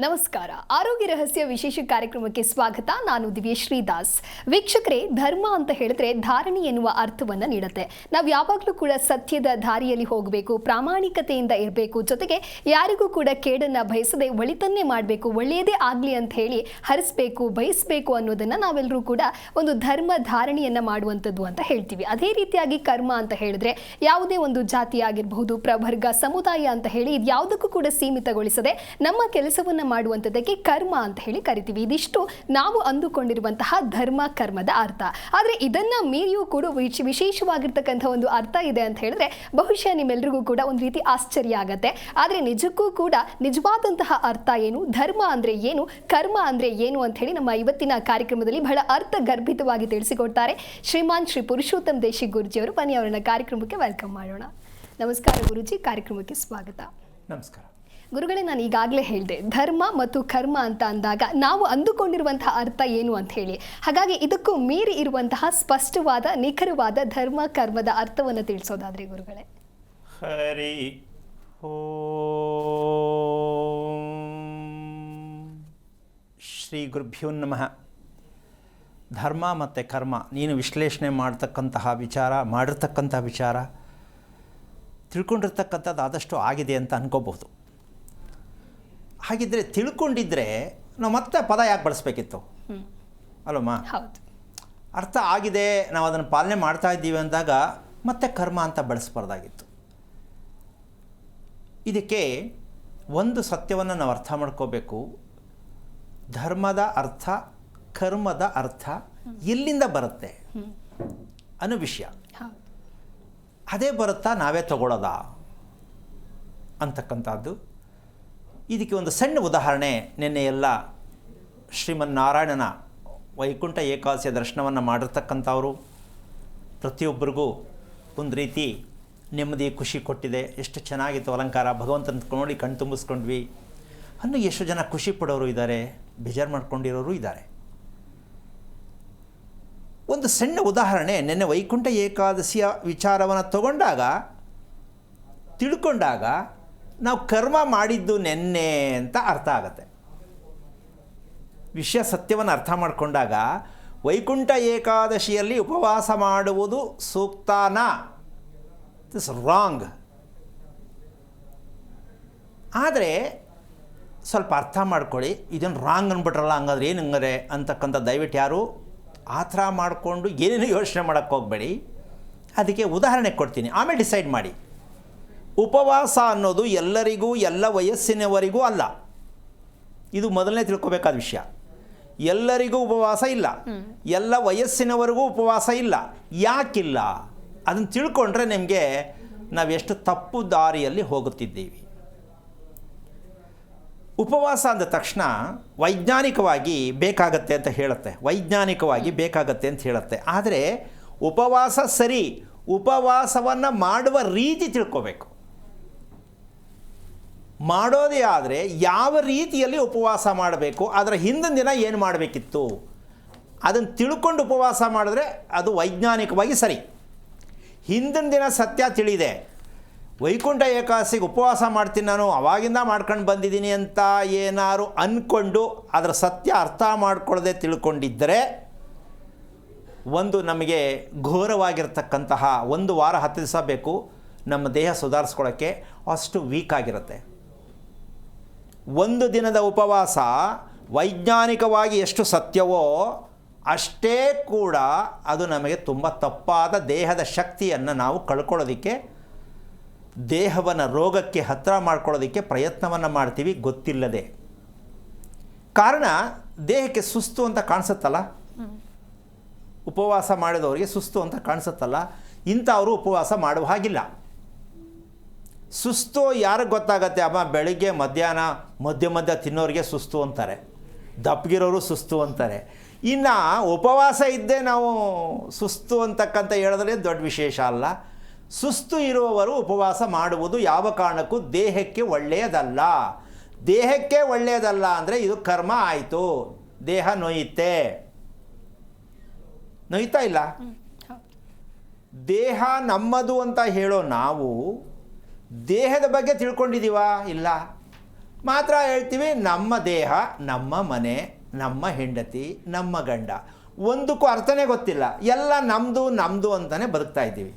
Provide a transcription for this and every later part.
ನಮಸ್ಕಾರ. ಆರೋಗ್ಯ ರಹಸ್ಯ ವಿಶೇಷ ಕಾರ್ಯಕ್ರಮಕ್ಕೆ ಸ್ವಾಗತ. ನಾನು ದಿವ್ಯಶ್ರೀ ದಾಸ್. ವೀಕ್ಷಕರೇ, ಧರ್ಮ ಅಂತ ಹೇಳಿದ್ರೆ ಧಾರಣೆ ಎನ್ನುವ ಅರ್ಥವನ್ನ ನೀಡುತ್ತೆ. ನಾವು ಯಾವಾಗಲೂ ಕೂಡ ಸತ್ಯದ ದಾರಿಯಲ್ಲಿ ಹೋಗಬೇಕು, ಪ್ರಾಮಾಣಿಕತೆಯಿಂದ ಇರಬೇಕು, ಜೊತೆಗೆ ಯಾರಿಗೂ ಕೂಡ ಕೇಡನ್ನ ಬಯಸದೆ ಒಳಿತನ್ನೇ ಮಾಡಬೇಕು, ಒಳ್ಳೆಯದೇ ಆಗಲಿ ಅಂತ ಹೇಳಿ ಹರಿಸಬೇಕು, ಬಯಸಬೇಕು ಅನ್ನೋದನ್ನ ನಾವೆಲ್ಲರೂ ಕೂಡ ಒಂದು ಧರ್ಮ ಧಾರಣೆಯನ್ನ ಮಾಡುವಂಥದ್ದು ಅಂತ ಹೇಳ್ತೀವಿ. ಅದೇ ರೀತಿಯಾಗಿ ಕರ್ಮ ಅಂತ ಹೇಳಿದ್ರೆ ಯಾವುದೇ ಒಂದು ಜಾತಿ ಆಗಿರಬಹುದು, ಪ್ರವರ್ಗ, ಸಮುದಾಯ ಅಂತ ಹೇಳಿ ಇದು ಯಾವುದಕ್ಕೂ ಕೂಡ ಸೀಮಿತಗೊಳಿಸದೆ ನಮ್ಮ ಕೆಲಸವನ್ನ ಮಾಡುವಂಥದ್ದಕ್ಕೆ ಕರ್ಮ ಅಂತ ಹೇಳಿ ಕರಿತೀವಿ. ಇದಿಷ್ಟು ನಾವು ಅಂದುಕೊಂಡಿರುವಂತಹ ಧರ್ಮ ಕರ್ಮದ ಅರ್ಥ. ಆದರೆ ಇದನ್ನ ಮೀರಿಯೂ ಕೂಡ ವಿಶೇಷವಾಗಿರ್ತಕ್ಕಂಥ ಒಂದು ಅರ್ಥ ಇದೆ ಅಂತ ಹೇಳಿದ್ರೆ ಬಹುಶಃ ನಿಮ್ಮೆಲ್ಲರಿಗೂ ಕೂಡ ಒಂದು ರೀತಿ ಆಶ್ಚರ್ಯ ಆಗತ್ತೆ. ಆದರೆ ನಿಜಕ್ಕೂ ಕೂಡ ನಿಜವಾದಂತಹ ಅರ್ಥ ಏನು, ಧರ್ಮ ಅಂದ್ರೆ ಏನು, ಕರ್ಮ ಅಂದ್ರೆ ಏನು ಅಂತ ಹೇಳಿ ನಮ್ಮ ಇವತ್ತಿನ ಕಾರ್ಯಕ್ರಮದಲ್ಲಿ ಬಹಳ ಅರ್ಥಗರ್ಭಿತವಾಗಿ ತಿಳಿಸಿಕೊಡ್ತಾರೆ ಶ್ರೀಮಾನ್ ಶ್ರೀ ಪುರುಷೋತ್ತಮ್ ದೇಶಿ ಗುರುಜಿಯವರು. ಬನ್ನಿ ಅವರನ್ನ ಕಾರ್ಯಕ್ರಮಕ್ಕೆ ವೆಲ್ಕಮ್ ಮಾಡೋಣ. ನಮಸ್ಕಾರ ಗುರುಜಿ, ಕಾರ್ಯಕ್ರಮಕ್ಕೆ ಸ್ವಾಗತ. ನಮಸ್ಕಾರ ಗುರುಗಳೇ, ನಾನು ಈಗಾಗಲೇ ಹೇಳಿದೆ ಧರ್ಮ ಮತ್ತು ಕರ್ಮ ಅಂತ ಅಂದಾಗ ನಾವು ಅಂದುಕೊಂಡಿರುವಂತಹ ಅರ್ಥ ಏನು ಅಂತ ಹೇಳಿ. ಹಾಗಾಗಿ ಇದಕ್ಕೂ ಮೀರಿ ಇರುವಂತಹ ಸ್ಪಷ್ಟವಾದ ನಿಖರವಾದ ಧರ್ಮ ಕರ್ಮದ ಅರ್ಥವನ್ನು ತಿಳಿಸೋದಾದ್ರೆ ಗುರುಗಳೇ. ಹರಿ ಶ್ರೀ ಗುರುಭ್ಯೋ ನಮಃ. ಧರ್ಮ ಮತ್ತು ಕರ್ಮ ನೀನು ವಿಶ್ಲೇಷಣೆ ಮಾಡಿರ್ತಕ್ಕಂತಹ ವಿಚಾರ ತಿಳ್ಕೊಂಡಿರ್ತಕ್ಕಂಥದ್ದು ಆದಷ್ಟು ಆಗಿದೆ ಅಂತ ಅನ್ಕೋಬಹುದು. ಹಾಗಿದ್ದರೆ ತಿಳ್ಕೊಂಡಿದ್ರೆ ನಾವು ಮತ್ತೆ ಪದ ಯಾಕೆ ಬಳಸಬೇಕಿತ್ತು ಅಲ್ಲಮ್ಮ? ಅರ್ಥ ಆಗಿದೆ, ನಾವು ಅದನ್ನು ಪಾಲನೆ ಮಾಡ್ತಾ ಇದ್ದೀವಿ ಅಂದಾಗ ಮತ್ತೆ ಕರ್ಮ ಅಂತ ಬಳಸಬಾರ್ದಾಗಿತ್ತು. ಇದಕ್ಕೆ ಒಂದು ಸತ್ಯವನ್ನು ನಾವು ಅರ್ಥ ಮಾಡ್ಕೋಬೇಕು. ಧರ್ಮದ ಅರ್ಥ, ಕರ್ಮದ ಅರ್ಥ ಎಲ್ಲಿಂದ ಬರುತ್ತೆ ಅನ್ನೋ ವಿಷಯ. ಅದೇ ಬರುತ್ತಾ, ನಾವೇ ತಗೊಳ್ಳೋದಾ ಅಂತಕ್ಕಂಥದ್ದು. ಇದಕ್ಕೆ ಒಂದು ಸಣ್ಣ ಉದಾಹರಣೆ. ನಿನ್ನೆ ಎಲ್ಲ ಶ್ರೀಮನ್ನಾರಾಯಣನ ವೈಕುಂಠ ಏಕಾದಶಿಯ ದರ್ಶನವನ್ನು ಮಾಡಿರ್ತಕ್ಕಂಥವರು ಪ್ರತಿಯೊಬ್ಬರಿಗೂ ಒಂದು ರೀತಿ ನೆಮ್ಮದಿ, ಖುಷಿ ಕೊಟ್ಟಿದೆ. ಎಷ್ಟು ಚೆನ್ನಾಗಿತ್ತು ಅಲಂಕಾರ, ಭಗವಂತನ ನೋಡಿ ಕಣ್ಣು ತುಂಬಿಸ್ಕೊಂಡ್ವಿ ಅನ್ನೋ ಎಷ್ಟು ಜನ ಖುಷಿ ಪಡೋರು ಇದ್ದಾರೆ, ಬೇಜಾರು ಮಾಡ್ಕೊಂಡಿರೋರು ಇದ್ದಾರೆ. ಒಂದು ಸಣ್ಣ ಉದಾಹರಣೆ. ನಿನ್ನೆ ವೈಕುಂಠ ಏಕಾದಶಿಯ ವಿಚಾರವನ್ನು ತಗೊಂಡಾಗ, ತಿಳ್ಕೊಂಡಾಗ ನಾವು ಕರ್ಮ ಮಾಡಿದ್ದು ನೆನ್ನೆ ಅಂತ ಅರ್ಥ ಆಗತ್ತೆ. ವಿಷಯ ಸತ್ಯವನ್ನು ಅರ್ಥ ಮಾಡಿಕೊಂಡಾಗ ವೈಕುಂಠ ಏಕಾದಶಿಯಲ್ಲಿ ಉಪವಾಸ ಮಾಡುವುದು ಸೂಕ್ತನಾ? This wrong. ಆದರೆ ಸ್ವಲ್ಪ ಅರ್ಥ ಮಾಡ್ಕೊಳ್ಳಿ, ಇದನ್ನು ರಾಂಗ್ ಅಂದ್ಬಿಟ್ರಲ್ಲ, ಹಂಗಾದ್ರೆ ಏನು ಹಂಗಾರೆ ಅಂತಕ್ಕಂಥ ದಯವಿಟ್ಟು ಯಾರು ಆ ಥರ ಮಾಡಿಕೊಂಡು ಏನೇನು ಯೋಚನೆ ಮಾಡೋಕ್ಕೆ ಹೋಗಬೇಡಿ. ಅದಕ್ಕೆ ಉದಾಹರಣೆ ಕೊಡ್ತೀನಿ, ಆಮೇಲೆ ಡಿಸೈಡ್ ಮಾಡಿ. ಉಪವಾಸ ಅನ್ನೋದು ಎಲ್ಲರಿಗೂ, ಎಲ್ಲ ವಯಸ್ಸಿನವರಿಗೂ ಅಲ್ಲ. ಇದು ಮೊದಲನೇ ತಿಳ್ಕೊಬೇಕಾದ ವಿಷಯ. ಎಲ್ಲರಿಗೂ ಉಪವಾಸ ಇಲ್ಲ, ಎಲ್ಲ ವಯಸ್ಸಿನವರಿಗೂ ಉಪವಾಸ ಇಲ್ಲ. ಯಾಕಿಲ್ಲ ಅದನ್ನು ತಿಳ್ಕೊಂಡ್ರೆ ನಿಮಗೆ ನಾವೆಷ್ಟು ತಪ್ಪು ದಾರಿಯಲ್ಲಿ ಹೋಗುತ್ತಿದ್ದೀವಿ. ಉಪವಾಸ ಅಂದ ತಕ್ಷಣ ವೈಜ್ಞಾನಿಕವಾಗಿ ಬೇಕಾಗತ್ತೆ ಅಂತ ಹೇಳುತ್ತೆ, ವೈಜ್ಞಾನಿಕವಾಗಿ ಬೇಕಾಗತ್ತೆ ಅಂತ ಹೇಳುತ್ತೆ. ಆದರೆ ಉಪವಾಸ ಸರಿ, ಉಪವಾಸವನ್ನು ಮಾಡುವ ರೀತಿ ತಿಳ್ಕೋಬೇಕು. ಮಾಡೋದೇ ಆದರೆ ಯಾವ ರೀತಿಯಲ್ಲಿ ಉಪವಾಸ ಮಾಡಬೇಕು, ಅದರ ಹಿಂದಿನ ದಿನ ಏನು ಮಾಡಬೇಕಿತ್ತು ಅದನ್ನು ತಿಳ್ಕೊಂಡು ಉಪವಾಸ ಮಾಡಿದ್ರೆ ಅದು ವೈಜ್ಞಾನಿಕವಾಗಿ ಸರಿ. ಹಿಂದಿನ ದಿನ ಸತ್ಯ ತಿಳಿದೆ, ವೈಕುಂಠ ಏಕಾದಶಿಗೆ ಉಪವಾಸ ಮಾಡ್ತೀನಿ ನಾನು, ಅವಾಗಿಂದ ಮಾಡ್ಕೊಂಡು ಬಂದಿದ್ದೀನಿ ಅಂತ ಏನಾರು ಅಂದ್ಕೊಂಡು ಅದರ ಸತ್ಯ ಅರ್ಥ ಮಾಡ್ಕೊಳ್ಳದೆ ತಿಳ್ಕೊಂಡಿದ್ದರೆ ಒಂದು ನಮಗೆ ಘೋರವಾಗಿರ್ತಕ್ಕಂತಹ 1 ವಾರ 10 ದಿವಸ ಬೇಕು ನಮ್ಮ ದೇಹ ಸುಧಾರಿಸ್ಕೊಳ್ಳೋಕ್ಕೆ, ಅಷ್ಟು ವೀಕ್ ಆಗಿರುತ್ತೆ. 1 ದಿನದ ಉಪವಾಸ ವೈಜ್ಞಾನಿಕವಾಗಿ ಎಷ್ಟು ಸತ್ಯವೋ ಅಷ್ಟೇ ಕೂಡ ಅದು ನಮಗೆ ತುಂಬ ತಪ್ಪಾದ ದೇಹದ ಶಕ್ತಿಯನ್ನು ನಾವು ಕಳ್ಕೊಳ್ಳೋದಕ್ಕೆ, ದೇಹವನ್ನು ರೋಗಕ್ಕೆ ಹತ್ತಿರ ಮಾಡ್ಕೊಳ್ಳೋದಕ್ಕೆ ಪ್ರಯತ್ನವನ್ನು ಮಾಡ್ತೀವಿ ಗೊತ್ತಿಲ್ಲದೆ. ಕಾರಣ ದೇಹಕ್ಕೆ ಸುಸ್ತು ಅಂತ ಕಾಣಿಸುತ್ತಲ್ಲ, ಉಪವಾಸ ಮಾಡಿದವರಿಗೆ ಸುಸ್ತು ಅಂತ ಕಾಣಿಸುತ್ತಲ್ಲ, ಇಂಥವರು ಉಪವಾಸ ಮಾಡುವ ಹಾಗಿಲ್ಲ. ಸುಸ್ತು ಯಾರಿಗೆ ಗೊತ್ತಾಗತ್ತೆ? ಅಮ್ಮ ಬೆಳಿಗ್ಗೆ ಮಧ್ಯಾಹ್ನ ಮಧ್ಯ ತಿನ್ನೋರಿಗೆ ಸುಸ್ತು ಅಂತಾರೆ, ದಪ್ಪಗಿರೋರು ಸುಸ್ತು ಅಂತಾರೆ. ಇನ್ನು ಉಪವಾಸ ಇದ್ದೇ ನಾವು ಸುಸ್ತು ಅಂತಕ್ಕಂಥ ಹೇಳಿದ್ರೆ ದೊಡ್ಡ ವಿಶೇಷ ಅಲ್ಲ. ಸುಸ್ತು ಇರುವವರು ಉಪವಾಸ ಮಾಡುವುದು ಯಾವ ಕಾರಣಕ್ಕೂ ದೇಹಕ್ಕೆ ಒಳ್ಳೆಯದಲ್ಲ. ದೇಹಕ್ಕೆ ಒಳ್ಳೆಯದಲ್ಲ ಅಂದರೆ ಇದು ಕರ್ಮ ಆಯಿತು, ದೇಹ ನೋಯುತ್ತೆ. ನೋಯ್ತಾ ಇಲ್ಲ? ದೇಹ ನಮ್ಮದು ಅಂತ ಹೇಳೋ ನಾವು ದೇಹದ ಬಗ್ಗೆ ತಿಳ್ಕೊಂಡಿದ್ದೀವಾ? ಇಲ್ಲ. ಮಾತ್ರ ಹೇಳ್ತೀವಿ ನಮ್ಮ ದೇಹ, ನಮ್ಮ ಮನೆ, ನಮ್ಮ ಹೆಂಡತಿ, ನಮ್ಮ ಗಂಡ, ಒಂದಕ್ಕೂ ಅರ್ಥನೇ ಗೊತ್ತಿಲ್ಲ, ಎಲ್ಲ ನಮ್ಮದು ನಮ್ಮದು ಅಂತಲೇ ಬದುಕ್ತಾ ಇದ್ದೀವಿ.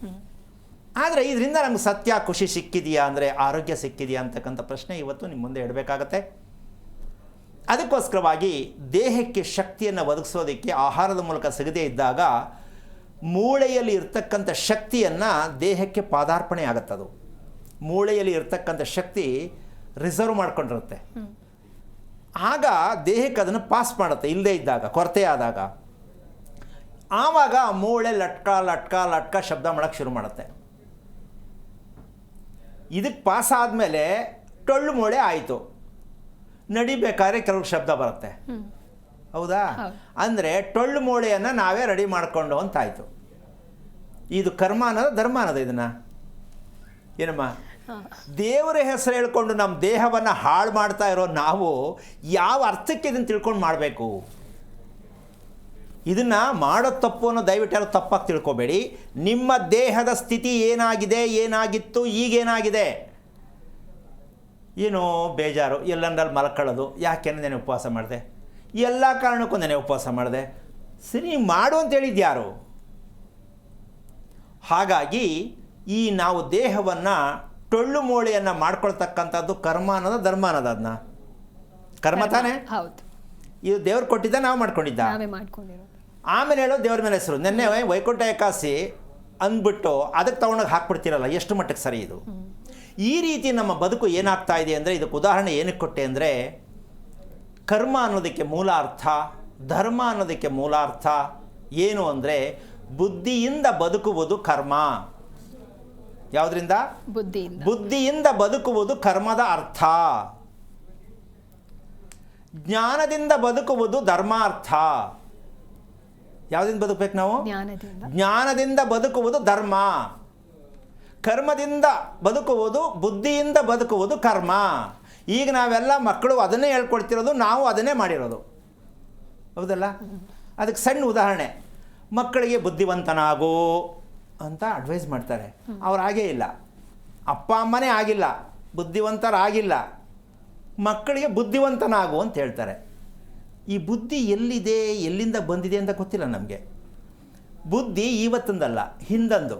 ಆದರೆ ಇದರಿಂದ ನಮ್ಗೆ ಸತ್ಯ ಖುಷಿ ಸಿಕ್ಕಿದೆಯಾ ಅಂದರೆ, ಆರೋಗ್ಯ ಸಿಕ್ಕಿದೆಯಾ ಅಂತಕ್ಕಂಥ ಪ್ರಶ್ನೆ ಇವತ್ತು ನಿಮ್ಮ ಮುಂದೆ ಇಡಬೇಕಾಗತ್ತೆ. ಅದಕ್ಕೋಸ್ಕರವಾಗಿ ದೇಹಕ್ಕೆ ಶಕ್ತಿಯನ್ನು ಒದಗಿಸೋದಕ್ಕೆ ಆಹಾರದ ಮೂಲಕ ಸಿಗದೇ ಇದ್ದಾಗ ಮೂಳೆಯಲ್ಲಿ ಇರ್ತಕ್ಕಂಥ ಶಕ್ತಿಯನ್ನು ದೇಹಕ್ಕೆ ಪಾದಾರ್ಪಣೆ ಆಗುತ್ತದು. ಮೂಳೆಯಲ್ಲಿ ಇರ್ತಕ್ಕಂಥ ಶಕ್ತಿ ರಿಸರ್ವ್ ಮಾಡ್ಕೊಂಡಿರುತ್ತೆ. ಆಗ ದೇಹಕ್ಕೆ ಅದನ್ನು ಪಾಸ್ ಮಾಡುತ್ತೆ, ಇಲ್ಲದೇ ಇದ್ದಾಗ, ಕೊರತೆ ಆದಾಗ. ಆವಾಗ ಮೂಳೆ ಲಟ್ಕ ಲಟ್ಕ ಲಟ್ಕ ಶಬ್ದ ಮಾಡೋಕ್ಕೆ ಶುರು ಮಾಡುತ್ತೆ. ಇದಕ್ಕೆ ಪಾಸ್ ಆದಮೇಲೆ ಟೊಳ್ಳು ಮೂಳೆ ಆಯಿತು, ನಡಿಬೇಕಾದ್ರೆ ಕೆಲವು ಶಬ್ದ ಬರುತ್ತೆ. ಹೌದಾ? ಅಂದರೆ ಟೊಳ್ಳು ಮೂಳೆಯನ್ನು ನಾವೇ ರೆಡಿ ಮಾಡಿಕೊಂಡು ಅಂತಾಯಿತು. ಇದು ಕರ್ಮ ಅನ್ನೋದು ಧರ್ಮ ಅನ್ನೋದು. ಇದನ್ನು ಏನಮ್ಮ, ದೇವರ ಹೆಸರು ಹೇಳ್ಕೊಂಡು ನಮ್ಮ ದೇಹವನ್ನು ಹಾಳು ಮಾಡ್ತಾ ಇರೋ ನಾವು ಯಾವ ಅರ್ಥಕ್ಕೆ ಇದನ್ನು ತಿಳ್ಕೊಂಡು ಮಾಡಬೇಕು? ಇದನ್ನು ಮಾಡೋ ತಪ್ಪು ಅನ್ನೋ ದಯವಿಟ್ಟು ಯಾರು ತಪ್ಪಾಗಿ ತಿಳ್ಕೊಬೇಡಿ. ನಿಮ್ಮ ದೇಹದ ಸ್ಥಿತಿ ಏನಾಗಿದೆ, ಏನಾಗಿತ್ತು, ಈಗೇನಾಗಿದೆ, ಏನೋ ಬೇಜಾರು, ಎಲ್ಲಂದ್ರಲ್ಲಿ ಮಲ್ಕೊಳ್ಳೋದು, ಯಾಕೆ ನೆನೆ ಉಪವಾಸ ಮಾಡಿದೆ, ಎಲ್ಲ ಕಾರಣಕ್ಕೂ ನೆನೆ ಉಪವಾಸ ಮಾಡಿದೆ, ಸರಿ ಮಾಡು ಅಂತ ಹೇಳಿದ್ಯಾರು? ಹಾಗಾಗಿ ಈ ನಾವು ದೇಹವನ್ನು ಟೊಳ್ಳು ಮೂಳೆಯನ್ನು ಮಾಡ್ಕೊಳ್ತಕ್ಕಂಥದ್ದು ಕರ್ಮ ಅನ್ನೋದು ಧರ್ಮ ಅನ್ನೋದು. ಅದನ್ನ ಕರ್ಮ ತಾನೇ? ಹೌದು. ಇದು ದೇವ್ರು ಕೊಟ್ಟಿದ್ದ, ನಾವು ಮಾಡ್ಕೊಂಡಿದ್ದ. ಆಮೇಲೆ ಹೇಳೋ ದೇವ್ರ ಮೇಲೆ ಹೆಸರು. ನಿನ್ನೆ ವೈಕುಂಠ ಏಕಾದಶಿ ಅಂದ್ಬಿಟ್ಟು ಅದಕ್ಕೆ ತೊಗೊಂಡೋಗಿ ಹಾಕ್ಬಿಡ್ತೀರಲ್ಲ, ಎಷ್ಟು ಮಟ್ಟಕ್ಕೆ ಸರಿ ಇದು? ಈ ರೀತಿ ನಮ್ಮ ಬದುಕು ಏನಾಗ್ತಾ ಇದೆ ಅಂದರೆ, ಇದಕ್ಕೆ ಉದಾಹರಣೆ ಏನಕ್ಕೆ ಕೊಟ್ಟೆ ಅಂದರೆ, ಕರ್ಮ ಅನ್ನೋದಕ್ಕೆ ಮೂಲ ಅರ್ಥ, ಧರ್ಮ ಅನ್ನೋದಕ್ಕೆ ಮೂಲ ಅರ್ಥ ಏನು ಅಂದರೆ, ಬುದ್ಧಿಯಿಂದ ಬದುಕುವುದು ಕರ್ಮ. ಯಾವುದರಿಂದ? ಬುದ್ಧಿಯಿಂದ ಬದುಕುವುದು ಕರ್ಮದ ಅರ್ಥ. ಜ್ಞಾನದಿಂದ ಬದುಕುವುದು ಧರ್ಮಾರ್ಥ. ಯಾವುದರಿಂದ ಬದುಕಬೇಕು ನಾವು? ಜ್ಞಾನದಿಂದ ಬದುಕುವುದು ಧರ್ಮ. ಕರ್ಮದಿಂದ ಬದುಕುವುದು, ಬುದ್ಧಿಯಿಂದ ಬದುಕುವುದು ಕರ್ಮ. ಈಗ ನಾವೆಲ್ಲ ಮಕ್ಕಳು ಅದನ್ನೇ ಹೇಳ್ಕೊಡ್ತಿರೋದು, ನಾವು ಅದನ್ನೇ ಮಾಡಿರೋದು. ಹೌದಲ್ಲ? ಅದಕ್ಕೆ ಸಣ್ಣ ಉದಾಹರಣೆ, ಮಕ್ಕಳಿಗೆ ಬುದ್ಧಿವಂತನಾಗು ಅಂತ ಅಡ್ವೈಸ್ ಮಾಡ್ತಾರೆ. ಅವ್ರು ಆಗೇ ಇಲ್ಲ, ಅಪ್ಪ ಅಮ್ಮನೇ ಆಗಿಲ್ಲ, ಬುದ್ಧಿವಂತರಾಗಿಲ್ಲ, ಮಕ್ಕಳಿಗೆ ಬುದ್ಧಿವಂತನಾಗು ಅಂತ ಹೇಳ್ತಾರೆ. ಈ ಬುದ್ಧಿ ಎಲ್ಲಿದೆ, ಎಲ್ಲಿಂದ ಬಂದಿದೆ ಅಂತ ಗೊತ್ತಿಲ್ಲ ನಮಗೆ. ಬುದ್ಧಿ ಇವತ್ತಂದಲ್ಲ, ಹಿಂದಂದು.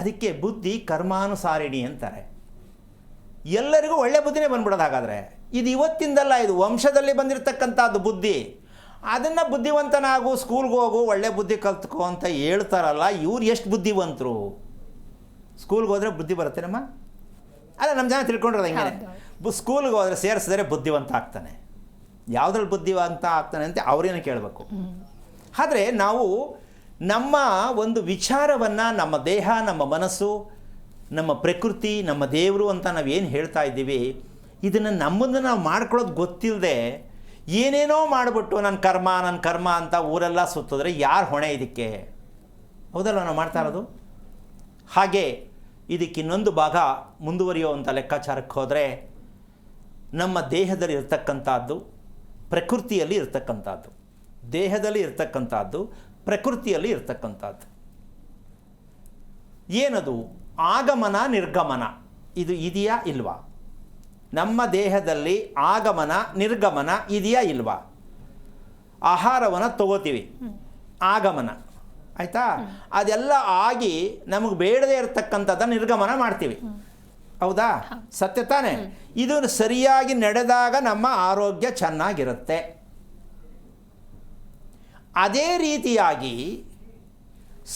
ಅದಕ್ಕೆ ಬುದ್ಧಿ ಕರ್ಮಾನುಸಾರಿಣಿ ಅಂತಾರೆ. ಎಲ್ಲರಿಗೂ ಒಳ್ಳೆ ಬುದ್ಧಿನೇ ಬಂದ್ಬಿಡೋದು. ಹಾಗಾದರೆ ಇದು ಇವತ್ತಿಂದಲ್ಲ, ಇದು ವಂಶದಲ್ಲಿ ಬಂದಿರತಕ್ಕಂಥದ್ದು ಬುದ್ಧಿ. ಅದನ್ನು ಬುದ್ಧಿವಂತನಾಗು, ಸ್ಕೂಲ್ಗೆ ಹೋಗು, ಒಳ್ಳೆ ಬುದ್ಧಿ ಕಲ್ತ್ಕೋ ಅಂತ ಹೇಳ್ತಾರಲ್ಲ, ಇವ್ರು ಎಷ್ಟು ಬುದ್ಧಿವಂತರು? ಸ್ಕೂಲ್ಗೆ ಹೋದರೆ ಬುದ್ಧಿ ಬರುತ್ತೇನಮ್ಮ? ಅಲ್ಲ, ನಮ್ಮ ಜನ ತಿಳ್ಕೊಂಡಿರೋದು ಹಿಂಗೆ, ಸ್ಕೂಲ್ಗೆ ಹೋದರೆ ಸೇರಿಸಿದ್ರೆ ಬುದ್ಧಿವಂತ ಆಗ್ತಾನೆ. ಯಾವುದ್ರಲ್ಲಿ ಬುದ್ಧಿವಂತ ಆಗ್ತಾನೆ ಅಂತ ಅವ್ರೇನು ಕೇಳಬೇಕು. ಆದರೆ ನಾವು ನಮ್ಮ ಒಂದು ವಿಚಾರವನ್ನು, ನಮ್ಮ ದೇಹ, ನಮ್ಮ ಮನಸ್ಸು, ನಮ್ಮ ಪ್ರಕೃತಿ, ನಮ್ಮ ದೇವರು ಅಂತ ನಾವೇನು ಹೇಳ್ತಾ ಇದ್ದೀವಿ, ಇದನ್ನು ನಮ್ಮನ್ನು ನಾವು ಮಾಡ್ಕೊಳ್ಳೋದು ಗೊತ್ತಿಲ್ಲದೆ ಏನೇನೋ ಮಾಡಿಬಿಟ್ಟು ನನ್ನ ಕರ್ಮ ಅಂತ ಊರೆಲ್ಲ ಸುತ್ತಿದ್ರೆ ಯಾರು ಹೊಣೆ ಇದಕ್ಕೆ? ಹೌದಲ್ಲ ನಾವು ಮಾಡ್ತಾ ಇರೋದು? ಹಾಗೆ ಇದಕ್ಕೆ ಇನ್ನೊಂದು ಭಾಗ ಮುಂದುವರಿಯುವಂಥ ಲೆಕ್ಕಾಚಾರಕ್ಕೆ ಹೋದರೆ, ನಮ್ಮ ದೇಹದಲ್ಲಿ ಇರ್ತಕ್ಕಂಥದ್ದು, ಪ್ರಕೃತಿಯಲ್ಲಿ ಇರ್ತಕ್ಕಂಥದ್ದು, ದೇಹದಲ್ಲಿ ಇರ್ತಕ್ಕಂಥದ್ದು, ಪ್ರಕೃತಿಯಲ್ಲಿ ಇರ್ತಕ್ಕಂಥದ್ದು ಏನದು? ಆಗಮನ ನಿರ್ಗಮನ ಇದು ಇದೆಯಾ ಇಲ್ವಾ? ನಮ್ಮ ದೇಹದಲ್ಲಿ ಆಗಮನ ನಿರ್ಗಮನ ಇದೆಯಾ ಇಲ್ವಾ? ಆಹಾರವನ್ನು ತಗೋತೀವಿ, ಆಗಮನ ಆಯಿತಾ, ಅದೆಲ್ಲ ಆಗಿ ನಮಗೆ ಬೇಡದೇ ಇರತಕ್ಕಂಥದ್ದನ್ನು ನಿರ್ಗಮನ ಮಾಡ್ತೀವಿ. ಹೌದಾ? ಸತ್ಯ ತಾನೇ? ಇದು ಸರಿಯಾಗಿ ನಡೆದಾಗ ನಮ್ಮ ಆರೋಗ್ಯ ಚೆನ್ನಾಗಿರುತ್ತೆ. ಅದೇ ರೀತಿಯಾಗಿ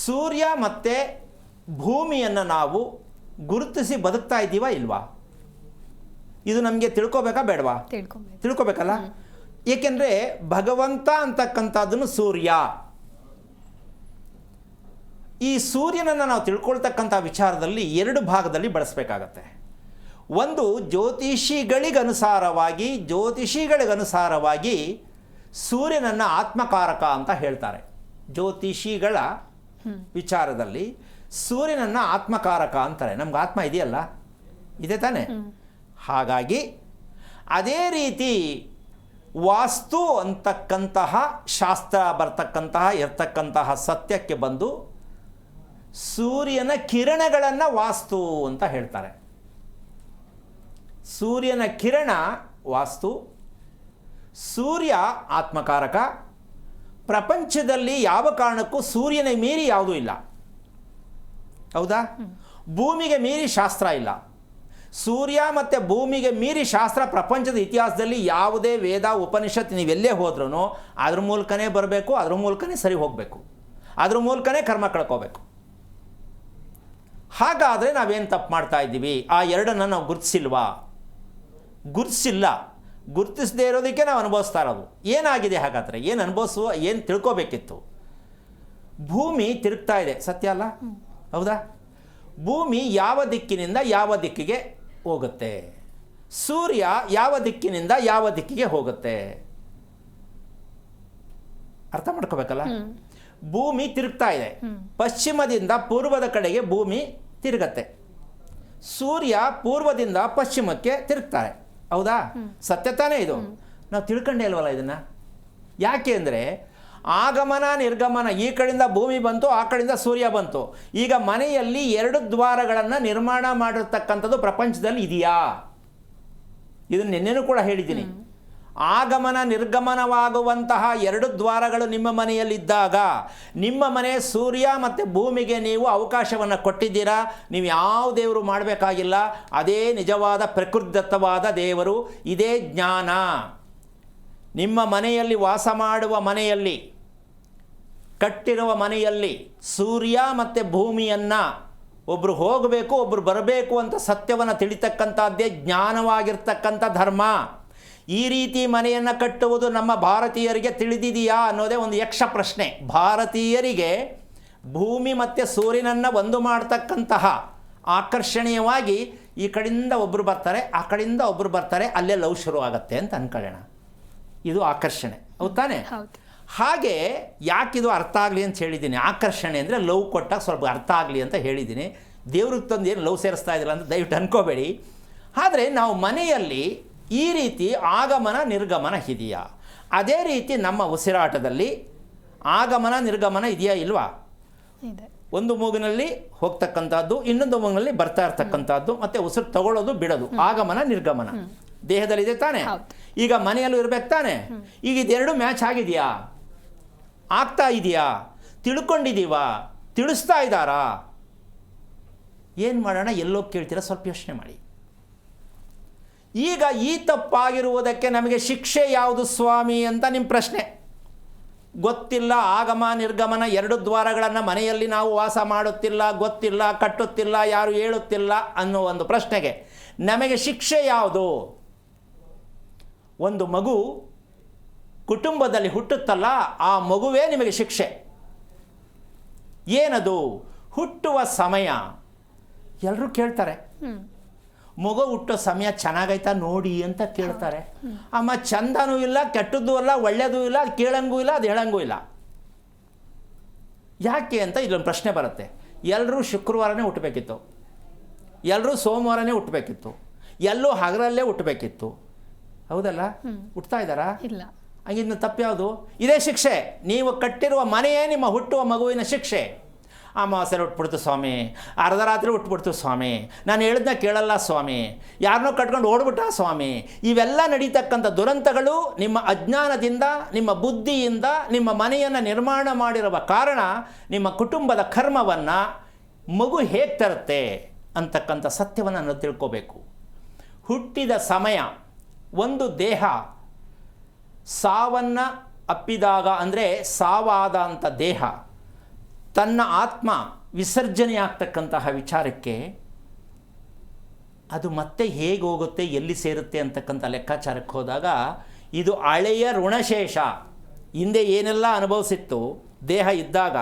ಸೂರ್ಯ ಮತ್ತು ಭೂಮಿಯನ್ನು ನಾವು ಗುರುತಿಸಿ ಬದುಕ್ತಾ ಇದ್ದೀವಾ ಇಲ್ವಾ? ಇದು ನಮಗೆ ತಿಳ್ಕೊಬೇಕಾ ಬೇಡವಾ? ತಿಳ್ಕೊಬೇಕಲ್ಲ. ಏಕೆಂದರೆ ಭಗವಂತ ಅಂತಕ್ಕಂಥದ್ದನ್ನು ಸೂರ್ಯ. ಈ ಸೂರ್ಯನನ್ನು ನಾವು ತಿಳ್ಕೊಳ್ತಕ್ಕಂಥ ವಿಚಾರದಲ್ಲಿ ಎರಡು ಭಾಗದಲ್ಲಿ ಬಳಸಬೇಕಾಗತ್ತೆ. ಒಂದು, ಜ್ಯೋತಿಷಿಗಳಿಗನುಸಾರವಾಗಿ ಸೂರ್ಯನನ್ನು ಆತ್ಮಕಾರಕ ಅಂತ ಹೇಳ್ತಾರೆ. ಜ್ಯೋತಿಷಿಗಳ ವಿಚಾರದಲ್ಲಿ ಸೂರ್ಯನನ್ನು ಆತ್ಮಕಾರಕ ಅಂತಾರೆ. ನಮ್ಗೆ ಆತ್ಮ ಇದೆಯಲ್ಲ, ಇದೆ ತಾನೆ? ಹಾಗಾಗಿ ಅದೇ ರೀತಿ ವಾಸ್ತು ಅಂತಕ್ಕಂತಹ ಶಾಸ್ತ್ರ ಇರ್ತಕ್ಕಂತಹ ಸತ್ಯಕ್ಕೆ ಬಂದು ಸೂರ್ಯನ ಕಿರಣಗಳನ್ನು ವಾಸ್ತು ಅಂತ ಹೇಳ್ತಾರೆ. ಸೂರ್ಯನ ಕಿರಣ ವಾಸ್ತು, ಸೂರ್ಯ ಆತ್ಮಕಾರಕ. ಪ್ರಪಂಚದಲ್ಲಿ ಯಾವ ಕಾರಣಕ್ಕೂ ಸೂರ್ಯನ ಮೀರಿ ಯಾವುದೂ ಇಲ್ಲ, ಹೌದಾ? ಭೂಮಿಗೆ ಮೀರಿ ಶಾಸ್ತ್ರ ಇಲ್ಲ. ಸೂರ್ಯ ಮತ್ತು ಭೂಮಿಗೆ ಮೀರಿ ಶಾಸ್ತ್ರ ಪ್ರಪಂಚದ ಇತಿಹಾಸದಲ್ಲಿ ಯಾವುದೇ ವೇದ ಉಪನಿಷತ್ ನೀವೆಲ್ಲೇ ಹೋದ್ರೂ ಅದ್ರ ಮೂಲಕನೇ ಬರಬೇಕು, ಅದ್ರ ಮೂಲಕನೇ ಸರಿ ಹೋಗಬೇಕು, ಅದ್ರ ಮೂಲಕನೇ ಕರ್ಮ ಕಳ್ಕೋಬೇಕು. ಹಾಗಾದರೆ ನಾವೇನು ತಪ್ಪು ಮಾಡ್ತಾ ಇದ್ದೀವಿ? ಆ ಎರಡನ್ನು ನಾವು ಗುರುತಿಸಿಲ್ವಾ? ಗುರುತಿಸಿಲ್ಲ. ಗುರುತಿಸದೇ ಇರೋದಕ್ಕೆ ನಾವು ಅನುಭವಿಸ್ತಾ ಇರೋದು. ಏನಾಗಿದೆ ಹಾಗಾದರೆ? ಏನು ತಿಳ್ಕೋಬೇಕಿತ್ತು? ಭೂಮಿ ತಿರುಗ್ತಾ ಇದೆ, ಸತ್ಯ ಅಲ್ಲ? ಹೌದಾ? ಭೂಮಿ ಯಾವ ದಿಕ್ಕಿನಿಂದ ಯಾವ ದಿಕ್ಕಿಗೆ ಹೋಗುತ್ತೆ? ಸೂರ್ಯ ಯಾವ ದಿಕ್ಕಿನಿಂದ ಯಾವ ದಿಕ್ಕಿಗೆ ಹೋಗುತ್ತೆ? ಅರ್ಥ ಮಾಡ್ಕೋಬೇಕಲ್ಲ? ಭೂಮಿ ತಿರುಗ್ತಾ ಇದೆ, ಪಶ್ಚಿಮದಿಂದ ಪೂರ್ವದ ಕಡೆಗೆ ಭೂಮಿ ತಿರುಗತ್ತೆ. ಸೂರ್ಯ ಪೂರ್ವದಿಂದ ಪಶ್ಚಿಮಕ್ಕೆ ತಿರುಗ್ತಾರೆ, ಹೌದಾ? ಸತ್ಯ ತಾನೇ ಇದು? ನಾವು ತಿಳ್ಕೊಂಡೇ ಇಲ್ವಲ್ಲ ಇದನ್ನು? ಯಾಕೆ ಅಂದರೆ ಆಗಮನ ನಿರ್ಗಮನ, ಈ ಕಡೆಯಿಂದ ಭೂಮಿ ಬಂತು, ಆ ಕಡೆಯಿಂದ ಸೂರ್ಯ ಬಂತು. ಈಗ ಮನೆಯಲ್ಲಿ 2 ದ್ವಾರಗಳನ್ನು ನಿರ್ಮಾಣ ಮಾಡಿರ್ತಕ್ಕಂಥದ್ದು ಪ್ರಪಂಚದಲ್ಲಿ ಇದೆಯಾ? ಇದನ್ನು ನಿನ್ನೆನೂ ಕೂಡ ಹೇಳಿದ್ದೀನಿ. ಆಗಮನ ನಿರ್ಗಮನವಾಗುವಂತಹ 2 ದ್ವಾರಗಳು ನಿಮ್ಮ ಮನೆಯಲ್ಲಿದ್ದಾಗ ನಿಮ್ಮ ಮನೆ ಸೂರ್ಯ ಮತ್ತು ಭೂಮಿಗೆ ನೀವು ಅವಕಾಶವನ್ನು ಕೊಟ್ಟಿದ್ದೀರಾ. ನೀವು ಯಾವ ದೇವರು ಮಾಡಬೇಕಾಗಿಲ್ಲ. ಅದೇ ನಿಜವಾದ ಪ್ರಕೃತಿದತ್ತವಾದ ದೇವರು. ಇದೇ ಜ್ಞಾನ. ನಿಮ್ಮ ಮನೆಯಲ್ಲಿ ವಾಸ ಮಾಡುವ ಮನೆಯಲ್ಲಿ, ಕಟ್ಟಿರುವ ಮನೆಯಲ್ಲಿ ಸೂರ್ಯ ಮತ್ತು ಭೂಮಿಯನ್ನು ಒಬ್ಬರು ಹೋಗಬೇಕು, ಒಬ್ಬರು ಬರಬೇಕು ಅಂತ ಸತ್ಯವನ್ನು ತಿಳಿತಕ್ಕಂಥದ್ದೇ ಜ್ಞಾನವಾಗಿರ್ತಕ್ಕಂಥ ಧರ್ಮ. ಈ ರೀತಿ ಮನೆಯನ್ನು ಕಟ್ಟುವುದು ನಮ್ಮ ಭಾರತೀಯರಿಗೆ ತಿಳಿದಿದೆಯಾ ಅನ್ನೋದೇ ಒಂದು ಯಕ್ಷ ಪ್ರಶ್ನೆ. ಭಾರತೀಯರಿಗೆ ಭೂಮಿ ಮತ್ತು ಸೂರ್ಯನನ್ನು ಒಂದು ಮಾಡ್ತಕ್ಕಂತಹ ಆಕರ್ಷಣೀಯವಾಗಿ ಈ ಕಡೆಯಿಂದ ಒಬ್ಬರು ಬರ್ತಾರೆ, ಆ ಕಡೆಯಿಂದ ಒಬ್ಬರು ಬರ್ತಾರೆ, ಅಲ್ಲೇ ಲವ್ ಶುರು ಆಗುತ್ತೆ ಅಂತ ಅಂದ್ಕೊಳ್ಳೋಣ. ಇದು ಆಕರ್ಷಣೆ, ಹೌದು ತಾನೆ? ಹಾಗೆ ಯಾಕಿದು ಅರ್ಥ ಆಗಲಿ ಅಂತ ಹೇಳಿದ್ದೀನಿ. ಆಕರ್ಷಣೆ ಅಂದರೆ ಲವ್ ಕೊಟ್ಟಾಗ ಸ್ವಲ್ಪ ಅರ್ಥ ಆಗಲಿ ಅಂತ ಹೇಳಿದ್ದೀನಿ. ದೇವ್ರಿಗೆ ತಂದು ಏನು ಲವ್ ಸೇರಿಸ್ತಾ ಇದ್ದಿಲ್ಲ ಅಂತ ದಯವಿಟ್ಟು ಅನ್ಕೋಬೇಡಿ. ಆದರೆ ನಾವು ಮನೆಯಲ್ಲಿ ಈ ರೀತಿ ಆಗಮನ ನಿರ್ಗಮನ ಇದೆಯಾ? ಅದೇ ರೀತಿ ನಮ್ಮ ಉಸಿರಾಟದಲ್ಲಿ ಆಗಮನ ನಿರ್ಗಮನ ಇದೆಯಾ ಇಲ್ವಾ? ಒಂದು ಮೂಗಿನಲ್ಲಿ ಹೋಗ್ತಕ್ಕಂಥದ್ದು, ಇನ್ನೊಂದು ಮೂಗಿನಲ್ಲಿ ಬರ್ತಾ ಇರ್ತಕ್ಕಂಥದ್ದು, ಮತ್ತು ಉಸಿರು ತಗೊಳ್ಳೋದು ಬಿಡೋದು, ಆಗಮನ ನಿರ್ಗಮನ ದೇಹದಲ್ಲಿದೆ ತಾನೆ? ಈಗ ಮನೆಯಲ್ಲೂ ಇರಬೇಕು ತಾನೆ? ಈಗ ಇದೆರಡು ಮ್ಯಾಚ್ ಆಗಿದೆಯಾ? ಆಗ್ತಾ ಇದೆಯಾ? ತಿಳ್ಕೊಂಡಿದ್ದೀವಾ? ತಿಳಿಸ್ತಾ ಇದ್ದಾರಾ? ಏನು ಮಾಡೋಣ? ಎಲ್ಲೋ ಕೇಳ್ತೀರಾ? ಸ್ವಲ್ಪ ಯೋಚನೆ ಮಾಡಿ. ಈಗ ಈ ತಪ್ಪಾಗಿರುವುದಕ್ಕೆ ನಮಗೆ ಶಿಕ್ಷೆ ಯಾವುದು ಸ್ವಾಮಿ ಅಂತ ನಿಮ್ಮ ಪ್ರಶ್ನೆ. ಗೊತ್ತಿಲ್ಲ, ಆಗಮ ನಿರ್ಗಮನ 2 ದ್ವಾರಗಳನ್ನು ಮನೆಯಲ್ಲಿ ನಾವು ವಾಸ ಮಾಡುತ್ತಿಲ್ಲ, ಗೊತ್ತಿಲ್ಲ, ಕಟ್ಟುತ್ತಿಲ್ಲ, ಯಾರು ಹೇಳುತ್ತಿಲ್ಲ ಅನ್ನೋ ಒಂದು ಪ್ರಶ್ನೆಗೆ ನಮಗೆ ಶಿಕ್ಷೆ ಯಾವುದು? ಒಂದು ಮಗು ಕುಟುಂಬದಲ್ಲಿ ಹುಟ್ಟುತ್ತಲ್ಲ, ಆ ಮಗುವೇ ನಿಮಗೆ ಶಿಕ್ಷೆ. ಏನದು? ಹುಟ್ಟುವ ಸಮಯ. ಎಲ್ಲರೂ ಕೇಳ್ತಾರೆ, ಮಗು ಹುಟ್ಟೋ ಸಮಯ ಚೆನ್ನಾಗೈತಾ ನೋಡಿ ಅಂತ ಕೇಳ್ತಾರೆ. ಅಮ್ಮ ಚಂದನೂ ಇಲ್ಲ, ಕೆಟ್ಟದ್ದು ಅಲ್ಲ, ಒಳ್ಳೆಯದೂ ಇಲ್ಲ, ಅದು ಕೇಳಂಗೂ ಇಲ್ಲ, ಅದು ಹೇಳಂಗೂ ಇಲ್ಲ. ಯಾಕೆ ಅಂತ ಇಲ್ಲೊಂದು ಪ್ರಶ್ನೆ ಬರುತ್ತೆ. ಎಲ್ಲರೂ ಶುಕ್ರವಾರನೇ ಹುಟ್ಟಬೇಕಿತ್ತು, ಎಲ್ಲರೂ ಸೋಮವಾರನೇ ಹುಟ್ಟಬೇಕಿತ್ತು, ಎಲ್ಲೂ ಹಗರಲ್ಲೇ ಹುಟ್ಟಬೇಕಿತ್ತು, ಹೌದಲ್ಲ? ಹುಟ್ತಾ ಇದ್ದಾರಾ? ಇಲ್ಲ. ಹಂಗಿನ್ನು ತಪ್ಪು ಯಾವುದು? ಇದೇ ಶಿಕ್ಷೆ. ನೀವು ಕಟ್ಟಿರುವ ಮನೆಯೇ ನಿಮ್ಮ ಹುಟ್ಟುವ ಮಗುವಿನ ಶಿಕ್ಷೆ. ಅಮಾವಾಸ್ಯೆ ಹುಟ್ಬಿಡ್ತು ಸ್ವಾಮಿ, ಅರ್ಧ ರಾತ್ರಿ ಹುಟ್ಬಿಡ್ತು ಸ್ವಾಮಿ, ನಾನು ಹೇಳಿದ್ನ ಕೇಳಲ್ಲ ಸ್ವಾಮಿ, ಯಾರನ್ನೋ ಕಟ್ಕೊಂಡು ಓಡ್ಬಿಟ್ಟ ಸ್ವಾಮಿ. ಇವೆಲ್ಲ ನಡೀತಕ್ಕಂಥ ದುರಂತಗಳು ನಿಮ್ಮ ಅಜ್ಞಾನದಿಂದ, ನಿಮ್ಮ ಬುದ್ಧಿಯಿಂದ ನಿಮ್ಮ ಮನೆಯನ್ನು ನಿರ್ಮಾಣ ಮಾಡಿರುವ ಕಾರಣ. ನಿಮ್ಮ ಕುಟುಂಬದ ಕರ್ಮವನ್ನು ಮಗು ಹೇಗೆ ತರುತ್ತೆ ಅಂತಕ್ಕಂಥ ಸತ್ಯವನ್ನು ನಾವು ತಿಳ್ಕೋಬೇಕು. ಹುಟ್ಟಿದ ಸಮಯ, ಒಂದು ದೇಹ ಸಾವನ್ನು ಅಪ್ಪಿದಾಗ, ಅಂದರೆ ಸಾವಾದ ಅಂಥ ದೇಹ ತನ್ನ ಆತ್ಮ ವಿಸರ್ಜನೆಯಾಗ್ತಕ್ಕಂತಹ ವಿಚಾರಕ್ಕೆ ಅದು ಮತ್ತೆ ಹೇಗೆ ಹೋಗುತ್ತೆ, ಎಲ್ಲಿ ಸೇರುತ್ತೆ ಅಂತಕ್ಕಂಥ ಲೆಕ್ಕಾಚಾರಕ್ಕೆ ಹೋದಾಗ ಇದು ಹಳೆಯ ಋಣಶೇಷ. ಹಿಂದೆ ಏನೆಲ್ಲ ಅನುಭವಿಸಿತ್ತು ದೇಹ ಇದ್ದಾಗ,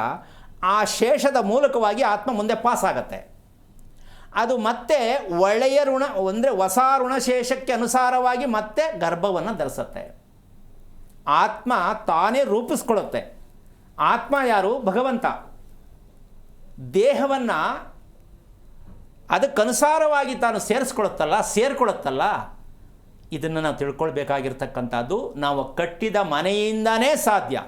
ಆ ಶೇಷದ ಮೂಲಕವಾಗಿ ಆತ್ಮ ಮುಂದೆ ಪಾಸ್ ಆಗತ್ತೆ. ಅದು ಮತ್ತೆ ಒಳ್ಳೆಯ ಋಣ ಅಂದರೆ ಹೊಸ ಋಣಶೇಷಕ್ಕೆ ಅನುಸಾರವಾಗಿ ಮತ್ತೆ ಗರ್ಭವನ್ನು ಧರಿಸುತ್ತೆ. ಆತ್ಮ ತಾನೇ ರೂಪಿಸ್ಕೊಳ್ಳುತ್ತೆ. ಆತ್ಮ ಯಾರು? ಭಗವಂತ. ದೇಹವನ್ನು ಅದಕ್ಕನುಸಾರವಾಗಿ ತಾನು ಸೇರಿಕೊಳ್ಳುತ್ತಲ್ಲ. ಇದನ್ನು ನಾವು ತಿಳ್ಕೊಳ್ಬೇಕಾಗಿರ್ತಕ್ಕಂಥದ್ದು ನಾವು ಕಟ್ಟಿದ ಮನೆಯಿಂದನೇ ಸಾಧ್ಯ.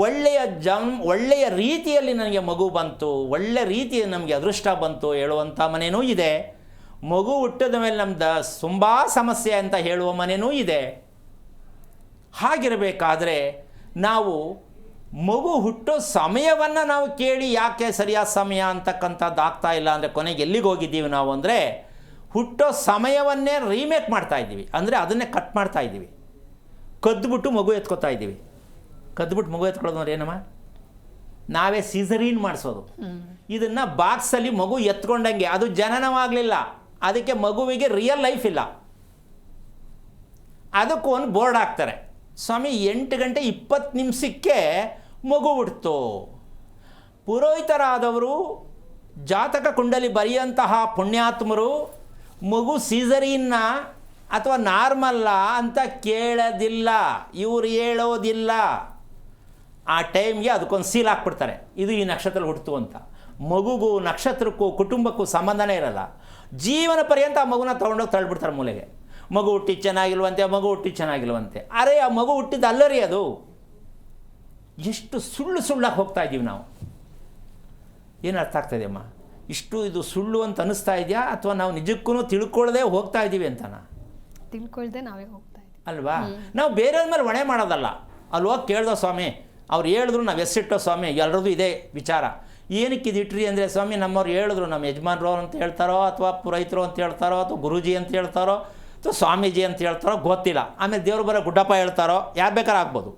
ಒಳ್ಳೆಯ ರೀತಿಯಲ್ಲಿ ನನಗೆ ಮಗು ಬಂತು, ಒಳ್ಳೆಯ ರೀತಿಯಲ್ಲಿ ನಮಗೆ ಅದೃಷ್ಟ ಬಂತು ಹೇಳುವಂಥ ಮನೆಯೂ ಇದೆ. ಮಗು ಹುಟ್ಟಿದ ಮೇಲೆ ನಮ್ದು ತುಂಬ ಸಮಸ್ಯೆ ಅಂತ ಹೇಳುವ ಮನೆಯೂ ಇದೆ. ಹಾಗಿರಬೇಕಾದ್ರೆ ನಾವು ಮಗು ಹುಟ್ಟೋ ಸಮಯವನ್ನು ನಾವು ಕೇಳಿ ಯಾಕೆ ಸರಿಯಾದ ಸಮಯ ಅಂತಕ್ಕಂಥದ್ದು ಆಗ್ತಾ ಇಲ್ಲ ಅಂದರೆ ಕೊನೆಗೆ ಎಲ್ಲಿಗೆ ಹೋಗಿದ್ದೀವಿ ನಾವು ಅಂದರೆ ಹುಟ್ಟೋ ಸಮಯವನ್ನೇ ರೀಮೇಕ್ ಮಾಡ್ತಾ ಇದ್ದೀವಿ. ಅಂದರೆ ಅದನ್ನೇ ಕಟ್ ಮಾಡ್ತಾ ಇದ್ದೀವಿ. ಕದ್ದುಬಿಟ್ಟು ಮಗು ಎತ್ಕೊತಾ ಇದ್ದೀವಿ. ಕದ್ದುಬಿಟ್ಟು ಮಗು ಎತ್ಕೊಳ್ಳೋದು ಅಂದ್ರೆ ಏನಮ್ಮ? ನಾವೇ ಸೀಸರೀನ್ ಮಾಡಿಸೋದು. ಇದನ್ನು ಬಾಕ್ಸಲ್ಲಿ ಮಗು ಎತ್ಕೊಂಡಂಗೆ, ಅದು ಜನನವಾಗಲಿಲ್ಲ, ಅದಕ್ಕೆ ಮಗುವಿಗೆ ರಿಯಲ್ ಲೈಫ್ ಇಲ್ಲ. ಅದಕ್ಕೂ ಒಂದು ಬೋರ್ಡ್ ಹಾಕ್ತಾರೆ, ಸ್ವಾಮಿ 8 ಗಂಟೆ 20 ನಿಮಿಷಕ್ಕೆ ಮಗು ಹುಡ್ತು. ಪುರೋಹಿತರಾದವರು ಜಾತಕ ಕುಂಡಲಿ ಬರೆಯುವಂತಹ ಪುಣ್ಯಾತ್ಮರು ಮಗು ಸೀಸರೀನ್ನ ಅಥವಾ ನಾರ್ಮಲ್ಲ ಅಂತ ಕೇಳೋದಿಲ್ಲ, ಇವರು ಹೇಳೋದಿಲ್ಲ. ಆ ಟೈಮ್ಗೆ ಅದಕ್ಕೊಂದು ಸೀಲ್ ಹಾಕ್ಬಿಡ್ತಾರೆ, ಇದು ಈ ನಕ್ಷತ್ರದಲ್ಲಿ ಹುಡ್ತು ಅಂತ. ಮಗುಗೂ ನಕ್ಷತ್ರಕ್ಕೂ ಕುಟುಂಬಕ್ಕೂ ಸಂಬಂಧನೇ ಇರಲ್ಲ. ಜೀವನ ಪರ್ಯಂತ ಆ ಮಗುನ ತೊಗೊಂಡೋಗಿ ತಳ್ಳಿಬಿಡ್ತಾರೆ ಮೂಲೆಗೆ. ಮಗು ಹುಟ್ಟಿ ಚೆನ್ನಾಗಿಲ್ವಂತೆ, ಮಗು ಹುಟ್ಟಿ ಚೆನ್ನಾಗಿಲ್ವಂತೆ. ಅರೆ ಆ ಮಗು ಹುಟ್ಟಿದ್ದು ಅಲ್ಲರಿ ಅದು. ಎಷ್ಟು ಸುಳ್ಳಾಗಿ ಹೋಗ್ತಾ ಇದ್ದೀವಿ ನಾವು. ಏನು ಅರ್ಥ ಆಗ್ತಾಯಿದೆ ಅಮ್ಮ? ಇದು ಸುಳ್ಳು ಅಂತ ಅನ್ನಿಸ್ತಾ ಇದೆಯಾ ಅಥವಾ ನಾವು ನಿಜಕ್ಕೂ ತಿಳ್ಕೊಳ್ಳದೆ ಹೋಗ್ತಾ ಇದ್ದೀವಿ ಅಂತನಾ? ತಿಳ್ಕೊಳ್ದೆ ನಾವೇ ಹೋಗ್ತಾ ಇದ್ದೀವಿ ಅಲ್ವಾ? ನಾವು ಬೇರೆಯವ್ರ ಮೇಲೆ ಹೊಣೆ ಮಾಡೋದಲ್ಲ. ಅಲ್ಲಿ ಹೋಗಿ ಕೇಳ್ದೋ ಸ್ವಾಮಿ, ಅವ್ರು ಹೇಳಿದ್ರು ನಾವು ಎಸ್ಸಿಟ್ಟೋ ಸ್ವಾಮಿ, ಎಲ್ಲರದ್ದು ಇದೇ ವಿಚಾರ. ಏನಕ್ಕೆ ಇದಿಟ್ರಿ ಅಂದರೆ ಸ್ವಾಮಿ ನಮ್ಮವ್ರು ಹೇಳಿದ್ರು, ನಮ್ಮ ಯಜಮಾನ್ರು ಅಂತ ಹೇಳ್ತಾರೋ ಅಥವಾ ಪುರೋಹಿತರು ಅಂತ ಹೇಳ್ತಾರೋ ಅಥವಾ ಗುರೂಜಿ ಅಂತ ಹೇಳ್ತಾರೋ ಅಥವಾ ಸ್ವಾಮೀಜಿ ಅಂತ ಹೇಳ್ತಾರೋ ಗೊತ್ತಿಲ್ಲ. ಆಮೇಲೆ ದೇವ್ರು ಬರೋ ಗುಡ್ಡಪ್ಪ ಹೇಳ್ತಾರೋ, ಯಾರು ಬೇಕಾದ್ರೂ ಆಗ್ಬೋದು.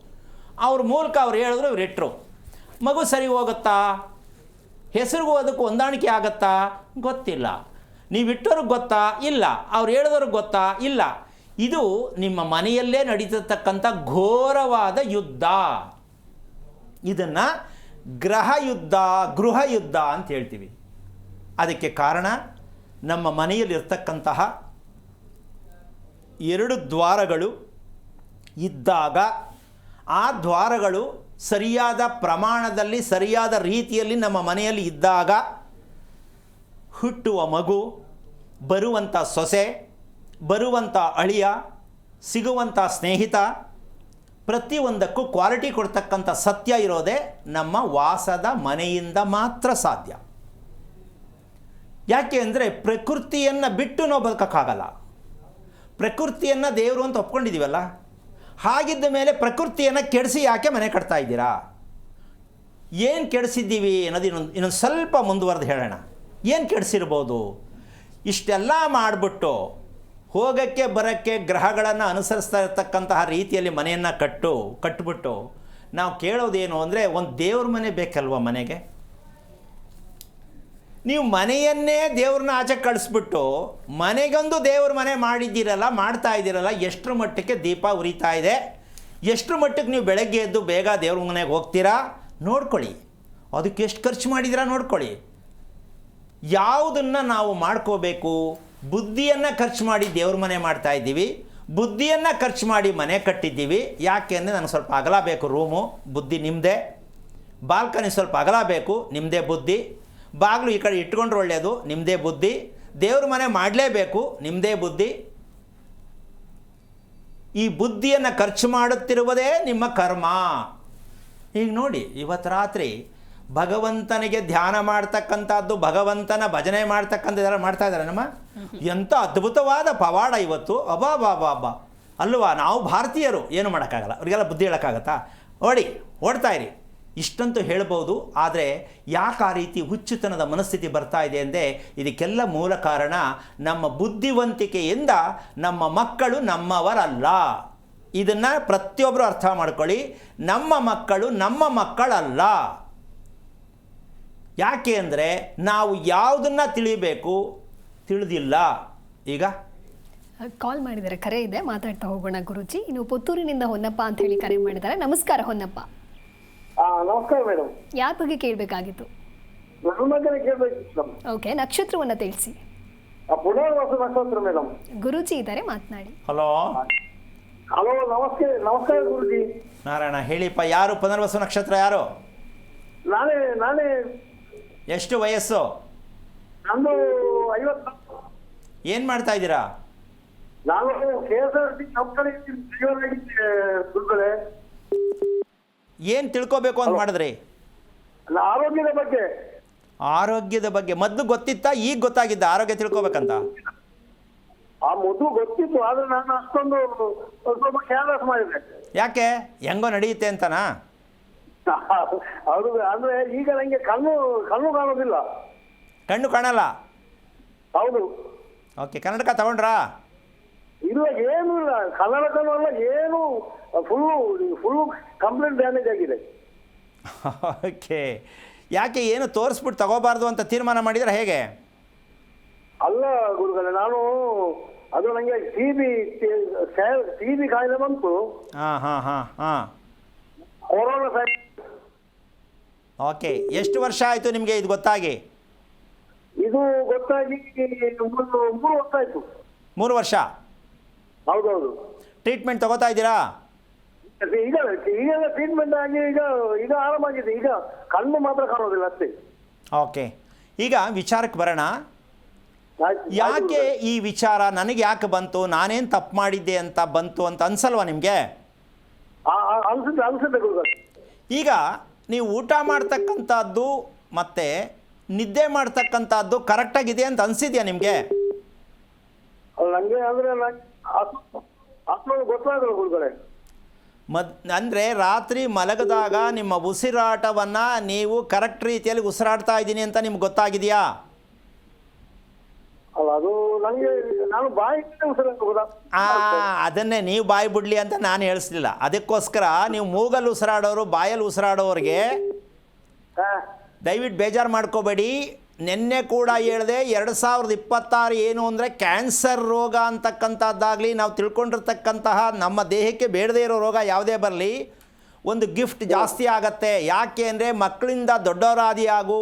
ಅವ್ರ ಮೂಲಕ ಅವ್ರು ಹೇಳಿದ್ರು, ಇವ್ರು ಇಟ್ಟರು. ಮಗು ಸರಿ ಹೋಗುತ್ತಾ? ಹೆಸರಿಗೂ ಅದಕ್ಕೆ ಹೊಂದಾಣಿಕೆ ಆಗತ್ತಾ? ಗೊತ್ತಿಲ್ಲ. ನೀವು ಇಟ್ಟವ್ರಿಗೆ ಗೊತ್ತಾ? ಇಲ್ಲ. ಅವ್ರು ಹೇಳಿದವ್ರಿಗೆ ಗೊತ್ತಾ? ಇಲ್ಲ. ಇದು ನಿಮ್ಮ ಮನೆಯಲ್ಲೇ ನಡೀತಿರ್ತಕ್ಕಂಥ ಘೋರವಾದ ಯುದ್ಧ. ಇದನ್ನು ಗೃಹ ಯುದ್ಧ ಅಂತ ಹೇಳ್ತೀವಿ. ಅದಕ್ಕೆ ಕಾರಣ ನಮ್ಮ ಮನೆಯಲ್ಲಿರ್ತಕ್ಕಂತಹ 2 ದ್ವಾರಗಳು ಇದ್ದಾಗ ಆ ದ್ವಾರಗಳು ಸರಿಯಾದ ಪ್ರಮಾಣದಲ್ಲಿ ಸರಿಯಾದ ರೀತಿಯಲ್ಲಿ ನಮ್ಮ ಮನೆಯಲ್ಲಿ ಇದ್ದಾಗ ಹುಟ್ಟುವ ಮಗು, ಬರುವಂಥ ಸೊಸೆ, ಬರುವಂಥ ಅಳಿಯ, ಸಿಗುವಂಥ ಸ್ನೇಹಿತ, ಪ್ರತಿಯೊಂದಕ್ಕೂ ಕ್ವಾಲಿಟಿ ಕೊಡ್ತಕ್ಕಂಥ ಸತ್ಯ ಇರೋದೇ ನಮ್ಮ ವಾಸದ ಮನೆಯಿಂದ ಮಾತ್ರ ಸಾಧ್ಯ. ಯಾಕೆ ಅಂದರೆ ಪ್ರಕೃತಿಯನ್ನು ಬಿಟ್ಟು ನಾವು ಬದುಕೋಕ್ಕಾಗಲ್ಲ. ಪ್ರಕೃತಿಯನ್ನು ದೇವರು ಅಂತ ಒಪ್ಕೊಂಡಿದ್ದೀವಲ್ಲ, ಹಾಗಿದ್ದ ಮೇಲೆ ಪ್ರಕೃತಿಯನ್ನು ಕೆಡಿಸಿ ಯಾಕೆ ಮನೆ ಕಟ್ತಾ ಇದ್ದೀರಾ? ಏನು ಕೆಡಿಸಿದ್ದೀವಿ ಅನ್ನೋದು ಇನ್ನೊಂದು ಸ್ವಲ್ಪ ಮುಂದುವರೆದು ಹೇಳೋಣ. ಏನು ಕೆಡಿಸಿರ್ಬೋದು? ಇಷ್ಟೆಲ್ಲ ಮಾಡಿಬಿಟ್ಟು ಹೋಗೋಕ್ಕೆ ಬರೋಕ್ಕೆ ಗ್ರಹಗಳನ್ನು ಅನುಸರಿಸ್ತಾ ಇರ್ತಕ್ಕಂತಹ ರೀತಿಯಲ್ಲಿ ಮನೆಯನ್ನು ಕಟ್ಟಿಬಿಟ್ಟು ನಾವು ಕೇಳೋದೇನು ಅಂದರೆ, ಒಂದು ದೇವ್ರ ಮನೆ ಬೇಕಲ್ವ ಮನೆಗೆ? ನೀವು ಮನೆಯನ್ನೇ ದೇವ್ರನ್ನ ಆಚೆ ಕಳಿಸ್ಬಿಟ್ಟು ಮನೆಗೊಂದು ದೇವ್ರ ಮನೆ ಮಾಡ್ತಾ ಇದ್ದೀರಲ್ಲ, ಎಷ್ಟರ ಮಟ್ಟಕ್ಕೆ ದೀಪ ಉರಿತಾ ಇದೆ, ಎಷ್ಟರ ಮಟ್ಟಕ್ಕೆ ನೀವು ಬೆಳಗ್ಗೆ ಎದ್ದು ಬೇಗ ದೇವ್ರ ಮನೆಗೆ ಹೋಗ್ತೀರಾ ನೋಡ್ಕೊಳ್ಳಿ. ಅದಕ್ಕೆ ಎಷ್ಟು ಖರ್ಚು ಮಾಡಿದ್ದೀರಾ ನೋಡ್ಕೊಳ್ಳಿ. ಯಾವುದನ್ನು ನಾವು ಮಾಡ್ಕೋಬೇಕು? ಬುದ್ಧಿಯನ್ನು ಖರ್ಚು ಮಾಡಿ ದೇವ್ರ ಮನೆ ಮಾಡ್ತಾ ಇದ್ದೀವಿ, ಬುದ್ಧಿಯನ್ನು ಖರ್ಚು ಮಾಡಿ ಮನೆ ಕಟ್ಟಿದ್ದೀವಿ. ಯಾಕೆ ಅಂದರೆ ನನಗೆ ಸ್ವಲ್ಪ ಅಗಲ ಬೇಕು ರೂಮು, ಬುದ್ಧಿ ನಿಮ್ಮದೇ. ಬಾಲ್ಕನಿ ಸ್ವಲ್ಪ ಅಗಲ ಬೇಕು, ನಿಮ್ಮದೇ ಬುದ್ಧಿ. ಬಾಗಿಲು ಈ ಕಡೆ ಇಟ್ಕೊಂಡ್ರೆ ಒಳ್ಳೆಯದು, ನಿಮ್ಮದೇ ಬುದ್ಧಿ. ದೇವ್ರ ಮನೆ ಮಾಡಲೇಬೇಕು, ನಿಮ್ಮದೇ ಬುದ್ಧಿ. ಈ ಬುದ್ಧಿಯನ್ನು ಖರ್ಚು ಮಾಡುತ್ತಿರುವುದೇ ನಿಮ್ಮ ಕರ್ಮ. ಈಗ ನೋಡಿ, ಇವತ್ತು ರಾತ್ರಿ ಭಗವಂತನಿಗೆ ಧ್ಯಾನ ಮಾಡ್ತಕ್ಕಂಥದ್ದು, ಭಗವಂತನ ಭಜನೆ ಮಾಡ್ತಕ್ಕಂಥದ್ದೆಲ್ಲ ಮಾಡ್ತಾ ಇದ್ದಾರೆ ನಮ್ಮ. ಎಂಥ ಅದ್ಭುತವಾದ ಪವಾಡ ಇವತ್ತು. ಅಬ್ಬಾ ಅಲ್ವಾ? ನಾವು ಭಾರತೀಯರು ಏನು ಮಾಡೋಕ್ಕಾಗಲ್ಲ, ಅವರಿಗೆಲ್ಲ ಬುದ್ಧಿ ಹೇಳೋಕ್ಕಾಗತ್ತಾ? ಓಡ್ತಾ ಇರಿ ಇಷ್ಟಂತೂ ಹೇಳ್ಬೋದು. ಆದರೆ ಯಾಕೆ ಆ ರೀತಿ ಹುಚ್ಚುತನದ ಮನಸ್ಥಿತಿ ಬರ್ತಾ ಇದೆ ಅಂದರೆ, ಇದಕ್ಕೆಲ್ಲ ಮೂಲ ಕಾರಣ ನಮ್ಮ ಬುದ್ಧಿವಂತಿಕೆಯಿಂದ ನಮ್ಮ ಮಕ್ಕಳು ನಮ್ಮವರಲ್ಲ. ಇದನ್ನು ಪ್ರತಿಯೊಬ್ಬರು ಅರ್ಥ ಮಾಡ್ಕೊಳ್ಳಿ. ನಮ್ಮ ಮಕ್ಕಳು ನಮ್ಮ ಮಕ್ಕಳಲ್ಲ. ಯಾಕೆ ಅಂದರೆ ನಾವು ಯಾವುದನ್ನು ತಿಳಿಬೇಕು, ತಿಳಿದಿಲ್ಲ. ಈಗ ಕಾಲ್ ಮಾಡಿದ್ದಾರೆ, ಕರೆ ಇದೆ, ಮಾತಾಡ್ತಾ ಹೋಗೋಣ ಗುರುಜಿ. ಇನ್ನು ಪುತ್ತೂರಿನಿಂದ ಹೊನ್ನಪ್ಪ ಅಂತ ಹೇಳಿ ಕರೆ ಮಾಡಿದ್ದಾರೆ. ನಮಸ್ಕಾರ ಹೊನ್ನಪ್ಪ. ನಮಸ್ಕಾರ ಮೇಡಮ್. ಯಾರ ಬಗ್ಗೆ ಕೇಳಬೇಕಾಗಿತ್ತು? ನನ್ನ ಬಗ್ಗೆ ಕೇಳಬೇಕಿತ್ತು. ಓಕೆ, ನಕ್ಷತ್ರವನ್ನ ತಿಳಿಸಿ. ಪುನರ್ವಸು ನಕ್ಷತ್ರ ಮೇಡಮ್. ಗುರುಜಿ ಇದ್ದಾರೆ, ಮಾತನಾಡಿ. ಹಲೋ ನಮಸ್ಕಾರ ಗುರುಜಿ. ನಾರಾಯಣ ಹೇಳಿಪ್ಪ, ಯಾರು ಪುನರ್ವಸು ನಕ್ಷತ್ರ? ಯಾರು? ನಾನೇ. ಎಷ್ಟು ವಯಸ್ಸು? ನಂದು 50. ಏನು ಮಾಡ್ತಾ ಇದ್ದೀರಾ? ನಾನು KSRTC ಕಂಪನಿ ಡ್ರೈವರ್ ಆಗಿದ್ದೆ ಗುರುಗಳೇ. ಏನು ತಿಳ್ಕೊಬೇಕು ಅಂತ ಮಾಡಿದ್ರಿ? ಆರೋಗ್ಯದ ಬಗ್ಗೆ. ಆರೋಗ್ಯದ ಬಗ್ಗೆ ಮೊದಲು ಗೊತ್ತಿತ್ತಾ? ಈಗ ಗೊತ್ತಾಗಿದ್ದ ಆರೋಗ್ಯ ತಿಳ್ಕೊಬೇಕಂತ? ಆ ಮೊದಲು ಗೊತ್ತಿತ್ತು, ಆದ್ರೆ ನಾನು ಅಷ್ಟೊಂದು ಸ್ವಲ್ಪ ಕೇರ್ಲೆಸ್ ಮಾಡಿದೆ. ಯಾಕೆ ಹೆಂಗೋ ನಡೆಯುತ್ತೆ ಅಂತನಾ? ಅದು ಅಂದ್ರೆ ಈಗ ನಂಗೆ ಕಣ್ಣು ಕಾಣೋದಿಲ್ಲ. ಕಣ್ಣು ಕಾಣಲ್ಲ? ಹೌದು. ಓಕೆ, ಕನ್ನಡಕ ತಗೊಂಡ್ರಾ? ಇಲ್ಲ, ಏನೂ ಇಲ್ಲ, ಕನ್ನಡಕನೂ ಅಲ್ಲ, ಏನು ಫುಲ್ಲು ಕಂಪ್ಲೀಟ್ ಡ್ಯಾಮೇಜ್ ಆಗಿದೆ. ಓಕೆ, ಯಾಕೆ ಏನು ತೋರಿಸ್ಬಿಟ್ಟು ತಗೋಬಾರ್ದು ಅಂತ ತೀರ್ಮಾನ ಮಾಡಿದ್ರೆ ಹೇಗೆ? ಅಲ್ಲ ಗುರುಗಳೇ, ನಾನು ಅದು ನನಗೆ ಟಿ ಬಿ ಕಾಯಿಲೆ ಬಂತು. ಹಾಂ. ಕೊರೋನಾ ಓಕೆ, ಎಷ್ಟು ವರ್ಷ ಆಯಿತು ನಿಮಗೆ ಇದು ಗೊತ್ತಾಗಿ? ಇದು ಗೊತ್ತಾಗಿ 3 ವರ್ಷ ಆಯ್ತು. 3 ವರ್ಷ? ಹೌದೌದು. ಟ್ರೀಟ್ಮೆಂಟ್ ತಗೋತಾ ಇದ್ದೀರಾ? ಈಗೆಲ್ಲ ಟ್ರೀಟ್ಮೆಂಟ್ ಆಗಿ ಈಗ ಆರಾಮಾಗಿದೆ. ಈಗ ಕಣ್ಣು ಮಾತ್ರ ಕಾಣೋದಿಲ್ಲ ಅಷ್ಟೇ. ಓಕೆ, ಈಗ ವಿಚಾರಕ್ಕೆ ಬರೋಣ. ಆಯ್ತು. ಯಾಕೆ ಈ ವಿಚಾರ ನನಗೆ ಯಾಕೆ ಬಂತು, ನಾನೇನು ತಪ್ಪು ಮಾಡಿದ್ದೆ ಅಂತ ಬಂತು ಅಂತ ಅನ್ಸಲ್ವಾ ನಿಮಗೆ? ಅನ್ಸುತ್ತೆ ಗುರುಗಳು. ಈಗ ನೀವು ಊಟ ಮಾಡ್ತಕ್ಕಂಥದ್ದು ಮತ್ತು ನಿದ್ದೆ ಮಾಡ್ತಕ್ಕಂಥದ್ದು ಕರೆಕ್ಟಾಗಿದೆ ಅಂತ ಅನಿಸಿದ್ಯಾ ನಿಮಗೆ? ನನಗೆ ಅಂದರೆ ಅಷ್ಟೊಂದು ಗೊತ್ತಾಗಲ್ಲ ಗುರುಗಳೇ. ಅಂದರೆ ರಾತ್ರಿ ಮಲಗಿದಾಗ ನಿಮ್ಮ ಉಸಿರಾಟವನ್ನು ನೀವು ಕರೆಕ್ಟ್ ರೀತಿಯಲ್ಲಿ ಉಸಿರಾಡ್ತಾ ಇದ್ದೀನಿ ಅಂತ ನಿಮ್ಗೆ ಗೊತ್ತಾಗಿದೆಯಾ? ಅಲ್ಲ, ಅದು ನನಗೆ ನಾನು ಬಾಯಿ ಉಸಿರಾಡ್ಬೋದಾ? ಅದನ್ನೇ ನೀವು ಬಾಯಿ ಬಿಡಲಿ ಅಂತ ನಾನು ಹೇಳಿಸ್ಲಿಲ್ಲ. ಅದಕ್ಕೋಸ್ಕರ ನೀವು ಮೂಗಲ್ಲಿ ಉಸಿರಾಡೋರು ಬಾಯಲ್ಲಿ ಉಸಿರಾಡೋರಿಗೆ ದಯವಿಟ್ಟು ಬೇಜಾರು ಮಾಡ್ಕೋಬೇಡಿ. ನಿನ್ನೆ ಕೂಡ ಹೇಳಿದೆ, 2026 ಏನು ಅಂದರೆ ಕ್ಯಾನ್ಸರ್ ರೋಗ ಅಂತಕ್ಕಂಥದ್ದಾಗಲಿ, ನಾವು ತಿಳ್ಕೊಂಡಿರ್ತಕ್ಕಂತಹ ನಮ್ಮ ದೇಹಕ್ಕೆ ಬೇಡದೇ ಇರೋ ರೋಗ ಯಾವುದೇ ಬರಲಿ, ಒಂದು ಗಿಫ್ಟ್ ಜಾಸ್ತಿ ಆಗತ್ತೆ. ಯಾಕೆ ಅಂದರೆ ಮಕ್ಕಳಿಂದ ದೊಡ್ಡವರಾದಿಯಾಗು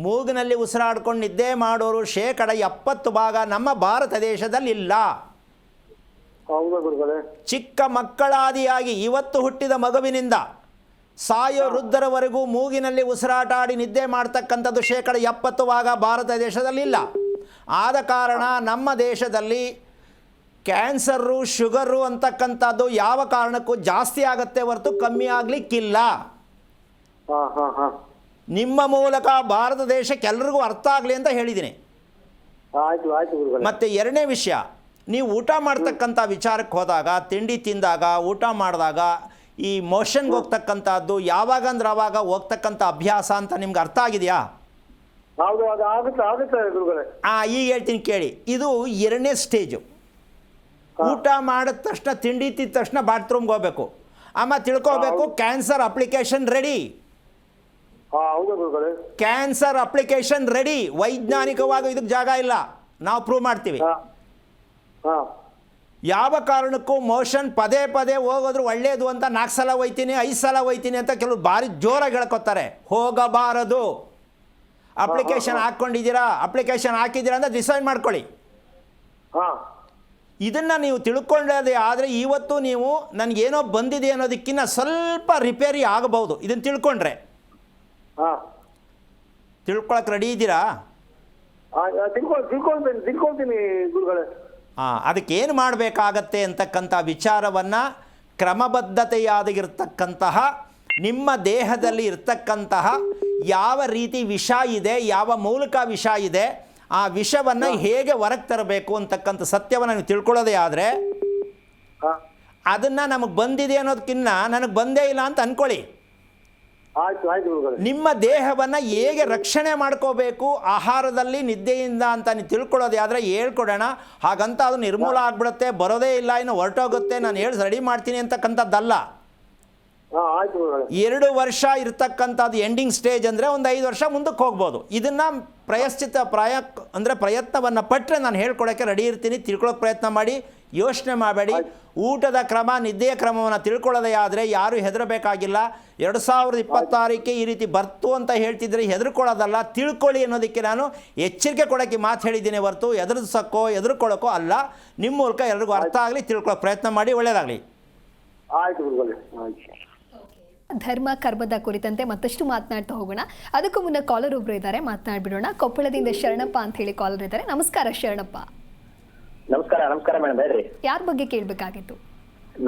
ಮೂಗಿನಲ್ಲಿ ಉಸಿರಾಡ್ಕೊಂಡು ನಿದ್ದೆ ಮಾಡೋರು 70% ನಮ್ಮ ಭಾರತ ದೇಶದಲ್ಲಿ ಇಲ್ಲ. ಚಿಕ್ಕ ಮಕ್ಕಳಾದಿಯಾಗಿ ಇವತ್ತು ಹುಟ್ಟಿದ ಮಗುವಿನಿಂದ ಸಾಯೋ ವೃದ್ಧರವರೆಗೂ ಮೂಗಿನಲ್ಲಿ ಉಸಿರಾಟ ಆಡಿ ನಿದ್ದೆ ಮಾಡ್ತಕ್ಕಂಥದ್ದು 70% ಭಾರತ ದೇಶದಲ್ಲಿ ಇಲ್ಲ. ಆದ ಕಾರಣ ನಮ್ಮ ದೇಶದಲ್ಲಿ ಕ್ಯಾನ್ಸರು, ಶುಗರು ಅಂತಕ್ಕಂಥದ್ದು ಯಾವ ಕಾರಣಕ್ಕೂ ಜಾಸ್ತಿ ಆಗತ್ತೆ ಹೊರತು ಕಮ್ಮಿ ಆಗಲಿಕ್ಕಿಲ್ಲ. ನಿಮ್ಮ ಮೂಲಕ ಭಾರತ ದೇಶಕ್ಕೆ ಎಲ್ರಿಗೂ ಅರ್ಥ ಆಗಲಿ ಅಂತ ಹೇಳಿದ್ದೀನಿ. ಮತ್ತು ಎರಡನೇ ವಿಷಯ, ನೀವು ಊಟ ಮಾಡ್ತಕ್ಕಂಥ ವಿಚಾರಕ್ಕೆ ಹೋದಾಗ, ತಿಂಡಿ ತಿಂದಾಗ, ಊಟ ಮಾಡಿದಾಗ ಈ ಮೋಷನ್ಗೆ ಹೋಗ್ತಕ್ಕಂಥದ್ದು ಯಾವಾಗ ಅಂದ್ರೆ ಆವಾಗ ಹೋಗ್ತಕ್ಕಂಥ ಅಭ್ಯಾಸ ಅಂತ ನಿಮ್ಗೆ ಅರ್ಥ ಆಗಿದೆಯಾ? ಈಗ ಹೇಳ್ತೀನಿ ಕೇಳಿ. ಇದು 2ನೇ ಸ್ಟೇಜು. ಊಟ ಮಾಡಿದ ತಕ್ಷಣ, ತಿಂಡಿ ತಿಂದ ತಕ್ಷಣ ಬಾತ್ರೂಮ್ಗೆ ಹೋಗ್ಬೇಕು. ಆಮೇಲೆ ತಿಳ್ಕೋಬೇಕು, cancer application ready. Cancer application ready. ವೈಜ್ಞಾನಿಕವಾಗಿ ಇದಕ್ಕೆ ಜಾಗ ಇಲ್ಲ, ನಾವು ಪ್ರೂವ್ ಮಾಡ್ತೀವಿ. ಯಾವ ಕಾರಣಕ್ಕೂ ಮೋಷನ್ ಪದೇ ಹೋಗೋದ್ರು ಒಳ್ಳೆಯದು ಅಂತ 4 ಸಲ ಹೋಯ್ತೀನಿ, 5 ಸಲ ಹೋಯ್ತೀನಿ ಅಂತ ಕೆಲವರು ಭಾರಿ ಜೋರಾಗಿ ಹೇಳ್ಕೊತಾರೆ. ಹೋಗಬಾರದು. ಅಪ್ಲಿಕೇಶನ್ ಹಾಕ್ಕೊಂಡಿದ್ದೀರಾ, ಅಪ್ಲಿಕೇಶನ್ ಹಾಕಿದ್ದೀರಾ ಅಂತ ಡಿಸೈಡ್ ಮಾಡ್ಕೊಳ್ಳಿ. ಇದನ್ನು ನೀವು ತಿಳ್ಕೊಳ್ಳೋದೇ ಆದರೆ ಇವತ್ತು ನೀವು ನನಗೇನೋ ಬಂದಿದೆ ಅನ್ನೋದಕ್ಕಿಂತ ಸ್ವಲ್ಪ ರಿಪೇರಿ ಆಗಬಹುದು. ಇದನ್ನು ತಿಳ್ಕೊಂಡ್ರೆ ತಿಳ್ಕೊಳಕ್ಕೆ ರೆಡಿ ಇದ್ದೀರಾ? ತಿಳ್ಕೊಳ್ತೀನಿ ಗುರುಗಳೇ. ಅದಕ್ಕೇನು ಮಾಡಬೇಕಾಗತ್ತೆ ಅಂತಕ್ಕಂಥ ವಿಚಾರವನ್ನು ಕ್ರಮಬದ್ಧತೆಯಾಗಿರ್ತಕ್ಕಂತಹ ನಿಮ್ಮ ದೇಹದಲ್ಲಿ ಇರ್ತಕ್ಕಂತಹ ಯಾವ ರೀತಿ ವಿಷ ಇದೆ, ಯಾವ ಮೂಲಕ ವಿಷ ಇದೆ, ಆ ವಿಷವನ್ನು ಹೇಗೆ ಹೊರಗೆ ತರಬೇಕು ಅಂತಕ್ಕಂಥ ಸತ್ಯವನ್ನು ನೀವು ತಿಳ್ಕೊಳ್ಳೋದೇ ಆದರೆ ಅದನ್ನು ನಮಗೆ ಬಂದಿದೆ ಅನ್ನೋದಕ್ಕಿಂತ ನನಗೆ ಬಂದೇ ಇಲ್ಲ ಅಂತ ಅಂದ್ಕೊಳ್ಳಿ. ನಿಮ್ಮ ದೇಹವನ್ನು ಹೇಗೆ ರಕ್ಷಣೆ ಮಾಡ್ಕೋಬೇಕು ಆಹಾರದಲ್ಲಿ, ನಿದ್ದೆಯಿಂದ ಅಂತ ನೀವು ತಿಳ್ಕೊಳ್ಳೋದೇ ಆದರೆ ಹೇಳ್ಕೊಡೋಣ. ಹಾಗಂತ ಅದು ನಿರ್ಮೂಲ ಆಗಿಬಿಡುತ್ತೆ, ಬರೋದೇ ಇಲ್ಲ, ಇನ್ನು ಹೊರಟೋಗುತ್ತೆ, ನಾನು ಹೇಳಿ ರೆಡಿ ಮಾಡ್ತೀನಿ ಅಂತಕ್ಕಂಥದ್ದಲ್ಲ. 2 ವರ್ಷ ಇರ್ತಕ್ಕಂಥದ್ದು ಎಂಡಿಂಗ್ ಸ್ಟೇಜ್ ಅಂದರೆ ಒಂದು 5 ವರ್ಷ ಮುಂದಕ್ಕೆ ಹೋಗ್ಬೋದು. ಇದನ್ನು ಪ್ರಯತ್ನವನ್ನು ಪಟ್ಟರೆ ನಾನು ಹೇಳ್ಕೊಡೋಕ್ಕೆ ರೆಡಿ ಇರ್ತೀನಿ. ತಿಳ್ಕೊಳ್ಳೋಕೆ ಪ್ರಯತ್ನ ಮಾಡಿ, ಯೋಚನೆ ಮಾಡಬೇಡಿ. ಊಟದ ಕ್ರಮ, ನಿದ್ದೆಯ ಕ್ರಮವನ್ನು ತಿಳ್ಕೊಳ್ಳೋದೇ ಆದರೆ ಯಾರೂ ಹೆದರಬೇಕಾಗಿಲ್ಲ. 2026ಕ್ಕೆ ಈ ರೀತಿ ಬರ್ತು ಅಂತ ಹೇಳ್ತಿದ್ರೆ ಹೆದರ್ಕೊಳ್ಳೋದಲ್ಲ, ತಿಳ್ಕೊಳ್ಳಿ ಅನ್ನೋದಕ್ಕೆ ನಾನು ಎಚ್ಚರಿಕೆ ಕೊಡೋಕ್ಕೆ ಮಾತು ಹೇಳಿದ್ದೀನಿ ಹೊರತು ಹೆದರ್ಕೊಳ್ಳೋಕ್ಕೋ ಅಲ್ಲ. ನಿಮ್ಮ ಮೂಲಕ ಎಲ್ರಿಗೂ ಅರ್ಥ ಆಗಲಿ, ತಿಳ್ಕೊಳ್ಳೋಕೆ ಪ್ರಯತ್ನ ಮಾಡಿ. ಒಳ್ಳೆಯದಾಗಲಿ. ಧರ್ಮ ಕರ್ಮದ ಕುರಿತಂತೆ ಮತ್ತಷ್ಟು ಮಾತನಾಡ್ತಾ ಹೋಗೋಣ. ಅದಕ್ಕೂ ಮುನ್ನ ಕಾಲರ್ ಒಬ್ರು ಇದ್ದಾರೆ, ಮಾತನಾಡ್ಬಿಡೋಣ. ಕೊಪ್ಪಳದಿಂದ ಶರಣಪ್ಪ ಅಂತ ಹೇಳಿ ಕಾಲರ್ ಇದ್ದಾರೆ. ನಮಸ್ಕಾರ ಶರಣಪ್ಪ. ನಮಸ್ಕಾರ ಮೇಡಮ್. ಹೇಳ್ರಿ, ಯಾರ ಬಗ್ಗೆ ಕೇಳಬೇಕಾಗಿತ್ತು?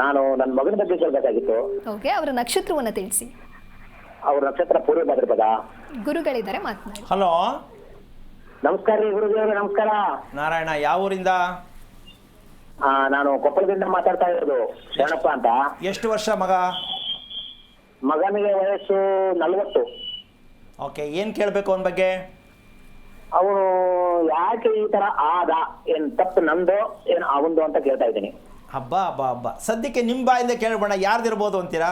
ನಾನು ನನ್ನ ಮಗನ ಬಗ್ಗೆ ಕೇಳಬೇಕಾಗಿತ್ತು. ಓಕೆ, ಅವರ ನಕ್ಷತ್ರವನ್ನ ತಿಳಿಸಿ. ಅವ್ರ ನಕ್ಷತ್ರ ಪೂರ್ವ ಭಾದ್ರಪದ. ಗುರುಗಳಿದ್ದಾರೆ, ಮಾತನಾಡಿ. ಹಲೋ, ನಮಸ್ಕಾರ ರೀ ಗುರುದೇವ್ರೆ. ನಮಸ್ಕಾರ. ನಾರಾಯಣ, ಯಾವ ಊರಿಂದ? ನಾನು ಕೊಪ್ಪಳದಿಂದ ಮಾತಾಡ್ತಾ ಇರೋದು, ಶರಣಪ್ಪ ಅಂತ. ಎಷ್ಟು ವರ್ಷ ಮಗ? ಮಗನಿಗೆ ವಯಸ್ಸು 40. ಓಕೆ, ಏನು ಕೇಳಬೇಕು ಅವನ ಬಗ್ಗೆ? ಅವನು ಯಾಕೆ ಈ ತರ ಆದ, ಏನ್ ತಪ್ಪು ನಂದು ಏನ್ ಅವಂದು ಅಂತ ಕೇಳ್ತಾ ಇದ್ದೀನಿ. ಹಬ್ಬ ಹಬ್ಬ ಹಬ್ಬ, ಸದ್ಯಕ್ಕೆ ನಿಮ್ಮ ಬಾಯಿಂದ ಕೇಳಬೇಡ, ಯಾರ್ದಿರ್ಬೋದು ಅಂತೀರಾ?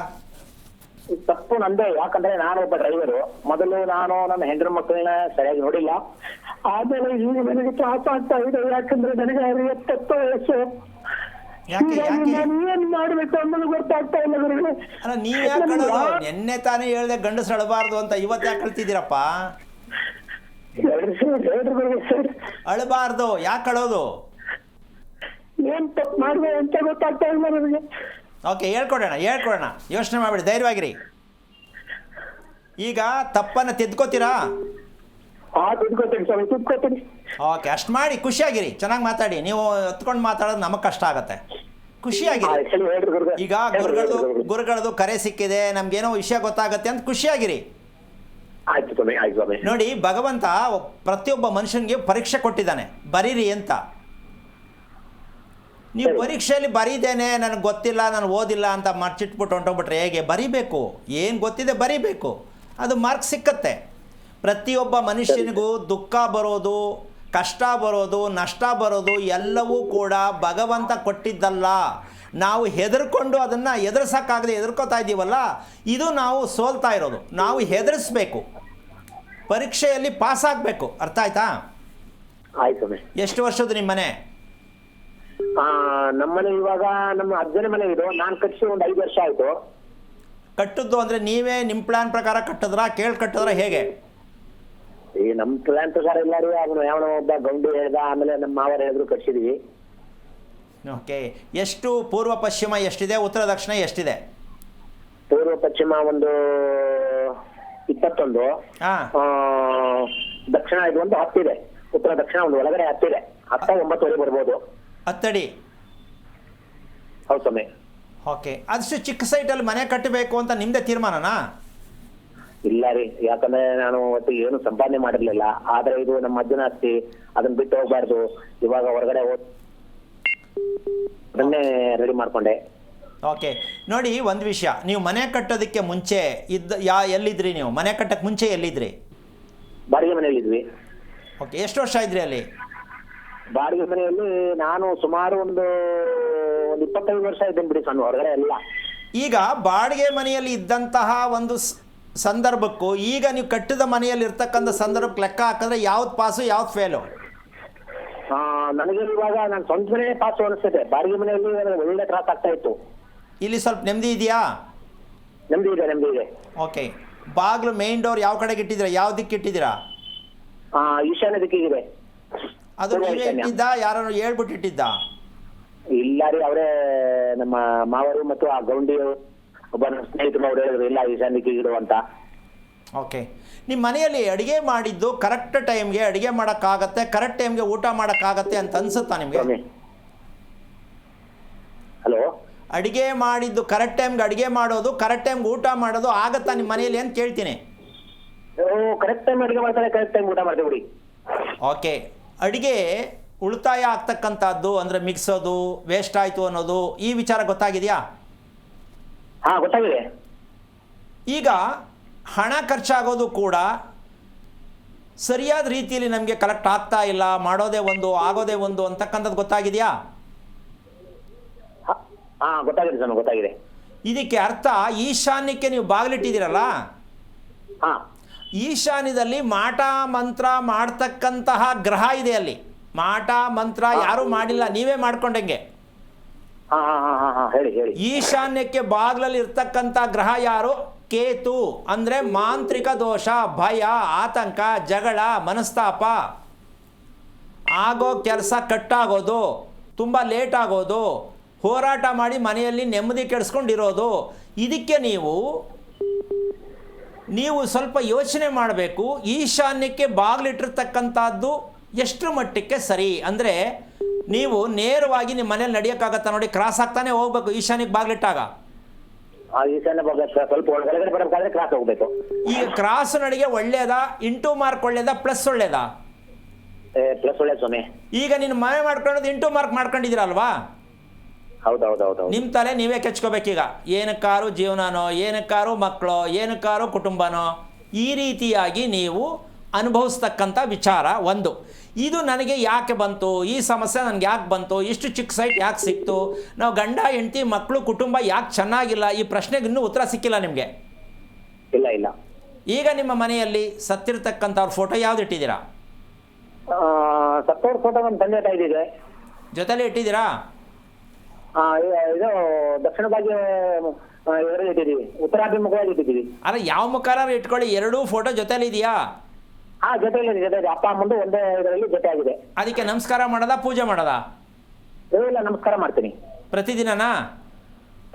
ತಪ್ಪು ನಂದೇ. ಯಾಕಂದ್ರೆ ನಾನು ಒಬ್ಬ ಡ್ರೈವರು. ಮೊದಲು ನಾನು ನನ್ನ ಹೆಂಡರ ಮಕ್ಕಳನ್ನ ಸರಿಯಾಗಿ ನೋಡಿಲ್ಲ. ಆಮೇಲೆ ಈಗ ನನಗೆ ತ್ರಾಸ ಆಗ್ತಾ ಇದೆ. ಯಾಕಂದ್ರೆ ನನಗೆ 70 ವಯಸ್ಸು. ಯಾಕೆ ಯಾಕೆ ನಾನು ಏನ್ ಮಾಡ್ಬೇಕು ಅನ್ನೋದು ಗೊತ್ತಾಗ್ತಾ ಇಲ್ಲ ಗುರುಗಳೇ. ಅಲ್ಲ, ನೀವು ಯಾಕೆ ಕಳೋದು? ನಿನ್ನೆ ತಾನೇ ಹೇಳ್ದೆ ಗಂಡಸರು ಅಳಬಾರ್ದು ಅಂತ, ಇವತ್ತು ಯಾಕೆ ಕಳ್ತಿದ್ದೀರಪ್ಪ? ಹೇಳ್ರಿ ಗುರುಗಳೇ ಸರ್, ಅಳಬಾರ್ದು, ಯಾಕೆ ಕಳೋದು? ಏನ್ ತಪ್ಪು ಮಾಡಿದೆ ಅಂತ ಗೊತ್ತಾಗ್ತಾ ಇಲ್ಲ ನನಗೆ. ಓಕೆ, ಹೇಳ್ಕೊಡೋಣ, ಯೋಚನೆ ಮಾಡಬೇಡಿ, ಧೈರ್ಯವಾಗಿರಿ. ಈಗ ತಪ್ಪನ್ನು ತಿದ್ಕೋತೀರಾ? ತಿದ್ಕೋತೀನಿ ಸ್ವಾಮಿ, ತಿದ್ಕೋತೀನಿ. ಓಕೆ, ಅಷ್ಟು ಮಾಡಿ ಖುಷಿಯಾಗಿರಿ, ಚೆನ್ನಾಗಿ ಮಾತಾಡಿ. ನೀವು ಹೊತ್ಕೊಂಡು ಮಾತಾಡೋದು ನಮಗೆ ಕಷ್ಟ ಆಗುತ್ತೆ. ಖುಷಿಯಾಗಿರಿ. ಹೇಳ್ರಿ ಗುರುಗಳೇ. ಈಗ ಗುರುಗಳದು ಕರೆ ಸಿಕ್ಕಿದೆ, ನಮ್ಗೇನೋ ವಿಷಯ ಗೊತ್ತಾಗತ್ತೆ ಅಂತ ಖುಷಿಯಾಗಿರಿ. ಆಯ್ತು ಸ್ವಾಮಿ, ಆಯ್ತು ಸ್ವಾಮಿ. ನೋಡಿ, ಭಗವಂತ ಪ್ರತಿಯೊಬ್ಬ ಮನುಷ್ಯನಿಗೆ ಪರೀಕ್ಷೆ ಕೊಟ್ಟಿದ್ದಾನೆ, ಬರೀರಿ ಅಂತ. ನೀವು ಪರೀಕ್ಷೆಯಲ್ಲಿ ಬರೀದೇನೆ ನನಗೆ ಗೊತ್ತಿಲ್ಲ, ನಾನು ಓದಿಲ್ಲ ಅಂತ ಮರ್ಚಿಟ್ಬಿಟ್ಟು ಹೊಂಟೋಗ್ಬಿಟ್ರೆ ಹೇಗೆ? ಬರೀಬೇಕು, ಏನು ಗೊತ್ತಿದೆ ಬರೀಬೇಕು, ಅದು ಮಾರ್ಕ್ ಸಿಕ್ಕತ್ತೆ. ಪ್ರತಿಯೊಬ್ಬ ಮನುಷ್ಯನಿಗೂ ದುಃಖ ಬರೋದು, ಕಷ್ಟ ಬರೋದು, ನಷ್ಟ ಬರೋದು ಎಲ್ಲವೂ ಕೂಡ ಭಗವಂತ ಕೊಟ್ಟಿದ್ದಲ್ಲ. ನಾವು ಹೆದರ್ಕೊಂಡು ಅದನ್ನು ಎದುರಿಸೋಕ್ಕಾಗದೆ ಎದುರ್ಕೋತಾ ಇದ್ದೀವಲ್ಲ, ಇದು ನಾವು ಸೋಲ್ತಾ ಇರೋದು. ನಾವು ಹೆದರಿಸ್ಬೇಕು, ಪರೀಕ್ಷೆಯಲ್ಲಿ ಪಾಸ್ ಆಗಬೇಕು. ಅರ್ಥ ಆಯ್ತಾ? ಆಯ್ತು ಸ್ವಾಮಿ. ಎಷ್ಟು ವರ್ಷದ್ದು ನಿಮ್ಮ ಮನೆ? ನಮ್ಮನೆ ಇವಾಗ ನಮ್ಮ ಅಜ್ಜನ ಮನೆ ಇದು. ನಾನು ಕಟ್ಟಿಸಿ ಒಂದು 5 ವರ್ಷ ಆಯ್ತು. ಕಟ್ಟದ್ದು ಅಂದರೆ ನೀವೇ ನಿಮ್ಮ ಪ್ಲಾನ್ ಪ್ರಕಾರ ಕಟ್ಟಿದ್ರಾ, ಕಟ್ಟಿದ್ರಾ, ಹೇಗೆ? ಈ ನಮ್ಮ ಪ್ಲಾನ್ ಪ್ರಕಾರ ಇಲ್ಲ ರೀ. ಅವನು ಯಾವನೋ ಒಬ್ಬ ಗೌಂಡಿ ಹೇಳ್ದ, ಆಮೇಲೆ ನಮ್ಮ ಮಾವರು ಹೇಳಿದ್ರು ಕಟ್ಸಿದೀವಿ. ಓಕೆ, ಎಷ್ಟು ಪೂರ್ವ ಪಶ್ಚಿಮ ಎಷ್ಟಿದೆ, ಉತ್ತರ ದಕ್ಷಿಣ ಎಷ್ಟಿದೆ? ಪೂರ್ವ ಪಶ್ಚಿಮ ಒಂದು 21. ಹಾಂ, ದಕ್ಷಿಣ ಇದು ಒಂದು 10 ಇದೆ. ಉತ್ತರ ದಕ್ಷಿಣ ಒಂದು ಒಳಗಡೆ 10 ಇದೆ. 10, 9 ಬರ್ಬೋದು. 10 ಅಡಿ. ಹೌದು ಸ್ವಾಮಿ. ಓಕೆ, ಅಷ್ಟು ಚಿಕ್ಕ ಸೈಟಲ್ಲಿ ಮನೆ ಕಟ್ಟಬೇಕು ಅಂತ ನಿಮ್ಮದೇ ತೀರ್ಮಾನನಾ? ಇಲ್ಲ ರೀ, ಯಾಕಂದ್ರೆ ನಾನು ಒಟ್ಟು ಏನು ಸಂಪಾದನೆ ಮಾಡಿರ್ಲಿಲ್ಲ. ಆದ್ರೆ ಇದು ನಮ್ಮ ಅಜ್ಜನ ಆಸ್ತಿ, ಅದನ್ನ ಬಿಟ್ಟು ಹೋಗ್ಬಾರ್ದು. ಇವಾಗ ಹೊರಗಡೆ ಅದನ್ನೇ ರೆಡಿ ಮಾಡ್ಕೊಂಡೆ. ಓಕೆ, ನೋಡಿ ಒಂದು ವಿಷಯ, ನೀವು ಮನೆ ಕಟ್ಟೋದಕ್ಕೆ ಮುಂಚೆ ಎಲ್ಲಿದ್ರಿ? ನೀವು ಮನೆ ಕಟ್ಟಕ್ಕೆ ಮುಂಚೆ ಎಲ್ಲಿದ್ರಿ? ಬಾಡಿಗೆ ಮನೆಯಲ್ಲಿ ಇದ್ವಿ. ಓಕೆ, ಎಷ್ಟು ವರ್ಷ ಇದ್ರಿ ಅಲ್ಲಿ? ಬಾಡಿಗೆ ಮನೆಯಲ್ಲಿ ನಾನು ಸುಮಾರು ಒಂದು 25 ವರ್ಷ ಇದ್ದೇನೆ ಬಿಡಿ ಸ್ವಾಮಿ, ಹೊರಗಡೆ ಎಲ್ಲ. ಈಗ ಬಾಡಿಗೆ ಮನೆಯಲ್ಲಿ ಇದ್ದಂತಹ ಒಂದು ಸಂದರ್ಭಕ್ಕೂ ಈಗ ನೀವು ಕಟ್ಟಿದ ಮನೆಯಲ್ಲಿ ಇರ್ತಕ್ಕಂಥ ಸಂದರ್ಭಕ್ಕೆ ಲೆಕ್ಕ ಹಾಕಿದ್ರೆ ಯಾವ್ದು ಪಾಸು, ಯಾವ್ದು ಫೇಲು? ನನಗೆ ಇವಾಗ ನಾನು ಸ್ವಂತ ಮನೆ ಪಾಸು ಅನಿಸ್ತದೆ. ಬಾಡಿಗೆ ಮನೆಯಲ್ಲಿ ಒಳ್ಳೆ ತ್ರಾಸ ಆಗ್ತಾ ಇತ್ತು. ಇಲ್ಲಿ ಸ್ವಲ್ಪ ನೆಮ್ಮದಿ ಇದೆಯಾ? ನೆಮ್ಮದಿ ಇದೆ. ಓಕೆ, ಬಾಗಿಲು ಮೇನ್ ಡೋರ್ ಯಾವ ಕಡೆಗೆ ಇಟ್ಟಿದ್ದೀರಾ, ಯಾವ ದಿಕ್ಕು ಇಟ್ಟಿದ್ದೀರಾ? ಈಶಾನ್ಯ ದಿಕ್ಕಿಗಿದೆ. ಅದು ನೀವೇ ಇಟ್ಟಿದ್ದ, ಯಾರು ಹೇಳ್ಬಿಟ್ಟು ಇಟ್ಟಿದ್ದ? ಇಲ್ಲ ರೀ, ಅವರೇ ನಮ್ಮ ಮಾವರು ಮತ್ತು ಆ ಗೌಂಡಿ ಒಬ್ಬ ನನ್ನ ಸ್ನೇಹಿತರು ಅವ್ರು ಹೇಳಿದ್ರು, ಇಲ್ಲ ಈಶಾನ್ಯ ದಿಕ್ಕಿಗಿಡು ಅಂತ. ಓಕೆ, ನಿಮ್ಮ ಮನೆಯಲ್ಲಿ ಅಡುಗೆ ಮಾಡಿದ್ದು ಕರೆಕ್ಟ್ ಟೈಮ್ಗೆ ಅಡುಗೆ ಮಾಡೋಕ್ಕಾಗತ್ತೆ, ಕರೆಕ್ಟ್ ಟೈಮ್ಗೆ ಊಟ ಮಾಡೋಕ್ಕಾಗತ್ತೆ ಅಂತ ಅನ್ಸುತ್ತಾ ನಿಮಗೆ? ಹಲೋ, ಅಡುಗೆ ಮಾಡಿದ್ದು ಕರೆಕ್ಟ್ ಟೈಮ್ಗೆ ಅಡುಗೆ ಮಾಡೋದು, ಕರೆಕ್ಟ್ ಟೈಮ್ಗೆ ಊಟ ಮಾಡೋದು ಆಗತ್ತಾ ನಿಮ್ಮ ಮನೆಯಲ್ಲಿ ಅಂತ ಕೇಳ್ತೀನಿ. ಕರೆಕ್ಟ್ ಟೈಮ್ ಅಡುಗೆ ಮಾಡ್ತಾರೆ, ಕರೆಕ್ಟ್ ಟೈಮ್ ಊಟ ಮಾಡ್ತೀವಿ ಬಿಡಿ. ಓಕೆ, ಅಡುಗೆ ಉಳಿತಾಯ ಆಗ್ತಕ್ಕಂಥದ್ದು ಅಂದರೆ ಮಿಕ್ಸೋದು, ವೇಸ್ಟ್ ಆಯಿತು ಅನ್ನೋದು, ಈ ವಿಚಾರ ಗೊತ್ತಾಗಿದೆಯಾ? ಗೊತ್ತಾಗಿದೆ. ಈಗ ಹಣ ಖರ್ಚಾಗೋದು ಕೂಡ ಸರಿಯಾದ ರೀತಿಯಲ್ಲಿ ನಮಗೆ ಕಲೆಕ್ಟ್ ಆಗ್ತಾ ಇಲ್ಲ, ಮಾಡೋದೇ ಒಂದು ಆಗೋದೇ ಒಂದು ಅಂತಕ್ಕಂಥದ್ದು ಗೊತ್ತಾಗಿದೆಯಾ? ಗೊತ್ತಾಗಿದೆ ಸ್ವಾಮಿ, ಗೊತ್ತಾಗಿದೆ. ಇದಕ್ಕೆ ಅರ್ಥ ಈಶಾನ್ಯಕ್ಕೆ ನೀವು ಬಾಗಿಲಿಟ್ಟಿದ್ದೀರಲ್ಲ, ಈಶಾನ್ಯದಲ್ಲಿ ಮಾಟ ಮಂತ್ರ ಮಾಡ್ತಕ್ಕಂತಹ ಗ್ರಹ ಇದೆ. ಅಲ್ಲಿ ಮಾಟ ಮಂತ್ರ ಯಾರೂ ಮಾಡಿಲ್ಲ, ನೀವೇ ಮಾಡ್ಕೊಂಡಂಗೆ. ಹೇಳಿ ಹೇಳಿ. ಈಶಾನ್ಯಕ್ಕೆ ಬಾಗಿಲಲ್ಲಿ ಇರ್ತಕ್ಕಂಥ ಗ್ರಹ ಯಾರು? ಕೇತು. ಅಂದರೆ ಮಾಂತ್ರಿಕ ದೋಷ, ಭಯ, ಆತಂಕ, ಜಗಳ, ಮನಸ್ತಾಪ, ಆಗೋ ಕೆಲಸ ಕಟ್ಟಾಗೋದು, ತುಂಬ ಲೇಟ್ ಆಗೋದು, ಹೋರಾಟ ಮಾಡಿ ಮನೆಯಲ್ಲಿ ನೆಮ್ಮದಿ ಕೆಡಿಸ್ಕೊಂಡಿರೋದು. ಇದಕ್ಕೆ ನೀವು ಸ್ವಲ್ಪ ಯೋಚನೆ ಮಾಡಬೇಕು. ಈಶಾನ್ಯಕ್ಕೆ ಬಾಗಿಲಿಟ್ಟಿರ್ತಕ್ಕಂಥದ್ದು ಎಷ್ಟು ಮಟ್ಟಕ್ಕೆ ಸರಿ ಅಂದರೆ, ನೀವು ನೇರವಾಗಿ ನಿಮ್ಮ ಮನೇಲಿ ನಡೆಯೋಕ್ಕಾಗತ್ತಾ ನೋಡಿ, ಕ್ರಾಸ್ ಆಗ್ತಾನೆ ಹೋಗ್ಬೇಕು ಈಶಾನ್ಯಕ್ಕೆ ಬಾಗಿಲಿಟ್ಟಾಗ. ಈಶಾನ್ಯ ಸ್ವಲ್ಪ ಒಳಗಡೆ ಬರಬೇಕಾದ್ರೆ ಕ್ರಾಸ್ ಹೋಗ್ಬೇಕು. ಈಗ ಕ್ರಾಸ್ ನಡಿಗೆ ಒಳ್ಳೇದಾ, ಇಂಟು ಮಾರ್ಕ್ ಒಳ್ಳೇದಾ, ಪ್ಲಸ್ ಒಳ್ಳೇದಾ? ಪ್ಲಸ್ ಒಳ್ಳೆ ಸ್ವಾಮಿ. ಈಗ ನೀನು ಮನೆ ಮಾಡ್ಕೊಳ್ಳೋದು ಇಂಟು ಮಾರ್ಕ್ ಮಾಡ್ಕೊಂಡಿದ್ದೀರಲ್ವಾ? ಹೌದೌದೌದು. ನಿಮ್ಮ ತಲೆ ನೀವೇ ಕೆಚ್ಕೋಬೇಕೀಗ. ಏನಕ್ಕಾರು ಜೀವನನೋ, ಏನಕ್ಕಾರು ಮಕ್ಕಳೋ, ಏನಕ್ಕಾರು ಕುಟುಂಬನೋ, ಈ ರೀತಿಯಾಗಿ ನೀವು ಅನುಭವಿಸ್ತಕ್ಕಂಥ ವಿಚಾರ ಒಂದು. ಇದು ನನಗೆ ಯಾಕೆ ಬಂತು, ಈ ಸಮಸ್ಯೆ ನನಗೆ ಯಾಕೆ ಬಂತು, ಇಷ್ಟು ಚಿಕ್ಕ ಸೈಟ್ ಯಾಕೆ ಸಿಕ್ತು, ನಾವು ಗಂಡ ಹೆಂಡತಿ ಮಕ್ಕಳು ಕುಟುಂಬ ಯಾಕೆ ಚೆನ್ನಾಗಿಲ್ಲ, ಈ ಪ್ರಶ್ನೆಗೆ ಇನ್ನೂ ಉತ್ತರ ಸಿಕ್ಕಿಲ್ಲ ನಿಮಗೆ. ಇಲ್ಲ. ಈಗ ನಿಮ್ಮ ಮನೆಯಲ್ಲಿ ಸತ್ತಿರ್ತಕ್ಕಂಥವ್ರ ಫೋಟೋ ಯಾವ್ದು ಇಟ್ಟಿದ್ದೀರಾ? ಸತ್ತೋರ್ ಫೋಟೋ ಒಂದು ತಂದೆ ತಾಯಿದಿದೆ. ಜೊತೆಲಿ ಇಟ್ಟಿದ್ದೀರಾ? ಇದು ದಕ್ಷಿಣ ಭಾಗ್ಯ ಎರಡು ಇಟ್ಟಿದ್ದೀವಿ, ಉತ್ತರಾಭಿಮುಖವಾಗಿ ಇಟ್ಟಿದ್ದೀವಿ. ಅಲ್ಲ, ಯಾವ ಮುಖಾರ ಇಟ್ಕೊಳ್ಳಿ, ಎರಡೂ ಫೋಟೋ ಜೊತೆಲಿ ಇದೆಯಾ? ಜೊತೆ ಅಪ್ಪ ಅಮ್ಮಂದು ಒಂದೇ ಇದರಲ್ಲಿ ಜೊತೆ ಆಗಿದೆ. ಅದಕ್ಕೆ ನಮಸ್ಕಾರ ಮಾಡೋದಾ, ಪೂಜೆ ಮಾಡೋದಾ? ಇಲ್ಲ, ನಮಸ್ಕಾರ ಮಾಡ್ತೀನಿ. ಪ್ರತಿದಿನನಾ?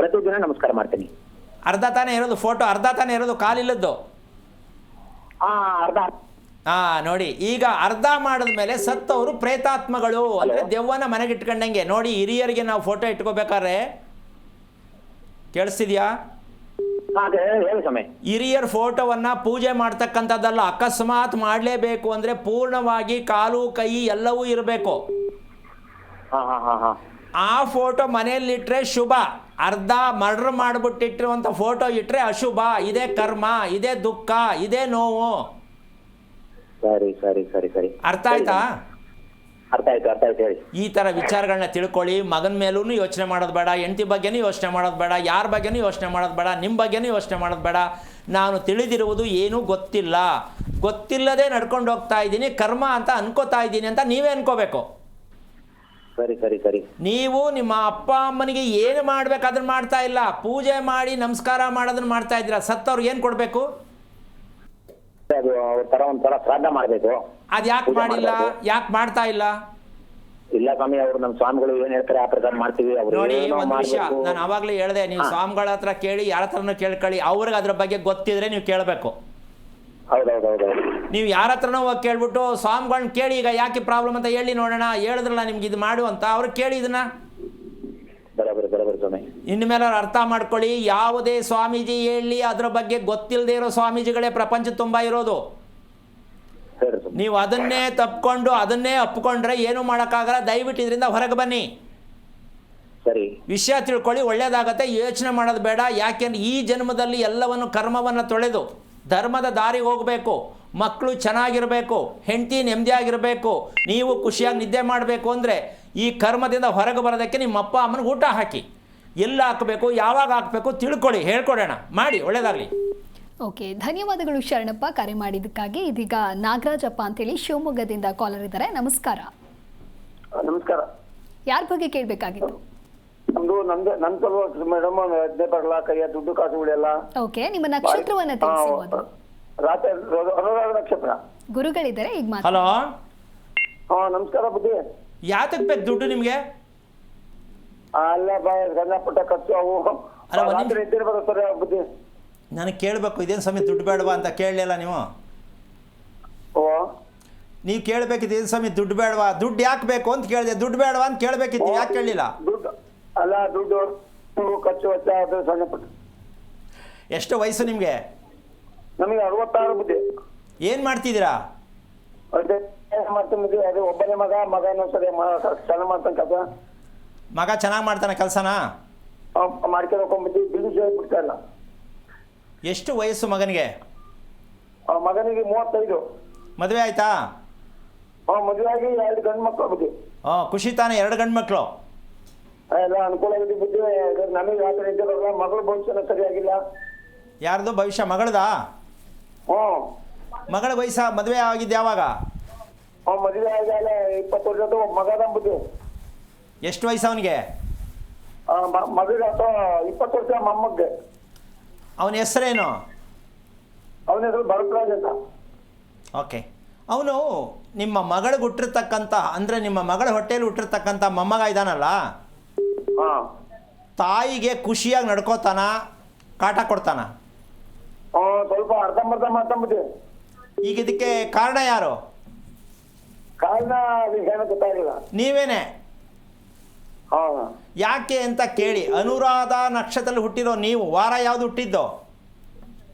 ಪ್ರತಿದಿನ ನಮಸ್ಕಾರ ಮಾಡ್ತೀನಿ. ಅರ್ಧ ತಾನೇ ಇರೋದು ಫೋಟೋ, ಅರ್ಧ ತಾನೇ ಇರೋದು, ಕಾಲಿಲ್ಲದ್ದು. ಅರ್ಧ. ನೋಡಿ, ಈಗ ಅರ್ಧ ಮಾಡಿದ್ಮೇಲೆ ಸತ್ತವರು ಪ್ರೇತಾತ್ಮಗಳು ಅಂದ್ರೆ ದೆವ್ವನ ಮನೆಗೆ ಇಟ್ಕೊಂಡಂಗೆ. ನೋಡಿ, ಹಿರಿಯರಿಗೆ ನಾವು ಫೋಟೋ ಇಟ್ಕೋಬೇಕಾದ್ರೆ ಕೇಳಿಸ್ತಿದ್ಯಾ? ಹಿರಿಯರ್ ಫೋಟೋವನ್ನ ಪೂಜೆ ಮಾಡ್ತಕ್ಕಂಥದ್ದಲ್ಲ. ಅಕಸ್ಮಾತ್ ಮಾಡಲೇಬೇಕು ಅಂದ್ರೆ ಪೂರ್ಣವಾಗಿ ಕಾಲು ಕೈ ಎಲ್ಲವೂ ಇರಬೇಕು. ಆ ಫೋಟೋ ಮನೆಯಲ್ಲಿಟ್ರೆ ಶುಭ. ಅರ್ಧ ಮರ್ಡರ್ ಮಾಡಿಬಿಟ್ಟಿಟ್ಟಿರುವಂಥ ಫೋಟೋ ಇಟ್ರೆ ಅಶುಭ. ಇದೇ ಕರ್ಮ, ಇದೇ ದುಃಖ, ಇದೇ ನೋವು. ಸರಿ. ಅರ್ಥ ಆಯ್ತಾ? ಅರ್ಥ ಆಯ್ತು ಹೇಳಿ. ಈ ಥರ ವಿಚಾರಗಳನ್ನ ತಿಳ್ಕೊಳ್ಳಿ. ಮಗನ ಮೇಲೂ ಯೋಚನೆ ಮಾಡೋದು ಬೇಡ, ಹೆಂಡತಿ ಬಗ್ಗೆನೂ ಯೋಚನೆ ಮಾಡೋದು ಬೇಡ, ಯಾರ ಬಗ್ಗೆನೂ ಯೋಚನೆ ಮಾಡೋದು ಬೇಡ, ನಿಮ್ಮ ಬಗ್ಗೆನೂ ಯೋಚನೆ ಮಾಡೋದು ಬೇಡ. ನಾನು ತಿಳಿದಿರುವುದು ಏನೂ ಗೊತ್ತಿಲ್ಲ, ಗೊತ್ತಿಲ್ಲದೆ ನಡ್ಕೊಂಡು ಹೋಗ್ತಾ ಇದ್ದೀನಿ, ಕರ್ಮ ಅಂತ ಅನ್ಕೋತಾ ಇದ್ದೀನಿ ಅಂತ ನೀವೇ ಅನ್ಕೋಬೇಕು. ಸರಿ. ನೀವು ನಿಮ್ಮ ಅಪ್ಪ ಅಮ್ಮನಿಗೆ ಏನು ಮಾಡ್ಬೇಕು ಅದನ್ನ ಮಾಡ್ತಾ ಇಲ್ಲ, ಪೂಜೆ ಮಾಡಿ ನಮಸ್ಕಾರ ಮಾಡೋದನ್ನ ಮಾಡ್ತಾ ಇದ್ದೀರಾ. ಸತ್ತವ್ರಿಗೆ ಏನು ಕೊಡಬೇಕು? ಒಂಥರ ಶ್ರಾದ್ದ ಮಾಡಬೇಕು. ಅದು ಯಾಕೆ ಮಾಡಿಲ್ಲ, ಯಾಕೆ ಮಾಡ್ತಾ ಇಲ್ಲ? ಇಲ್ಲ ಸ್ವಾಮಿ, ಅವರು ನಮ್ಮ ಸ್ವಾಮಿಗಳು ಏನ್ ಹೇಳ್ತಾರೆ ಆ ಪ್ರಕಾರ ಮಾಡ್ತೀವಿ. ನೋಡಿ, ಒಂದು ವಿಷಯ ನಾನು ಅವಾಗಲೇ ಹೇಳಿದೆ, ನೀವು ಸ್ವಾಮಿಗಳ ಹತ್ರ ಕೇಳಿ, ಯಾರ ಹತ್ರನೂ ಕೇಳ್ಕೊಳ್ಳಿ. ಅವ್ರಿಗೆ ಅದ್ರ ಬಗ್ಗೆ ಗೊತ್ತಿದ್ರೆ ನೀವು ಕೇಳಬೇಕು. ಹೌದೌದೌದು. ನೀವು ಯಾರ ಹತ್ರನೋ ಹೋಗಿ ಕೇಳ್ಬಿಟ್ಟು ಸ್ವಾಮಿಗಳನ್ನ ಕೇಳಿ, ಈಗ ಯಾಕೆ ಪ್ರಾಬ್ಲಮ್ ಅಂತ ಹೇಳಿ ನೋಡೋಣ, ಹೇಳಿದ್ರಲ್ಲ ನಿಮ್ಗೆ ಇದು ಮಾಡು ಅಂತ, ಅವ್ರಿಗೆ ಕೇಳಿ ಇದನ್ನ. ಬರೋಬರಿ ಸ್ವಾಮಿ. ಇನ್ಮೇಲೆ ಅವ್ರು ಅರ್ಥ ಮಾಡ್ಕೊಳ್ಳಿ, ಯಾವುದೇ ಸ್ವಾಮೀಜಿ ಹೇಳಿ ಅದ್ರ ಬಗ್ಗೆ ಗೊತ್ತಿಲ್ಲದೆ ಇರೋ ಸ್ವಾಮೀಜಿಗಳೇ ಪ್ರಪಂಚ ತುಂಬ ಇರೋದು. ನೀವು ಅದನ್ನೇ ತಪ್ಕೊಂಡು ಅದನ್ನೇ ಅಪ್ಕೊಂಡ್ರೆ ಏನು ಮಾಡೋಕ್ಕಾಗಲ್ಲ. ದಯವಿಟ್ಟು ಇದರಿಂದ ಹೊರಗೆ ಬನ್ನಿ. ಸರಿ, ವಿಷಯ ತಿಳ್ಕೊಳ್ಳಿ, ಒಳ್ಳೇದಾಗತ್ತೆ. ಯೋಚನೆ ಮಾಡೋದು ಬೇಡ. ಯಾಕೆಂದ್ರೆ ಈ ಜನ್ಮದಲ್ಲಿ ಎಲ್ಲವನ್ನು ಕರ್ಮವನ್ನು ತೊಳೆದು ಧರ್ಮದ ದಾರಿಗೆ ಹೋಗಬೇಕು. ಮಕ್ಕಳು ಚೆನ್ನಾಗಿರಬೇಕು, ಹೆಂಡತಿ ನೆಮ್ಮದಿಯಾಗಿರಬೇಕು, ನೀವು ಖುಷಿಯಾಗಿ ನಿದ್ದೆ ಮಾಡಬೇಕು ಅಂದರೆ ಈ ಕರ್ಮದಿಂದ ಹೊರಗೆ ಬರೋದಕ್ಕೆ ನಿಮ್ಮ ಅಪ್ಪ ಅಮ್ಮನಿಗೆ ಊಟ ಹಾಕಿ. ಎಲ್ಲ ಹಾಕಬೇಕು, ಯಾವಾಗ ಹಾಕಬೇಕು ತಿಳ್ಕೊಳ್ಳಿ, ಹೇಳ್ಕೊಡೋಣ, ಮಾಡಿ. ಒಳ್ಳೇದಾಗಲಿ. ಓಕೆ, ಧನ್ಯವಾದಗಳು ಶರಣಪ್ಪ ಕರೆ ಮಾಡಿದ್ದಕ್ಕಾಗಿ. ಇದೀಗ ನಾಗರಾಜಪ್ಪ ಅಂತೇಳಿ ಶಿವಮೊಗ್ಗದಿಂದ ಕಾಲರ್ ಇದ್ದಾರೆ. ನಮಸ್ಕಾರ. ನಮಸ್ಕಾರ. ಯಾರ ಬಗ್ಗೆ ಕೇಳಬೇಕಾಗಿತ್ತು? ನಮ್ದು ಮೇಡಮ್ ಅದ್ನೇ ಬರಲ್ಲ, ಕೈಯ ದುಡ್ಡು ಕಾಸು ಉಳಿಯಲ್ಲ. ಓಕೆ, ನಿಮ್ಮ ನಕ್ಷತ್ರವನ್ನ ತಿಳಿಸಿ ಮೊದಲು. ರಾತ್ರಿ ಅನುರಾಧ ನಕ್ಷತ್ರ. ಗುರುಗಳಿದ್ದಾರೆ, ಈಗ ಮಾತು. ಹಲೋ. ನಮಸ್ಕಾರ ಬುದ್ಧಿ. ಯಾತಕ್ಕೆ ಬೇಕು ದುಡ್ಡು ನಿಮಗೆ? ಅಲ್ಲ ಸಣ್ಣ ಪುಟ್ಟ ಖರ್ಚು ಅವು ರಾತ್ರಿ ಎದ್ದಿರ ಬರುತ್ತಾರೆ ಬುದ್ಧಿ. ನನಗೆ ಕೇಳಬೇಕು, ಇದೇನು ಸಮಯ ದುಡ್ಡು ಬೇಡವಾ ಅಂತ ಕೇಳಲಿಲ್ಲ ನೀವು? ನೀವು ಕೇಳಬೇಕಿತ್ತು, ಏನು ಸಮಯ ದುಡ್ಡು ಬೇಡವಾ, ದುಡ್ಡು ಯಾಕೆ ಬೇಕು ಅಂತ ಕೇಳಿದೆ. ದುಡ್ಡು ಬೇಡವಾ ಅಂತ ಕೇಳಬೇಕಿತ್ತು, ಯಾಕೆ ಕೇಳಲಿಲ್ಲ? ದುಡ್ಡು ಅಲ್ಲ, ದುಡ್ಡು ಖರ್ಚು ವೆಚ್ಚ ಅದು ಸಣ್ಣ ಪುಟ್ಟ. ಎಷ್ಟು ವಯಸ್ಸು ನಿಮಗೆ? ನಮಗೆ 66 ಬುದ್ಧಿ. ಏನು ಮಾಡ್ತಿದ್ದೀರಾ? ಅದೇ ಮಾಡ್ತೀನಿ. ಅದೇ ಒಬ್ಬನೇ ಮಗ ಇನ್ನೊಂದ್ಸರಿ ಚೆನ್ನಾಗಿ ಮಾಡ್ತಾನೆ ಕೆಲಸ. ಮಗ ಚೆನ್ನಾಗಿ ಮಾಡ್ತಾನೆ ಕೆಲಸನಾ? ಮಾಡ್ಕೊಂಡ್ಬಂದು ಬಿಲ್ಲು ಬಿಡ್ತಾ ಇಲ್ಲ. ಎಷ್ಟು ವಯಸ್ಸು ಮಗನಿಗೆ? ಮಗನಿಗೆ 35. ಮದುವೆ ಆಯ್ತಾ? ಮದುವೆ ಆಗಿ 2 ಗಂಡು ಮಕ್ಕಳು ಬುದ್ಧಿ. ಖುಷಿ ತಾನೆ, 2 ಗಂಡು ಮಕ್ಕಳು. ಎಲ್ಲ ಅನುಕೂಲ ಆಗಿದೆ ಬುದ್ಧಿ. ನಮಗೆ ಯಾವ ಥರ ಇದ್ದಾರಲ್ಲ, ಮಗಳು ಭವಿಷ್ಯನ ಸರಿಯಾಗಿಲ್ಲ. ಯಾರ್ದು ಭವಿಷ್ಯ? ಮಗಳದಾ? ಮಗಳ ವಯಸ್ಸ ಮದುವೆ ಆಗಿದ್ದು ಯಾವಾಗ? ಮದುವೆ ಆಗಿ 20 ವರ್ಷದ ಮಗದ ಬುದ್ಧಿ. ಎಷ್ಟು ವಯಸ್ಸು ಅವನಿಗೆ? ಮಗಳಿಗೆ 20 ವರ್ಷ ಮೊಮ್ಮಗ್ಗೆ. ಅವನ ಹೆಸರೇನು? ಅವನ ಹೆಸರು ಭರತರಾಜ್ ಅಂತ. ಓಕೆ. ಅವನು ನಿಮ್ಮ ಮಗಳಿಗೆ ಹುಟ್ಟಿರ್ತಕ್ಕಂಥ, ಅಂದರೆ ನಿಮ್ಮ ಮಗಳ ಹೊಟ್ಟೆಯಲ್ಲಿ ಹುಟ್ಟಿರ್ತಕ್ಕಂಥ ಮೊಮ್ಮಗ ಇದ್ದಾನಲ್ಲ, ತಾಯಿಗೆ ಖುಷಿಯಾಗಿ ನಡ್ಕೋತಾನ, ಕಾಟ ಕೊಡ್ತಾನ? ಸ್ವಲ್ಪ ಅರ್ಧಂಬರ್ಧ ಮಾತಾಡ್ಬಿಟ್ಟು. ಈಗ ಇದಕ್ಕೆ ಕಾರಣ ಯಾರು? ಕಾರಣ ಏನೋ ಗೊತ್ತಾಗಿಲ್ಲ. ನೀವೇನೆ. ಯಾಕೆ ಅಂತ ಕೇಳಿ. ಅನುರಾಧ ನಕ್ಷತ್ರದಲ್ಲಿ ಹುಟ್ಟಿರೋ ನೀವು, ವಾರ ಯಾವುದು ಹುಟ್ಟಿದ್ದು?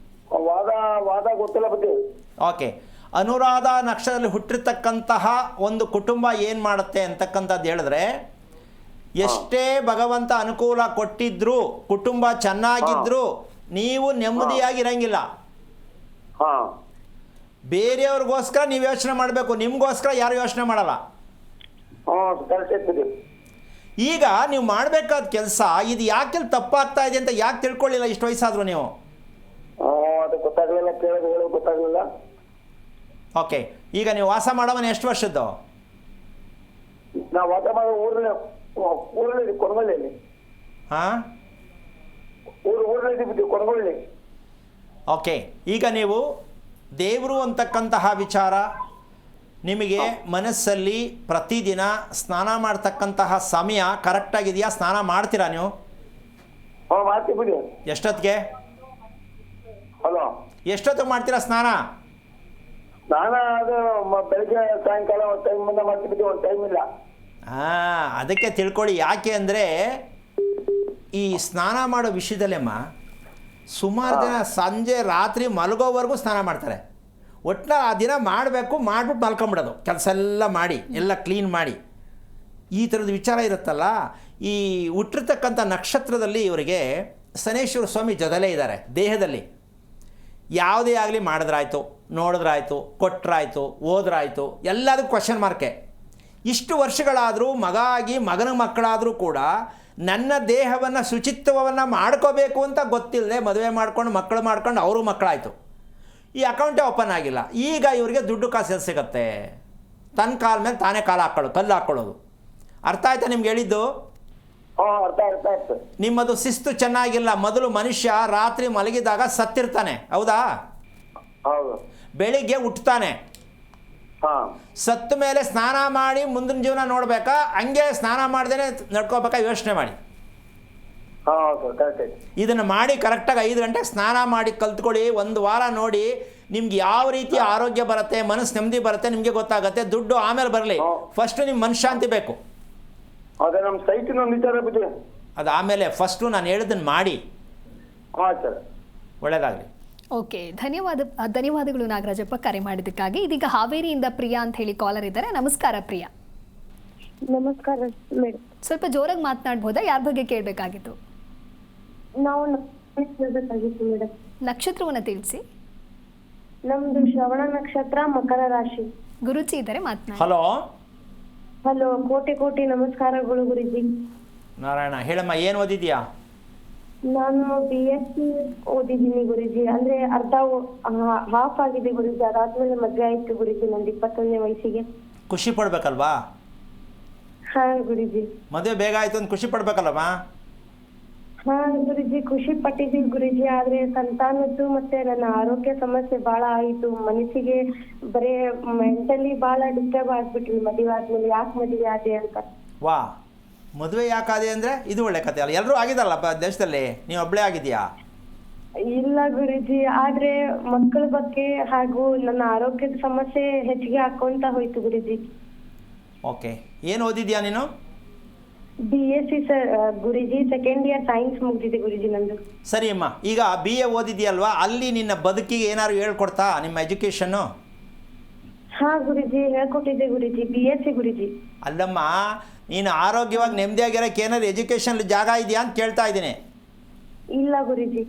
ವಾದ ಗೊತ್ತಿಲ್ಲ ಬುದ್ಧಿ. ಓಕೆ. ಅನುರಾಧ ನಕ್ಷತ್ರದಲ್ಲಿ ಹುಟ್ಟಿರ್ತಕ್ಕಂತಹ ಒಂದು ಕುಟುಂಬ ಏನು ಮಾಡುತ್ತೆ ಅಂತಕ್ಕಂಥದ್ದು ಹೇಳಿದ್ರೆ, ಎಷ್ಟೇ ಭಗವಂತ ಅನುಕೂಲ ಕೊಟ್ಟಿದ್ರು, ಕುಟುಂಬ ಚೆನ್ನಾಗಿದ್ರು, ನೀವು ನೆಮ್ಮದಿಯಾಗಿರಂಗಿಲ್ಲ. ಹಾ ಬೇರೆಯವ್ರಿಗೋಸ್ಕರ ನೀವು ಯೋಚನೆ ಮಾಡಬೇಕು, ನಿಮಗೋಸ್ಕರ ಯಾರು ಯೋಚನೆ ಮಾಡಲ್ಲ. ಹಾ ಕರೆಕ್ಟ್ ಆಗ್ತದೆ. ಈಗ ನೀವು ಮಾಡಬೇಕಾದ ಕೆಲಸ ಇದು ಯಾಕೆ ತಪ್ಪಾಗ್ತಾ ಇದೆ ಅಂತ ಯಾಕೆ ತಿಳ್ಕೊಳ್ಳಿಲ್ಲ ಇಷ್ಟು ವಯಸ್ಸಾದರೂ ನೀವು? ಅದು ಗೊತ್ತಾಗ್ಲಿಲ್ಲ, ಕೇಳೋದು ಹೇಳೋದು ಗೊತ್ತಾಗ್ಲಿಲ್ಲ. ಓಕೆ, ಈಗ ನೀವು ವಾಸ ಮಾಡೋವನ್ನ ಎಷ್ಟು ವರ್ಷದ್ದು? ನಾವು ವಾಸ ಮಾಡೋ ಊರಲ್ಲಿ ಕೊರಗಳ್ಳಿ. ಹಾಂ, ಊರಲ್ಲಿ ಬಿಟ್ಟು ಕೊರಗಳ್ಳಿ. ಓಕೆ, ಈಗ ನೀವು ದೇವರು ಅಂತಕ್ಕಂತಹ ವಿಚಾರ ನಿಮಗೆ ಮನಸ್ಸಲ್ಲಿ ಪ್ರತಿದಿನ ಸ್ನಾನ ಮಾಡ್ತಕ್ಕಂತಹ ಸಮಯ ಕರೆಕ್ಟಾಗಿದೆಯಾ? ಸ್ನಾನ ಮಾಡ್ತೀರಾ ನೀವು? ಮಾಡ್ತೀವಿ ಬಿಡಿ. ಎಷ್ಟೊತ್ತಿಗೆ? ಹಲೋ, ಎಷ್ಟೊತ್ತಿಗೆ ಮಾಡ್ತೀರಾ ಸ್ನಾನ? ಸ್ನಾನ ಅದು ಬೆಳಗ್ಗೆ ಸಾಯಂಕಾಲ ಒಂದು ಟೈಮ್ ಮುಂದೆ ಮಾಡ್ತೀವಿ, ಒಂದು ಟೈಮ್ ಇಲ್ಲ. ಹಾಂ, ಅದಕ್ಕೆ ತಿಳ್ಕೊಳ್ಳಿ. ಯಾಕೆ ಅಂದರೆ ಈ ಸ್ನಾನ ಮಾಡೋ ವಿಷಯದಲ್ಲೇಮ್ಮ ಸುಮಾರು ಜನ ಸಂಜೆ ರಾತ್ರಿ ಮಲಗೋವರೆಗೂ ಸ್ನಾನ ಮಾಡ್ತಾರೆ. ಒಟ್ಟಿನ ಆ ದಿನ ಮಾಡಬೇಕು, ಮಾಡಿಬಿಟ್ಟು ಮಲ್ಕೊಂಬಿಡೋದು, ಕೆಲಸ ಎಲ್ಲ ಮಾಡಿ ಎಲ್ಲ ಕ್ಲೀನ್ ಮಾಡಿ, ಈ ಥರದ ವಿಚಾರ ಇರುತ್ತಲ್ಲ. ಈ ಹುಟ್ಟಿರ್ತಕ್ಕಂಥ ನಕ್ಷತ್ರದಲ್ಲಿ ಇವರಿಗೆ ಶನೇಶ್ವರ ಸ್ವಾಮಿ ಜೊತೆಲೇ ಇದ್ದಾರೆ ದೇಹದಲ್ಲಿ. ಯಾವುದೇ ಆಗಲಿ ಮಾಡಿದ್ರಾಯ್ತು, ನೋಡಿದ್ರಾಯ್ತು, ಕೊಟ್ಟರಾಯ್ತು, ಓದ್ರಾಯ್ತು, ಎಲ್ಲದಕ್ಕೂ ಕ್ವಶನ್ ಮಾರ್ಕೆ. ಇಷ್ಟು ವರ್ಷಗಳಾದರೂ ಮಗ ಆಗಿ ಮಗನ ಮಕ್ಕಳಾದರೂ ಕೂಡ ನನ್ನ ದೇಹವನ್ನು ಶುಚಿತ್ವವನ್ನು ಮಾಡ್ಕೋಬೇಕು ಅಂತ ಗೊತ್ತಿಲ್ಲದೆ ಮದುವೆ ಮಾಡ್ಕೊಂಡು ಮಕ್ಕಳು ಮಾಡ್ಕೊಂಡು ಅವರು ಮಕ್ಕಳಾಯಿತು, ಈ ಅಕೌಂಟೇ ಓಪನ್ ಆಗಿಲ್ಲ. ಈಗ ಇವರಿಗೆ ದುಡ್ಡು ಕಾಸು ಎಲ್ಲಿ ಸಿಗುತ್ತೆ? ತನ್ನ ಕಾಲ ಮೇಲೆ ತಾನೇ ಕಲ್ಲು ಹಾಕ್ಕೊಳ್ಳೋದು. ಅರ್ಥ ಆಯ್ತಾ ನಿಮ್ಗೆ ಹೇಳಿದ್ದು? ಅರ್ಥ ಆಯ್ತು. ನಿಮ್ಮದು ಶಿಸ್ತು ಚೆನ್ನಾಗಿಲ್ಲ. ಮೊದಲು ಮನುಷ್ಯ ರಾತ್ರಿ ಮಲಗಿದಾಗ ಸತ್ತಿರ್ತಾನೆ, ಹೌದಾ? ಹೌದು. ಬೆಳಿಗ್ಗೆ ಹುಟ್ಟುತ್ತಾನೆ, ಸತ್ತ ಮೇಲೆ ಸ್ನಾನ ಮಾಡಿ ಮುಂದಿನ ಜೀವನ ನೋಡ್ಬೇಕಾ, ಹಂಗೆ ಸ್ನಾನ ಮಾಡ್ದೇನೆ ನಡ್ಕೋಬೇಕಾ? ಯೋಚನೆ ಮಾಡಿ. ಇದನ್ನು ಮಾಡಿ ಕರೆಕ್ಟಾಗಿ 5 ಗಂಟೆಗೆ ಸ್ನಾನ ಮಾಡಿ ಕಲ್ತ್ಕೊಳ್ಳಿ. ಒಂದು ವಾರ ನೋಡಿ ನಿಮ್ಗೆ ಯಾವ ರೀತಿ ಆರೋಗ್ಯ ಬರುತ್ತೆ, ಮನಸ್ಸು ನೆಮ್ಮದಿ ಬರುತ್ತೆ ನಿಮಗೆ ಗೊತ್ತಾಗುತ್ತೆ. ದುಡ್ಡು ಆಮೇಲೆ ಬರಲಿ, ಫಸ್ಟ್ ನಿಮ್ಮ ಮನಃಶಾಂತಿ ಬೇಕು. ಅದೇ ನಮ್ಮ ಸೈಟಿನ ಒಂದು ವಿಚಾರ ಬಿಡಿ, ಅದು ಆಮೇಲೆ. ಫಸ್ಟು ನಾನು ಹೇಳಿದ್ದನ್ನು ಮಾಡಿ. ಹಾಂ ಸರ್, ಒಳ್ಳೆಯದಾಗಲಿ. ಓಕೆ, ಧನ್ಯವಾದಗಳು ನಾಗರಾಜಪ್ಪ ಕರೆ ಮಾಡಿದ್ದಕ್ಕಾಗಿ. ಇದೀಗ ಹಾವೇರಿಯಿಂದ ಪ್ರಿಯಾ ಅಂತ ಹೇಳಿ ಕಾಲರ್ ಇದ್ದಾರೆ. ನಮಸ್ಕಾರ ಪ್ರಿಯಾ. ನಮಸ್ಕಾರ ಮೇಡಮ್. ಸ್ವಲ್ಪ ಜೋರಾಗಿ ಮಾತನಾಡ್ಬೋದಾ? ಯಾರ ಬಗ್ಗೆ ಕೇಳಬೇಕಾಗಿತ್ತು? ನಾವು ಕೇಳಬೇಕಾಗಿತ್ತು ಮೇಡಮ್. ನಕ್ಷತ್ರವನ್ನು ತಿಳಿಸಿ. ನಮ್ದು ಶ್ರವಣ ನಕ್ಷತ್ರ, ಮಕರ ರಾಶಿ. ಗುರುಜಿ ಇದ್ದಾರೆ, ಮಾತನಾಡಿ. ಹಲೋ. ಹಲೋ, ಕೋಟಿ ನಮಸ್ಕಾರಗಳು ಗುರುಜಿ. ನಾರಾಯಣ, ಹೇಳಮ್ಮ, ಏನು ಓದಿದ್ಯಾ? ನಾನು BSc ಓದಿದ್ದೀನಿ ಗುರುಜಿ. ಅಂದ್ರೆ ಅರ್ಧ ಹಾಫ್ ಆಗಿದೆ ಗುರುಜಿ. ಅದಾದ್ಮೇಲೆ ಮದ್ವೆ ಆಯ್ತು ಗುರುಜಿ ನಂದು 21ನೇ ವಯಸ್ಸಿಗೆ. ಖುಷಿ ಪಡ್ಬೇಕಲ್ವಾ? ಹಾ ಗುರುಜಿ. ಮದುವೆ ಬೇಗ ಆಯ್ತು ಅಂತ ಖುಷಿ ಪಡ್ಬೇಕಲ್ಲಮ್ಮ? ಹಾ ಗುರುಜಿ, ಖುಷಿ ಪಟ್ಟಿದ್ದೀವಿ ಗುರುಜಿ. ಆದ್ರೆ ಸಂತಾನದ್ದು ಮತ್ತೆ ನನ್ನ ಆರೋಗ್ಯ ಸಮಸ್ಯೆ ಬಹಳ ಆಯ್ತು. ಮನಸ್ಸಿಗೆ ಬರೇ ಮೆಂಟಲಿ ಬಹಳ ಡಿಸ್ಟರ್ಬ್ ಆಗ್ಬಿಟ್ರಿ ಮದುವೆ ಆದ್ಮೇಲೆ. ಯಾಕೆ ಮದುವೆ ಆದೆ ಅಂತ. ವಾ, ಮದುವೆ ಯಾಕಾದೆ ಅಂದರೆ ಇದು ಒಳ್ಳೆ ಕತೆ ಅಲ್ಲ? ಎಲ್ಲರೂ ಆಗಿದಲ್ಲಪ್ಪ ದೇಶದಲ್ಲಿ, ನೀವು ಒಬ್ಬಳೇ ಆಗಿದೆಯಾ? ಇಲ್ಲ ಗುರುಜಿ, ಆದ್ರೆ ಮಕ್ಕಳ ಬಗ್ಗೆ ಹಾಗೂ ನನ್ನ ಆರೋಗ್ಯದ ಸಮಸ್ಯೆ ಹೆಚ್ಚಿಗೆ ಹಾಕೊಂತ ಹೋಯ್ತು ಗುರುಜಿ. ಓಕೆ, ಏನು ಓದಿದ್ಯಾ ನೀನು? BSc ಸರ್ ಗುರುಜಿ, 2nd ಇಯರ್ ಸೈನ್ಸ್ ಮುಗ್ದಿದೆ ಗುರುಜಿ ನಂದು. ಸರಿ ಅಮ್ಮ, ಈಗ BA ಓದಿದ್ಯಲ್ವಾ, ಅಲ್ಲಿ ನಿನ್ನ ಬದುಕಿಗೆ ಏನಾದ್ರು ಹೇಳ್ಕೊಡ್ತಾ ನಿಮ್ಮ ಎಜುಕೇಷನ್ನು? ಹಾ ಗುರುಜಿ, ಹೇಳ್ಕೊಟ್ಟಿದ್ದೆ ಗುರುಜಿ. BSc ಗುರುಜಿ. ಅಲ್ಲಮ್ಮ, ನೀನು ಆರೋಗ್ಯವಾಗಿ ನೆಮ್ಮದಿಯಾಗಿರೋಕ್ಕೆ ಏನಾದ್ರು ಎಜುಕೇಷನ್ ಜಾಗ ಇದೆಯಾ ಅಂತ ಕೇಳ್ತಾ ಇದ್ದೀನಿ. ಇಲ್ಲ ಗುರುಜಿ.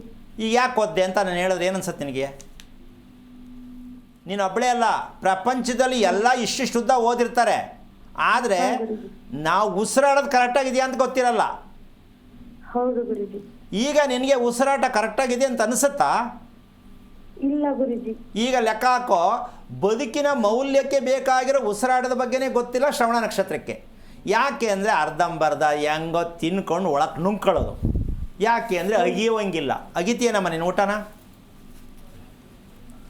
ಈಗ ಯಾಕೆ ಓದ್ದೆ ಅಂತ ನಾನು ಹೇಳಿದ್ರೆ ಏನನ್ಸುತ್ತೆ ನಿನಗೆ? ನೀನು ಒಬ್ಬಳೇ ಅಲ್ಲ, ಪ್ರಪಂಚದಲ್ಲಿ ಎಲ್ಲ ಇಷ್ಟಿಷ್ಟುದ್ದ ಓದಿರ್ತಾರೆ, ಆದರೆ ನಾವು ಉಸಿರಾಡೋದು ಕರೆಕ್ಟಾಗಿದೆಯಾ ಅಂತ ಗೊತ್ತಿರಲ್ಲ. ಹೌದು ಗುರುಜಿ. ಈಗ ನಿನಗೆ ಉಸಿರಾಟ ಕರೆಕ್ಟಾಗಿದೆ ಅಂತ ಅನಿಸುತ್ತಾ? ಇಲ್ಲ ಗುರುಜಿ. ಈಗ ಲೆಕ್ಕ ಹಾಕೋ, ಬದುಕಿನ ಮೌಲ್ಯಕ್ಕೆ ಬೇಕಾಗಿರೋ ಉಸಿರಾಟದ ಬಗ್ಗೆನೇ ಗೊತ್ತಿಲ್ಲ ಶ್ರವಣ ನಕ್ಷತ್ರಕ್ಕೆ. ಯಾಕೆ ಅಂದರೆ ಅರ್ಧಂಬರ್ಧ ಹೆಂಗೋ ತಿನ್ಕೊಂಡು ಒಳಕ್ಕೆ ನುಂಗ್ಕೊಳ್ಳೋದು. ಯಾಕೆ ಅಂದರೆ ಅಗಿಯೋಂಗಿಲ್ಲ. ಅಗಿತೀಯನಮ್ಮ ನೀನು ಊಟನ?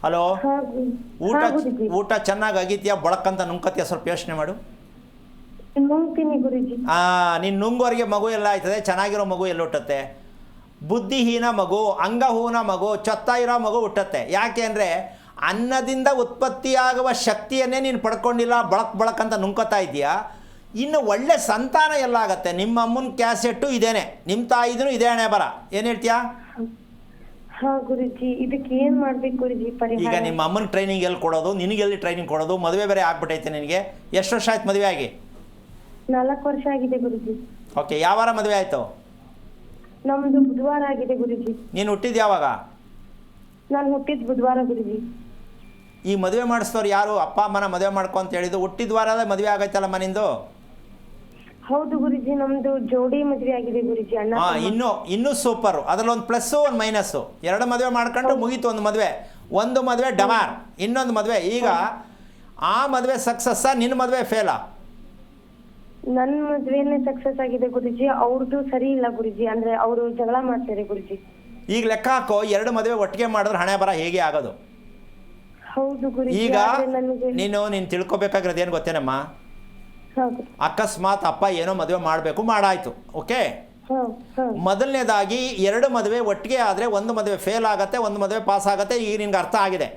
ಹಲೋ, ಊಟ ಚೆನ್ನಾಗಿ ಅಗಿತೀಯ, ಬಳಕಂತ ನುಂಗ್ಕತ್ತೀಯ? ಸ್ವಲ್ಪ ಯೋಚನೆ ಮಾಡು. ನುಂಗ್ತೀನಿ ಗುರುಜಿ. ನೀನು ನುಂಗೋರಿಗೆ ಮಗು ಎಲ್ಲ ಆಯ್ತದೆ, ಚೆನ್ನಾಗಿರೋ ಮಗು ಎಲ್ಲ ಹುಟ್ಟುತ್ತೆ. ಬುದ್ಧಿಹೀನ ಮಗು, ಅಂಗಹೀನ ಮಗು, ಚೊತ್ತ ಇರೋ ಮಗು ಹುಟ್ಟುತ್ತೆ. ಯಾಕೆ ಅಂದರೆ ಅನ್ನದಿಂದ ಉತ್ಪತ್ತಿಯಾಗುವ ಶಕ್ತಿಯನ್ನೇ ನೀನು ಪಡ್ಕೊಂಡಿಲ್ಲ, ಬಳಕ್ ಅಂತ ನುಂಗ್ಕೋತಾ ಇದೆಯಾ. ಇನ್ನು ಒಳ್ಳೆ ಸಂತಾನ ಎಲ್ಲ ಆಗತ್ತೆ. ನಿಮ್ಮ ಅಮ್ಮನ ಕ್ಯಾಸೆಟ್ಟು ಇದೇನೆ, ನಿಮ್ಮ ತಾಯಿದೂ ಇದೇ ಹಣೆ ಬರ. ಏನು ಹೇಳ್ತೀಯಾ? ಹಾ ಗುರುಜಿ, ಇದಕ್ಕೆ ಏನ್ ಮಾಡ್ಬೇಕು ಗುರುಜಿ ಈಗ ಪರಿಹಾರ? ನಿಮ್ಮ ಅಮ್ಮನ ಟ್ರೈನಿಂಗ್ ಎಲ್ಲಿ ಕೊಡೋದು, ನಿನಗೆಲ್ಲಿ ಟ್ರೈನಿಂಗ್ ಕೊಡೋದು? ಮದುವೆ ಬೇರೆ ಆಗ್ಬಿಟ್ಟೈತೆ ನಿನಗೆ. ಎಷ್ಟು ವರ್ಷ ಆಯ್ತು ಮದುವೆ ಆಗಿ? 4 ವರ್ಷ ಆಗಿದೆ ಗುರುಜಿ. ಓಕೆ, ಯಾವ ವಾರ ಮದುವೆ ಆಯಿತು? ನಮ್ದು ಬುಧವಾರ ಆಗಿದೆ ಗುರುಜಿ. ನೀನು ಹುಟ್ಟಿದ್ದು ಯಾವಾಗ? ನಾನು ಹುಟ್ಟಿದ್ ಬುಧವಾರ ಗುರುಜಿ. ಈ ಮದುವೆ ಮಾಡಿಸ್ತವ್ರು ಯಾರು? ಅಪ್ಪ ಅಮ್ಮನ ಮದುವೆ ಮಾಡ್ಕೊ ಅಂತ ಹೇಳಿದ್ದು. ಹುಟ್ಟಿದ ವಾರದೇ ಮದುವೆ ಆಗೈತಲ್ಲಮ್ಮ ನಿಂದು? ಹೌದು ಗುರುಜಿ, ನಮ್ದು ಜೋಡಿ ಮದ್ವೆ ಆಗಿದೆ ಗುರುಜಿ. ಅಣ್ಣ ಹಾಂ, ಇನ್ನೂ ಸೂಪರು. ಅದರಲ್ಲಿ ಒಂದು ಪ್ಲಸ್ಸು ಒಂದು ಮೈನಸ್ಸು. 2 ಮದುವೆ ಮಾಡ್ಕೊಂಡು ಮುಗೀತು. ಒಂದು ಮದುವೆ ಡಮಾರ್, ಇನ್ನೊಂದು ಮದುವೆ. ಈಗ ಆ ಮದುವೆ ಸಕ್ಸಸ್ಸಾ, ನಿನ್ನ ಮದುವೆ ಫೇಲಾ? ನನ್ ಮದ್ವೆನೇ ಸಕ್ಸಸ್ ಆಗಿದೆ ಗುರುಜಿ. ಅವ್ರದ್ದು ಸರಿ ಇಲ್ಲ ಗುರುಜಿ, ಅಂದ್ರೆ ಅವರು ಜಗಳ ಮಾಡ್ತಾರೆ ಗುರುಜಿ. ಈಗ ಲೆಕ್ಕ ಹಾಕೋ, 2 ಮದುವೆ ಒಟ್ಟಿಗೆ ಮಾಡಿದ್ರೆ ಹಣೆ ಬರ ಹೇಗೆ ಆಗೋದು? ಹೌದು ಗುರುಜಿ. ಈಗ ಆದ್ರೆ ನನಗೆ ನೀನು ತಿಳ್ಕೊಬೇಕಾಗಿರೋದು ಏನು ಗೊತ್ತೇನಮ್ಮ? ಹೌದು. ಅಕಸ್ಮಾತ್ ಅಪ್ಪ ಏನೋ ಮದುವೆ ಮಾಡಬೇಕು, ಮಾಡಾಯ್ತು, ಓಕೆ. ಮೊದಲನೇದಾಗಿ 2 ಮದುವೆ ಒಟ್ಟಿಗೆ ಆದರೆ ಒಂದು ಮದುವೆ ಫೇಲ್ ಆಗುತ್ತೆ, ಒಂದು ಮದುವೆ ಪಾಸ್ ಆಗುತ್ತೆ. ಈಗ ನಿನ್ಗೆ ಅರ್ಥ ಆಗಿದೆ.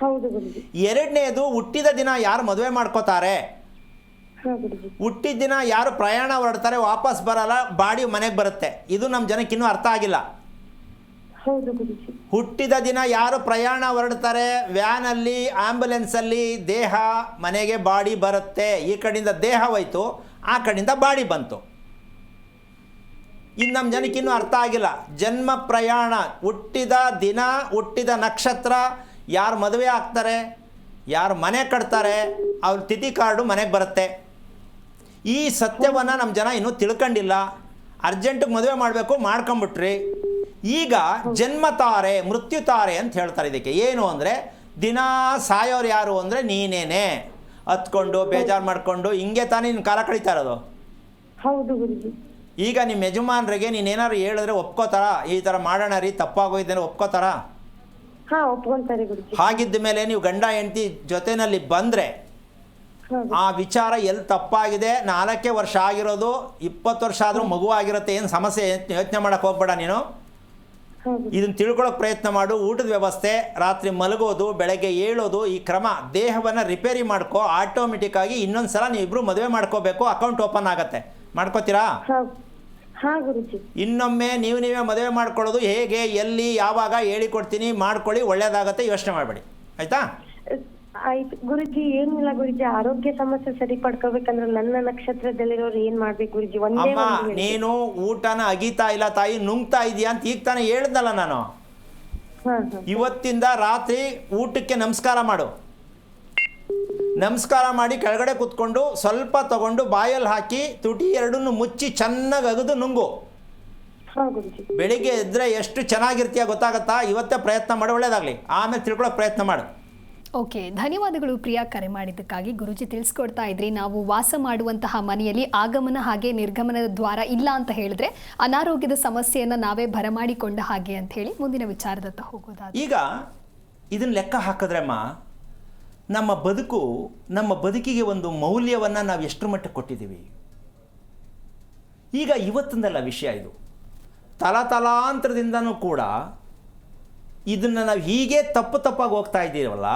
ಹೌದು ಗುರುಜಿ. ಎರಡನೇದು, ಹುಟ್ಟಿದ ದಿನ ಯಾರು ಮದುವೆ ಮಾಡ್ಕೋತಾರೆ, ಹುಟ್ಟಿದ ದಿನ ಯಾರು ಪ್ರಯಾಣ ಹೊರಡ್ತಾರೆ, ವಾಪಸ್ ಬರಲ್ಲ, ಬಾಡಿ ಮನೆಗೆ ಬರುತ್ತೆ. ಇದು ನಮ್ಮ ಜನಕ್ಕೆ ಇನ್ನೂ ಅರ್ಥ ಆಗಿಲ್ಲ. ಹೌದು ಗುರುಜಿ. ಹುಟ್ಟಿದ ದಿನ ಯಾರು ಪ್ರಯಾಣ ಹೊರಡ್ತಾರೆ, ವ್ಯಾನಲ್ಲಿ, ಆಂಬ್ಯುಲೆನ್ಸಲ್ಲಿ, ದೇಹ ಮನೆಗೆ ಬಾಡಿ ಬರುತ್ತೆ. ಈ ಕಡೆಯಿಂದ ದೇಹ ಹೋಯ್ತು, ಆ ಕಡೆಯಿಂದ ಬಾಡಿ ಬಂತು. ಇದು ನಮ್ಮ ಜನಕ್ಕೆ ಇನ್ನೂ ಅರ್ಥ ಆಗಿಲ್ಲ. ಜನ್ಮ ಪ್ರಯಾಣ, ಹುಟ್ಟಿದ ದಿನ, ಹುಟ್ಟಿದ ನಕ್ಷತ್ರ, ಯಾರು ಮದುವೆ ಆಗ್ತಾರೆ, ಯಾರು ಮನೆ ಕಟ್ತಾರೆ, ಅವ್ರ ತಿಥಿ ಕಾರ್ಡು ಮನೆಗೆ ಬರುತ್ತೆ. ಈ ಸತ್ಯವನ್ನು ನಮ್ಮ ಜನ ಇನ್ನೂ ತಿಳ್ಕೊಂಡಿಲ್ಲ. ಅರ್ಜೆಂಟಿಗೆ ಮದುವೆ ಮಾಡಬೇಕು, ಮಾಡ್ಕೊಂಬಿಟ್ರಿ. ಈಗ ಜನ್ಮತಾರೆ, ಮೃತ್ಯುತಾರೆ ಅಂತ ಹೇಳ್ತಾರೆ. ಇದಕ್ಕೆ ಏನು ಅಂದರೆ, ದಿನ ಸಾಯೋರು ಯಾರು ಅಂದರೆ ನೀನೇನೆ. ಹತ್ಕೊಂಡು ಬೇಜಾರು ಮಾಡಿಕೊಂಡು ಹಿಂಗೆ ತಾನೇ ನಿನ್ನ ಕಾಲ ಕಳೀತಾ ಇರೋದು. ಹೌದು ಗುರುಜಿ. ಈಗ ನಿಮ್ಮ ಯಜಮಾನ್ರಿಗೆ ನೀನೇನಾದ್ರು ಹೇಳಿದ್ರೆ ಒಪ್ಕೋತಾರ? ಈ ಥರ ಮಾಡೋಣ ರೀ, ತಪ್ಪಾಗೋಯ್ದೇನೆ, ಒಪ್ಕೋತಾರ? ಹಾ, ಒಪ್ಕೊಂತಾರೆ ಗುರುಜಿ. ಹಾಗಿದ್ದ ಮೇಲೆ ನೀವು ಗಂಡ ಹೆಂಡತಿ ಜೊತೆಯಲ್ಲಿ ಬಂದರೆ ಆ ವಿಚಾರ ಎಲ್ಲಿ ತಪ್ಪಾಗಿದೆ, 4 ವರ್ಷ ಆಗಿರೋದು, 20 ವರ್ಷ ಆದರೂ ಮಗು ಆಗಿರುತ್ತೆ, ಏನು ಸಮಸ್ಯೆ ಯೋಚನೆ ಮಾಡೋಕ್ಕೆ ಹೋಗ್ಬೇಡ ನೀನು. ಇದನ್ನು ತಿಳ್ಕೊಳ್ಳೋಕೆ ಪ್ರಯತ್ನ ಮಾಡು. ಊಟದ ವ್ಯವಸ್ಥೆ, ರಾತ್ರಿ ಮಲಗೋದು, ಬೆಳಗ್ಗೆ ಏಳೋದು, ಈ ಕ್ರಮ, ದೇಹವನ್ನು ರಿಪೇರಿ ಮಾಡ್ಕೋ. ಆಟೋಮೆಟಿಕ್ಕಾಗಿ ಇನ್ನೊಂದು ಸಲ ನೀವಿಬ್ಬರು ಮದುವೆ ಮಾಡ್ಕೋಬೇಕು, ಅಕೌಂಟ್ ಓಪನ್ ಆಗುತ್ತೆ. ಮಾಡ್ಕೋತೀರಾ? ಹಾ ಗುರುಜಿ. ಇನ್ನೊಮ್ಮೆ ನೀವೇ ಮದುವೆ ಮಾಡ್ಕೊಳ್ಳೋದು ಹೇಗೆ, ಎಲ್ಲಿ, ಯಾವಾಗ ಹೇಳಿಕೊಡ್ತೀನಿ, ಮಾಡ್ಕೊಳ್ಳಿ, ಒಳ್ಳೇದಾಗತ್ತೆ. ಯೋಚನೆ ಮಾಡಬೇಡಿ, ಆಯಿತಾ? ಆಯ್ತು ಗುರುಜಿ. ಏನಿಲ್ಲ ಗುರುಜಿ, ಆರೋಗ್ಯ ಸಮಸ್ಯೆ ಸರಿ ಪಡ್ಕೋಬೇಕಂದ್ರೆ ನನ್ನ ನಕ್ಷತ್ರದಲ್ಲಿರೋರು ಏನ್ ಮಾಡ್ಬೇಕು ಗುರುಜಿ? ಅಮ್ಮ, ನೀನು ಊಟನ ಅಗಿತಾ ಇಲ್ಲ ತಾಯಿ, ನುಂಗ್ತಾ ಇದೀಯಾ ಅಂತ ಈಗ ತಾನೇ ಹೇಳ್ದಲ್ಲ ನಾನು. ಇವತ್ತಿಂದ ರಾತ್ರಿ ಊಟಕ್ಕೆ ನಮಸ್ಕಾರ ಮಾಡು. ನಮಸ್ಕಾರ ಮಾಡಿ ಕೆಳಗಡೆ ಕೂತ್ಕೊಂಡು ಸ್ವಲ್ಪ ತಗೊಂಡು ಬಾಯಲ್ಲಿ ಹಾಕಿ ತುಟಿ 2 ಮುಚ್ಚಿ ಚೆನ್ನಾಗಿ ಅಗದು ನುಂಗು. ಬೆಳಿಗ್ಗೆ ಎದ್ರೆ ಎಷ್ಟು ಚೆನ್ನಾಗಿರ್ತೀಯ ಗೊತ್ತಾಗತ್ತಾ? ಇವತ್ತೇ ಪ್ರಯತ್ನ ಮಾಡಿ, ಒಳ್ಳೇದಾಗಲಿ. ಆಮೇಲೆ ತಿಳ್ಕೊಳ್ಳೋಕೆ ಪ್ರಯತ್ನ ಮಾಡು. ಓಕೆ, ಧನ್ಯವಾದಗಳು ಪ್ರಿಯಾ, ಕರೆ ಮಾಡಿದ್ದಕ್ಕಾಗಿ. ಗುರುಜಿ ತಿಳಿಸ್ಕೊಡ್ತಾ ಇದ್ರಿ, ನಾವು ವಾಸ ಮಾಡುವಂತಹ ಮನೆಯಲ್ಲಿ ಆಗಮನ ಹಾಗೆ ನಿರ್ಗಮನದ ದ್ವಾರ ಇಲ್ಲ ಅಂತ ಹೇಳಿದ್ರೆ ಅನಾರೋಗ್ಯದ ಸಮಸ್ಯೆಯನ್ನು ನಾವೇ ಬರಮಾಡಿಕೊಂಡ ಹಾಗೆ ಅಂತ ಹೇಳಿ ಮುಂದಿನ ವಿಚಾರದತ್ತ ಹೋಗೋದಾದ್ರೆ, ಈಗ ಇದನ್ನ ಲೆಕ್ಕ ಹಾಕಿದ್ರಮ್ಮ, ನಮ್ಮ ಬದುಕಿಗೆ ಒಂದು ಮೌಲ್ಯವನ್ನು ನಾವು ಎಷ್ಟರ ಮಟ್ಟಿಗೆ ಕೊಟ್ಟಿದ್ದೀವಿ. ಈಗ ಇವತ್ತಿಂದಲ್ಲ ವಿಷಯ, ಇದು ತಲಾಂತರದಿಂದನೂ ಕೂಡ ಇದನ್ನು ನಾವು ಹೀಗೆ ತಪ್ಪಾಗಿ ಹೋಗ್ತಾ ಇದ್ದೀವಲ್ಲ.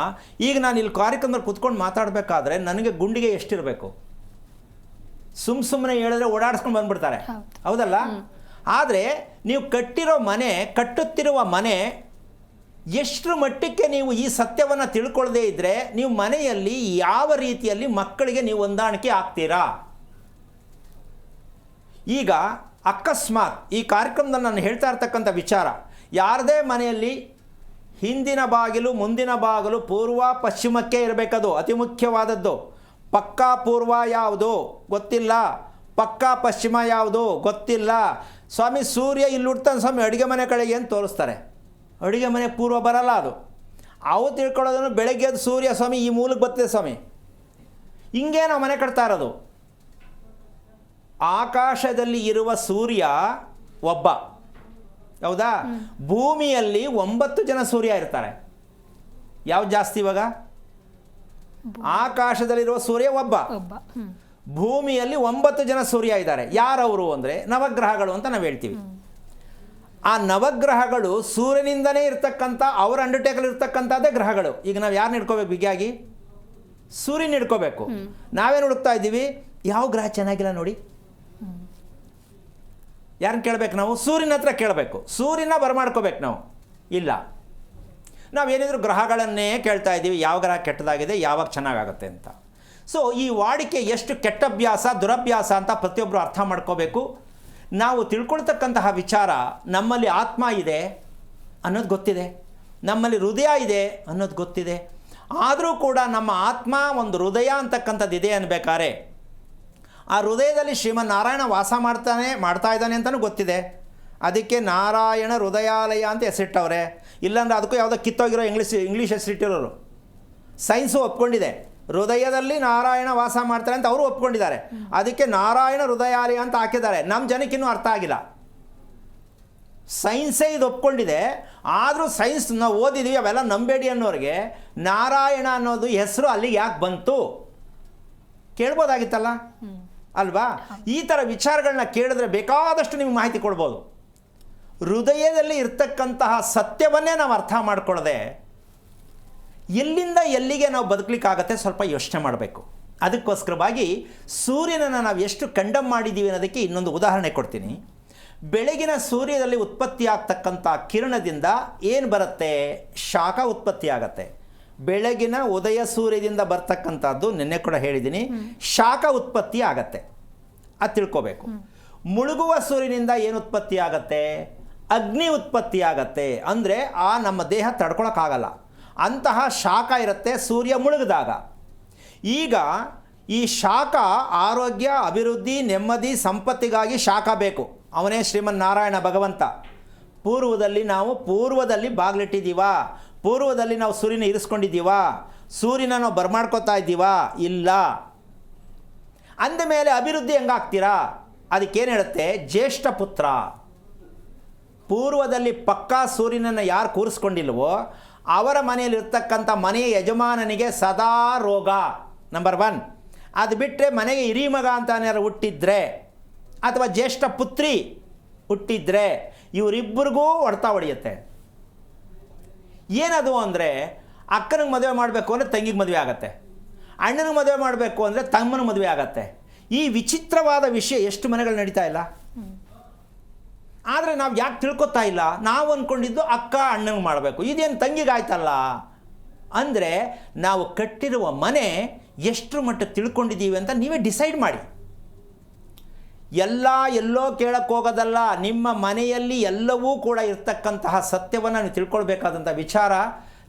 ಈಗ ನಾನು ಇಲ್ಲಿ ಕಾರ್ಯಕ್ರಮದಲ್ಲಿ ಕುತ್ಕೊಂಡು ಮಾತಾಡಬೇಕಾದ್ರೆ ನನಗೆ ಗುಂಡಿಗೆ ಎಷ್ಟಿರಬೇಕು? ಸುಮ್ಮನೆ ಹೇಳಿದ್ರೆ ಓಡಾಡಿಸ್ಕೊಂಡು ಬಂದ್ಬಿಡ್ತಾರೆ, ಹೌದಲ್ಲ? ಆದರೆ ನೀವು ಕಟ್ಟುತ್ತಿರುವ ಮನೆ ಎಷ್ಟರ ಮಟ್ಟಕ್ಕೆ ನೀವು ಈ ಸತ್ಯವನ್ನು ತಿಳ್ಕೊಳ್ಳದೇ ಇದ್ದರೆ ನೀವು ಮನೆಯಲ್ಲಿ ಯಾವ ರೀತಿಯಲ್ಲಿ ಮಕ್ಕಳಿಗೆ ನೀವು ಹೊಂದಾಣಿಕೆ ಆಗ್ತೀರಾ? ಈಗ ಅಕಸ್ಮಾತ್ ಈ ಕಾರ್ಯಕ್ರಮದಲ್ಲಿ ನಾನು ಹೇಳ್ತಾ ಇರ್ತಕ್ಕಂಥ ವಿಚಾರ, ಯಾರದೇ ಮನೆಯಲ್ಲಿ ಹಿಂದಿನ ಬಾಗಿಲು ಮುಂದಿನ ಬಾಗಿಲು ಪೂರ್ವ ಪಶ್ಚಿಮಕ್ಕೆ ಇರಬೇಕದು ಅತಿ ಮುಖ್ಯವಾದದ್ದು. ಪಕ್ಕಾ ಪೂರ್ವ ಯಾವುದು ಗೊತ್ತಿಲ್ಲ, ಪಕ್ಕಾ ಪಶ್ಚಿಮ ಯಾವುದು ಗೊತ್ತಿಲ್ಲ. ಸ್ವಾಮಿ ಸೂರ್ಯ ಇಲ್ಲಿ ಹುಡ್ತಾನೆ ಸ್ವಾಮಿ ಅಡುಗೆ ಮನೆ ಕಡೆಗೆ ಅಂತ ತೋರಿಸ್ತಾರೆ. ಅಡುಗೆ ಮನೆ ಪೂರ್ವ ಬರಲ್ಲ ಅದು. ಅವು ತಿಳ್ಕೊಳ್ಳೋದನ್ನು ಬೆಳಗ್ಗೆ ಸೂರ್ಯ ಸ್ವಾಮಿ ಈ ಮೂಲಕ್ಕೆ ಬರ್ತದೆ ಸ್ವಾಮಿ. ಹಿಂಗೆ ನಾವು ಮನೆ ಕಟ್ತಾ ಇರೋದು. ಆಕಾಶದಲ್ಲಿ ಇರುವ ಸೂರ್ಯ ಒಬ್ಬ, ಹೌದಾ? ಭೂಮಿಯಲ್ಲಿ 9 ಜನ ಸೂರ್ಯ ಇರ್ತಾರೆ. ಯಾವ್ದು ಜಾಸ್ತಿ ಇವಾಗ? ಆಕಾಶದಲ್ಲಿರುವ ಸೂರ್ಯ ಒಬ್ಬ. ಭೂಮಿಯಲ್ಲಿ 9 ಜನ ಸೂರ್ಯ ಇದ್ದಾರೆ. ಯಾರವರು ಅಂದರೆ ನವಗ್ರಹಗಳು ಅಂತ ನಾವು ಹೇಳ್ತೀವಿ. ಆ ನವಗ್ರಹಗಳು ಸೂರ್ಯನಿಂದನೇ ಇರ್ತಕ್ಕಂಥ, ಅವರ ಅಂಡರ್ಟೇಕಲ್ಲಿ ಇರ್ತಕ್ಕಂಥದ್ದೇ ಗ್ರಹಗಳು. ಈಗ ನಾವು ಯಾರನ್ನ ಹಿಡ್ಕೋಬೇಕು ಬಿಗಿಯಾಗಿ? ಸೂರ್ಯನ ಹಿಡ್ಕೋಬೇಕು. ನಾವೇನು ಹುಡುಕ್ತಾ ಇದ್ದೀವಿ? ಯಾವ ಗ್ರಹ ಚೆನ್ನಾಗಿಲ್ಲ ನೋಡಿ. ಯಾರನ್ನ ಕೇಳಬೇಕು ನಾವು? ಸೂರ್ಯನ ಹತ್ರ ಕೇಳಬೇಕು. ಸೂರ್ಯನ ಬರಮಾಡ್ಕೋಬೇಕು ನಾವು. ಇಲ್ಲ. ನಾವೇನಿದ್ರು ಗ್ರಹಗಳನ್ನೇ ಕೇಳ್ತಾ ಇದ್ದೀವಿ, ಯಾವ ಗ್ರಹ ಕೆಟ್ಟದಾಗಿದೆ, ಯಾವಾಗ ಚೆನ್ನಾಗಾಗುತ್ತೆ ಅಂತ. ಸೊ ಈ ವಾಡಿಕೆ ಎಷ್ಟು ಕೆಟ್ಟ ಅಭ್ಯಾಸ, ದುರಭ್ಯಾಸ ಅಂತ ಪ್ರತಿಯೊಬ್ಬರು ಅರ್ಥ ಮಾಡ್ಕೋಬೇಕು. ನಾವು ತಿಳ್ಕೊಳ್ತಕ್ಕಂತಹ ವಿಚಾರ, ನಮ್ಮಲ್ಲಿ ಆತ್ಮ ಇದೆ ಅನ್ನೋದು ಗೊತ್ತಿದೆ, ನಮ್ಮಲ್ಲಿ ಹೃದಯ ಇದೆ ಅನ್ನೋದು ಗೊತ್ತಿದೆ. ಆದರೂ ಕೂಡ ನಮ್ಮ ಆತ್ಮ ಒಂದು ಹೃದಯ ಅಂತಕ್ಕಂಥದ್ದು ಇದೆ ಅನ್ಬೇಕಾದ್ರೆ ಆ ಹೃದಯದಲ್ಲಿ ಶ್ರೀಮನ್ನಾರಾಯಣ ವಾಸ ಮಾಡ್ತಾ ಇದ್ದಾನೆ ಅಂತಲೂ ಗೊತ್ತಿದೆ. ಅದಕ್ಕೆ ನಾರಾಯಣ ಹೃದಯಾಲಯ ಅಂತ ಹೆಸರಿಟ್ಟವ್ರೆ. ಇಲ್ಲಾಂದ್ರೆ ಅದಕ್ಕೂ ಯಾವುದೋ ಕಿತ್ತೋಗಿರೋ ಇಂಗ್ಲೀಷ್ ಹೆಸರಿಟ್ಟಿರೋರು. ಸೈನ್ಸು ಒಪ್ಕೊಂಡಿದೆ, ಹೃದಯದಲ್ಲಿ ನಾರಾಯಣ ವಾಸ ಮಾಡ್ತಾರೆ ಅಂತ ಅವರು ಒಪ್ಕೊಂಡಿದ್ದಾರೆ. ಅದಕ್ಕೆ ನಾರಾಯಣ ಹೃದಯಾಲಯ ಅಂತ ಹಾಕಿದ್ದಾರೆ. ನಮ್ಮ ಜನಕ್ಕಿನ್ನೂ ಅರ್ಥ ಆಗಿಲ್ಲ. ಸೈನ್ಸೇ ಇದು ಒಪ್ಕೊಂಡಿದೆ, ಆದರೂ ಸೈನ್ಸ್ ನಾವು ಓದಿದ್ದೀವಿ ಅವೆಲ್ಲ ನಂಬೇಡಿ ಅನ್ನೋರಿಗೆ ನಾರಾಯಣ ಅನ್ನೋದು ಹೆಸರು ಅಲ್ಲಿಗೆ ಯಾಕೆ ಬಂತು ಕೇಳ್ಬೋದಾಗಿತ್ತಲ್ಲ ಅಲ್ವಾ? ಈ ಥರ ವಿಚಾರಗಳನ್ನ ಕೇಳಿದ್ರೆ ಬೇಕಾದಷ್ಟು ನಿಮಗೆ ಮಾಹಿತಿ ಕೊಡ್ಬೋದು. ಹೃದಯದಲ್ಲಿ ಇರ್ತಕ್ಕಂತಹ ಸತ್ಯವನ್ನೇ ನಾವು ಅರ್ಥ ಮಾಡ್ಕೊಳ್ಳದೆ ಎಲ್ಲಿಂದ ಎಲ್ಲಿಗೆ ನಾವು ಬದುಕಲಿಕ್ಕಾಗತ್ತೆ ಸ್ವಲ್ಪ ಯೋಚನೆ ಮಾಡಬೇಕು. ಅದಕ್ಕೋಸ್ಕರವಾಗಿ ಸೂರ್ಯನನ್ನು ನಾವು ಎಷ್ಟು ಕಂಡಮ್ ಮಾಡಿದ್ದೀವಿ ಅನ್ನೋದಕ್ಕೆ ಇನ್ನೊಂದು ಉದಾಹರಣೆ ಕೊಡ್ತೀನಿ. ಬೆಳಗಿನ ಸೂರ್ಯದಲ್ಲಿ ಉತ್ಪತ್ತಿ ಆಗ್ತಕ್ಕಂಥ ಕಿರಣದಿಂದ ಏನು ಬರುತ್ತೆ? ಶಾಖ ಉತ್ಪತ್ತಿ ಆಗತ್ತೆ. ಬೆಳಗಿನ ಉದಯ ಸೂರ್ಯದಿಂದ ಬರ್ತಕ್ಕಂಥದ್ದು ನಿನ್ನೆ ಕೂಡ ಹೇಳಿದ್ದೀನಿ, ಶಾಖ ಉತ್ಪತ್ತಿ ಆಗತ್ತೆ. ಅದು ತಿಳ್ಕೋಬೇಕು. ಮುಳುಗುವ ಸೂರ್ಯನಿಂದ ಏನು ಉತ್ಪತ್ತಿ ಆಗತ್ತೆ? ಅಗ್ನಿ ಉತ್ಪತ್ತಿ ಆಗತ್ತೆ. ಅಂದರೆ ನಮ್ಮ ದೇಹ ತಡ್ಕೊಳಕ್ಕಾಗಲ್ಲ, ಅಂತಹ ಶಾಖ ಇರುತ್ತೆ ಸೂರ್ಯ ಮುಳುಗಿದಾಗ. ಈಗ ಈ ಶಾಖ ಆರೋಗ್ಯ, ಅಭಿವೃದ್ಧಿ, ನೆಮ್ಮದಿ, ಸಂಪತ್ತಿಗಾಗಿ ಶಾಖ ಬೇಕು. ಅವನೇ ಶ್ರೀಮನ್ನಾರಾಯಣ ಭಗವಂತ. ಪೂರ್ವದಲ್ಲಿ ಬಾಗಿಲಿಟ್ಟಿದ್ದೀವಾ? ಪೂರ್ವದಲ್ಲಿ ನಾವು ಸೂರ್ಯನ ಇರಿಸ್ಕೊಂಡಿದ್ದೀವಾ? ಸೂರ್ಯನ ನಾವು ಬರ್ಮಾಡ್ಕೋತಾ ಇದ್ದೀವಾ? ಇಲ್ಲ. ಅಂದಮೇಲೆ ಅಭಿವೃದ್ಧಿ ಹೆಂಗಾಗ್ತೀರಾ? ಅದಕ್ಕೇನು ಹೇಳುತ್ತೆ? ಜ್ಯೇಷ್ಠ ಪುತ್ರ. ಪೂರ್ವದಲ್ಲಿ ಪಕ್ಕಾ ಸೂರ್ಯನನ್ನು ಯಾರು ಕೂರಿಸ್ಕೊಂಡಿಲ್ವೋ ಅವರ ಮನೆಯಲ್ಲಿರ್ತಕ್ಕಂಥ ಮನೆಯ ಯಜಮಾನನಿಗೆ ಸದಾ ರೋಗ. ನಂಬರ್ 1. ಅದು ಬಿಟ್ಟರೆ ಮನೆಗೆ ಹಿರಿಮಗ ಅಂತ ಯಾರು ಹುಟ್ಟಿದ್ರೆ ಅಥವಾ ಜ್ಯೇಷ್ಠ ಪುತ್ರಿ ಹುಟ್ಟಿದ್ರೆ ಇವರಿಬ್ಬರಿಗೂ ಹೊಡ್ತಾ ಹೊಡೆಯುತ್ತೆ. ಏನದು ಅಂದರೆ ಅಕ್ಕನಿಗೆ ಮದುವೆ ಮಾಡಬೇಕು ಅಂದರೆ ತಂಗಿಗೆ ಮದುವೆ ಆಗತ್ತೆ, ಅಣ್ಣನಿಗೆ ಮದುವೆ ಮಾಡಬೇಕು ಅಂದರೆ ತಮ್ಮನಿಗೆ ಮದುವೆ ಆಗತ್ತೆ. ಈ ವಿಚಿತ್ರವಾದ ವಿಷಯ ಎಷ್ಟು ಮನೆಗಳು ನಡೀತಾ ಇಲ್ಲ. ಆದರೆ ನಾವು ಯಾಕೆ ತಿಳ್ಕೊತಾ ಇಲ್ಲ? ನಾವು ಅಂದ್ಕೊಂಡಿದ್ದು ಅಕ್ಕ ಅಣ್ಣನಿಗೆ ಮಾಡಬೇಕು, ಇದೇನು ತಂಗಿಗಾಯ್ತಲ್ಲ. ಅಂದರೆ ನಾವು ಕಟ್ಟಿರುವ ಮನೆ ಎಷ್ಟು ಮಟ್ಟಕ್ಕೆ ತಿಳ್ಕೊಂಡಿದ್ದೀವಿ ಅಂತ ನೀವೇ ಡಿಸೈಡ್ ಮಾಡಿ. ಎಲ್ಲೋ ಕೇಳಕ್ಕೆ ಹೋಗೋದಲ್ಲ, ನಿಮ್ಮ ಮನೆಯಲ್ಲಿ ಎಲ್ಲವೂ ಕೂಡ ಇರ್ತಕ್ಕಂತಹ ಸತ್ಯವನ್ನು ನೀವು ತಿಳ್ಕೊಳ್ಬೇಕಾದಂಥ ವಿಚಾರ.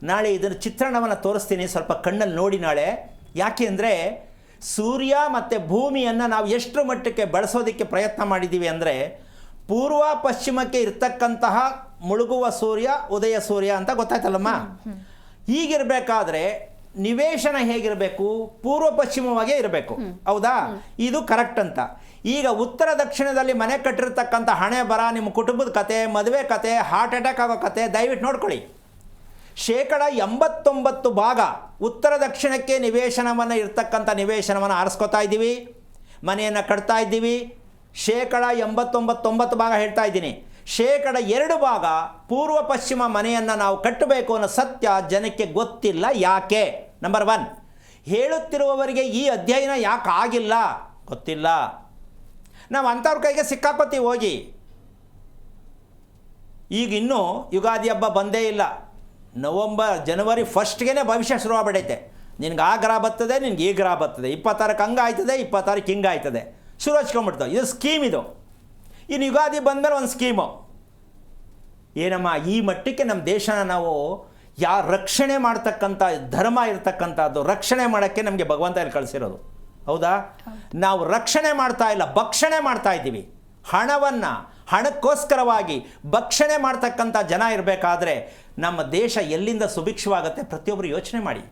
ನಾಳೆ ಇದರ ಚಿತ್ರಣವನ್ನು ತೋರಿಸ್ತೀನಿ, ಸ್ವಲ್ಪ ಕಣ್ಣಲ್ಲಿ ನೋಡಿ ನಾಳೆ. ಯಾಕೆ ಅಂದರೆ ಸೂರ್ಯ ಮತ್ತು ಭೂಮಿಯನ್ನು ನಾವು ಎಷ್ಟು ಮಟ್ಟಕ್ಕೆ ಬಳಸೋದಕ್ಕೆ ಪ್ರಯತ್ನ ಮಾಡಿದ್ದೀವಿ ಅಂದರೆ ಪೂರ್ವ ಪಶ್ಚಿಮಕ್ಕೆ ಇರ್ತಕ್ಕಂತಹ ಮುಳುಗುವ ಸೂರ್ಯ, ಉದಯ ಸೂರ್ಯ ಅಂತ ಗೊತ್ತಾಯ್ತಲ್ಲಮ್ಮ. ಹೀಗಿರಬೇಕಾದ್ರೆ ನಿವೇಶನ ಹೇಗಿರಬೇಕು? ಪೂರ್ವ ಪಶ್ಚಿಮವಾಗೇ ಇರಬೇಕು, ಹೌದಾ? ಇದು ಕರೆಕ್ಟ್ ಅಂತ. ಈಗ ಉತ್ತರ ದಕ್ಷಿಣದಲ್ಲಿ ಮನೆ ಕಟ್ಟಿರ್ತಕ್ಕಂಥ ಹಣೆ ಬರ, ನಿಮ್ಮ ಕುಟುಂಬದ ಕತೆ, ಮದುವೆ ಕತೆ, ಹಾರ್ಟ್ ಅಟ್ಯಾಕ್ ಆಗೋ ಕತೆ ದಯವಿಟ್ಟು ನೋಡ್ಕೊಳ್ಳಿ. 89% ಉತ್ತರ ದಕ್ಷಿಣಕ್ಕೆ ಇರ್ತಕ್ಕಂಥ ನಿವೇಶನವನ್ನು ಆರಿಸ್ಕೊತಾ ಇದ್ದೀವಿ, ಮನೆಯನ್ನು ಕಟ್ತಾ ಇದ್ದೀವಿ. 89% ಹೇಳ್ತಾ ಇದ್ದೀನಿ. 2% ಪೂರ್ವ ಪಶ್ಚಿಮ ಮನೆಯನ್ನು ನಾವು ಕಟ್ಟಬೇಕು ಅನ್ನೋ ಸತ್ಯ ಜನಕ್ಕೆ ಗೊತ್ತಿಲ್ಲ. ಯಾಕೆ? ನಂಬರ್ 1, ಹೇಳುತ್ತಿರುವವರಿಗೆ ಈ ಅಧ್ಯಯನ ಯಾಕೆ ಆಗಿಲ್ಲ ಗೊತ್ತಿಲ್ಲ. ನಾವು ಅಂಥವ್ರ ಕೈಗೆ ಸಿಕ್ಕಾಕೋತೀವಿ ಹೋಗಿ. ಈಗ ಇನ್ನೂ ಯುಗಾದಿ ಹಬ್ಬ ಬಂದೇ ಇಲ್ಲ. ಜನವರಿ 1ಗೆ ಭವಿಷ್ಯ ಶುರುವಾಗ್ಬಿಡೈತೆ. ನಿನ್ಗೆ ಆ ಗ್ರಹ ಬರ್ತದೆ, ನಿನ್ಗೆ ಈ ಗ್ರಹ ಬರ್ತದೆ, 26ಕ್ಕೆ ಹಂಗೆ ಆಯ್ತದೆ, 26ಕ್ಕೆ ಹಿಂಗೆ ಆಯ್ತದೆ, ಶುರು ಹಚ್ಕೊಂಡ್ಬಿಡ್ತಾವೆ. ಇದು ಸ್ಕೀಮ್. ಇದು ಇನ್ನು ಯುಗಾದಿ ಬಂದಮೇಲೆ ಒಂದು ಸ್ಕೀಮು. ಏನಮ್ಮ, ಈ ಮಟ್ಟಕ್ಕೆ ನಮ್ಮ ದೇಶನ ನಾವು ರಕ್ಷಣೆ ಮಾಡ್ತಕ್ಕಂಥ ಧರ್ಮ ಇರ್ತಕ್ಕಂಥದ್ದು ರಕ್ಷಣೆ ಮಾಡೋಕ್ಕೆ ನಮಗೆ ಭಗವಂತ ಇಲ್ಲಿ ಕಳಿಸಿರೋದು, ಹೌದಾ? ನಾವು ರಕ್ಷಣೆ ಮಾಡ್ತಾ ಇಲ್ಲ, ಭಕ್ಷಣೆ ಮಾಡ್ತಾ ಇದ್ದೀವಿ. ಹಣಕ್ಕೋಸ್ಕರವಾಗಿ ಭಕ್ಷಣೆ ಮಾಡ್ತಕ್ಕಂಥ ಜನ ಇರಬೇಕಾದ್ರೆ ನಮ್ಮ ದೇಶ ಎಲ್ಲಿಂದ ಸುಭಿಕ್ಷವಾಗುತ್ತೆ? ಪ್ರತಿಯೊಬ್ಬರು ಯೋಚನೆ ಮಾಡಿ.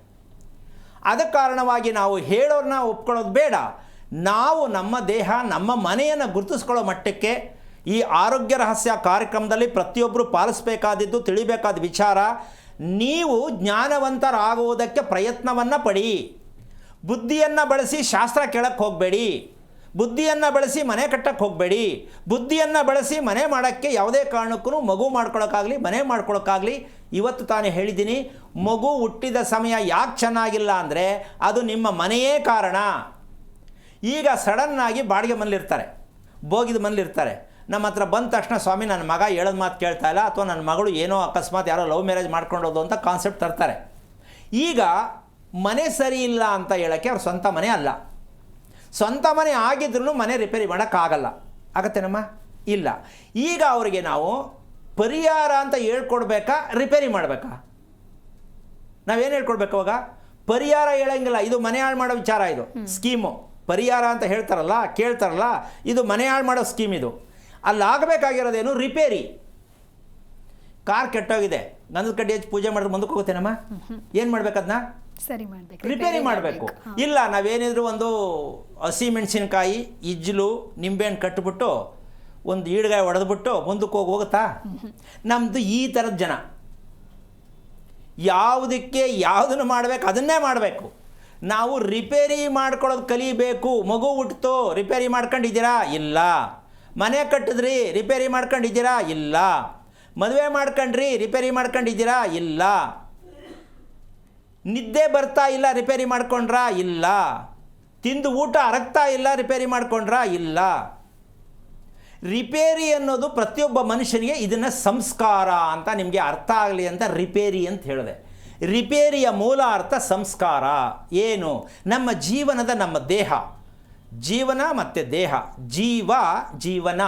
ಅದ ಕಾರಣವಾಗಿ ನಾವು ಹೇಳೋರನ್ನ ಒಪ್ಕೊಳ್ಳೋದು ಬೇಡ. ನಾವು ನಮ್ಮ ದೇಹ, ನಮ್ಮ ಮನೆಯನ್ನು ಗುರುತಿಸ್ಕೊಳ್ಳೋ ಮಟ್ಟಕ್ಕೆ ಈ ಆರೋಗ್ಯ ರಹಸ್ಯ ಕಾರ್ಯಕ್ರಮದಲ್ಲಿ ಪ್ರತಿಯೊಬ್ಬರು ಪಾಲಿಸಬೇಕಾದದ್ದು, ತಿಳಿಬೇಕಾದ ವಿಚಾರ. ನೀವು ಜ್ಞಾನವಂತರಾಗುವುದಕ್ಕೆ ಪ್ರಯತ್ನವನ್ನು ಪಡಿ. ಬುದ್ಧಿಯನ್ನು ಬಳಸಿ ಶಾಸ್ತ್ರ ಕೇಳಕ್ಕೆ ಹೋಗಬೇಡಿ, ಬುದ್ಧಿಯನ್ನು ಬಳಸಿ ಮನೆ ಕಟ್ಟಕ್ಕೆ ಹೋಗಬೇಡಿ, ಬುದ್ಧಿಯನ್ನು ಬಳಸಿ ಮನೆ ಮಾಡೋಕ್ಕೆ ಯಾವುದೇ ಕಾರಣಕ್ಕೂ ಮಗು ಮಾಡ್ಕೊಳ್ಳೋಕ್ಕಾಗಲಿ, ಮನೆ ಮಾಡ್ಕೊಳ್ಳೋಕ್ಕಾಗಲಿ. ಇವತ್ತು ತಾನೇ ಹೇಳಿದ್ದೀನಿ, ಮಗು ಹುಟ್ಟಿದ ಸಮಯ ಯಾಕೆ ಚೆನ್ನಾಗಿಲ್ಲ ಅಂದರೆ ಅದು ನಿಮ್ಮ ಮನೆಯೇ ಕಾರಣ. ಈಗ ಸಡನ್ನಾಗಿ ಬಾಡಿಗೆ ಮನೇಲಿರ್ತಾರೆ, ಬೋಗಿದ ಮನೇಲಿರ್ತಾರೆ. ನಮ್ಮ ಹತ್ರ ಬಂದ ತಕ್ಷಣ ಸ್ವಾಮಿ ನನ್ನ ಮಗ ಹೇಳೋದು ಮಾತು ಕೇಳ್ತಾ ಇಲ್ಲ, ಅಥವಾ ನನ್ನ ಮಗಳು ಏನೋ ಅಕಸ್ಮಾತ್ ಯಾರೋ ಲವ್ ಮ್ಯಾರೇಜ್ ಮಾಡ್ಕೊಂಡೋದು ಅಂತ ಕಾನ್ಸೆಪ್ಟ್ ತರ್ತಾರೆ. ಈಗ ಮನೆ ಸರಿ ಇಲ್ಲ ಅಂತ ಹೇಳೋಕ್ಕೆ ಅವ್ರ ಸ್ವಂತ ಮನೆ ಅಲ್ಲ. ಸ್ವಂತ ಮನೆ ಆಗಿದ್ರೂ ಮನೆ ರಿಪೇರಿ ಮಾಡೋಕ್ಕಾಗಲ್ಲ. ಆಗತ್ತೇನಮ್ಮ? ಇಲ್ಲ. ಈಗ ಅವರಿಗೆ ನಾವು ಪರಿಹಾರ ಅಂತ ಹೇಳ್ಕೊಡ್ಬೇಕಾ, ರಿಪೇರಿ ಮಾಡಬೇಕಾ? ನಾವೇನು ಹೇಳ್ಕೊಡ್ಬೇಕು ಅವಾಗ? ಪರಿಹಾರ ಹೇಳಂಗಿಲ್ಲ. ಇದು ಮನೆ ಹಾಳು ಮಾಡೋ ವಿಚಾರ, ಇದು ಸ್ಕೀಮು. ಪರಿಹಾರ ಅಂತ ಹೇಳ್ತಾರಲ್ಲ, ಕೇಳ್ತಾರಲ್ಲ, ಇದು ಮನೆ ಹಾಳು ಮಾಡೋ ಸ್ಕೀಮ್. ಇದು ಅಲ್ಲಾಗಬೇಕಾಗಿರೋದೇನು? ರಿಪೇರಿ. ಕಾರ್ ಕೆಟ್ಟೋಗಿದೆ, ಗಂಧದ ಕಡ್ಡಿ ಹಚ್ಚಿ ಪೂಜೆ ಮಾಡಿದ್ರೆ ಮುಂದಕ್ಕೆ ಹೋಗುತ್ತೇನಮ್ಮ? ಏನು ಮಾಡ್ಬೇಕದನ್ನ? ಸರಿ ಮಾಡಬೇಕು, ರಿಪೇರಿ ಮಾಡಬೇಕು. ಇಲ್ಲ, ನಾವೇನಿದ್ರು ಒಂದು ಹಸಿ ಮೆಣಸಿನ್ಕಾಯಿ, ಇಜ್ಜಲು, ನಿಂಬೆಹಣ್ಣು ಕಟ್ಟಿಬಿಟ್ಟು ಒಂದು ಈಡ್ಗಾಯಿ ಹೊಡೆದ್ಬಿಟ್ಟು ಮುಂದಕ್ಕೆ ಹೋಗುತ್ತಾ? ನಮ್ಮದು ಈ ಥರದ ಜನ. ಯಾವುದಕ್ಕೆ ಯಾವುದನ್ನು ಮಾಡಬೇಕು ಅದನ್ನೇ ಮಾಡಬೇಕು. ನಾವು ರಿಪೇರಿ ಮಾಡ್ಕೊಳ್ಳೋದು ಕಲಿಬೇಕು. ಮಗು ಹುಟ್ಟಿತು, ರಿಪೇರಿ ಮಾಡ್ಕೊಂಡಿದ್ದೀರಾ? ಇಲ್ಲ. ಮನೆ ಕಟ್ಟಿದ್ರಿ, ರಿಪೇರಿ ಮಾಡ್ಕೊಂಡಿದ್ದೀರಾ? ಇಲ್ಲ. ಮದುವೆ ಮಾಡ್ಕೊಂಡ್ರಿ, ರಿಪೇರಿ ಮಾಡ್ಕೊಂಡಿದ್ದೀರಾ? ಇಲ್ಲ. ನಿದ್ದೆ ಬರ್ತಾ ಇಲ್ಲ, ರಿಪೇರಿ ಮಾಡ್ಕೊಂಡ್ರಾ? ಇಲ್ಲ. ತಿಂದು ಊಟ ಅರಗ್ತಾ ಇಲ್ಲ, ರಿಪೇರಿ ಮಾಡ್ಕೊಂಡ್ರಾ? ಇಲ್ಲ. ರಿಪೇರಿ ಅನ್ನೋದು ಪ್ರತಿಯೊಬ್ಬ ಮನುಷ್ಯನಿಗೆ ಇದನ್ನು ಸಂಸ್ಕಾರ ಅಂತ ನಿಮಗೆ ಅರ್ಥ ಆಗಲಿ ಅಂತ ರಿಪೇರಿ ಅಂತ ಹೇಳಿದೆ. ರಿಪೇರಿಯ ಮೂಲ ಅರ್ಥ ಸಂಸ್ಕಾರ. ಏನು? ನಮ್ಮ ಜೀವನದ, ನಮ್ಮ ದೇಹ, ಜೀವನ ಮತ್ತು ದೇಹ. ಜೀವ ಜೀವನ,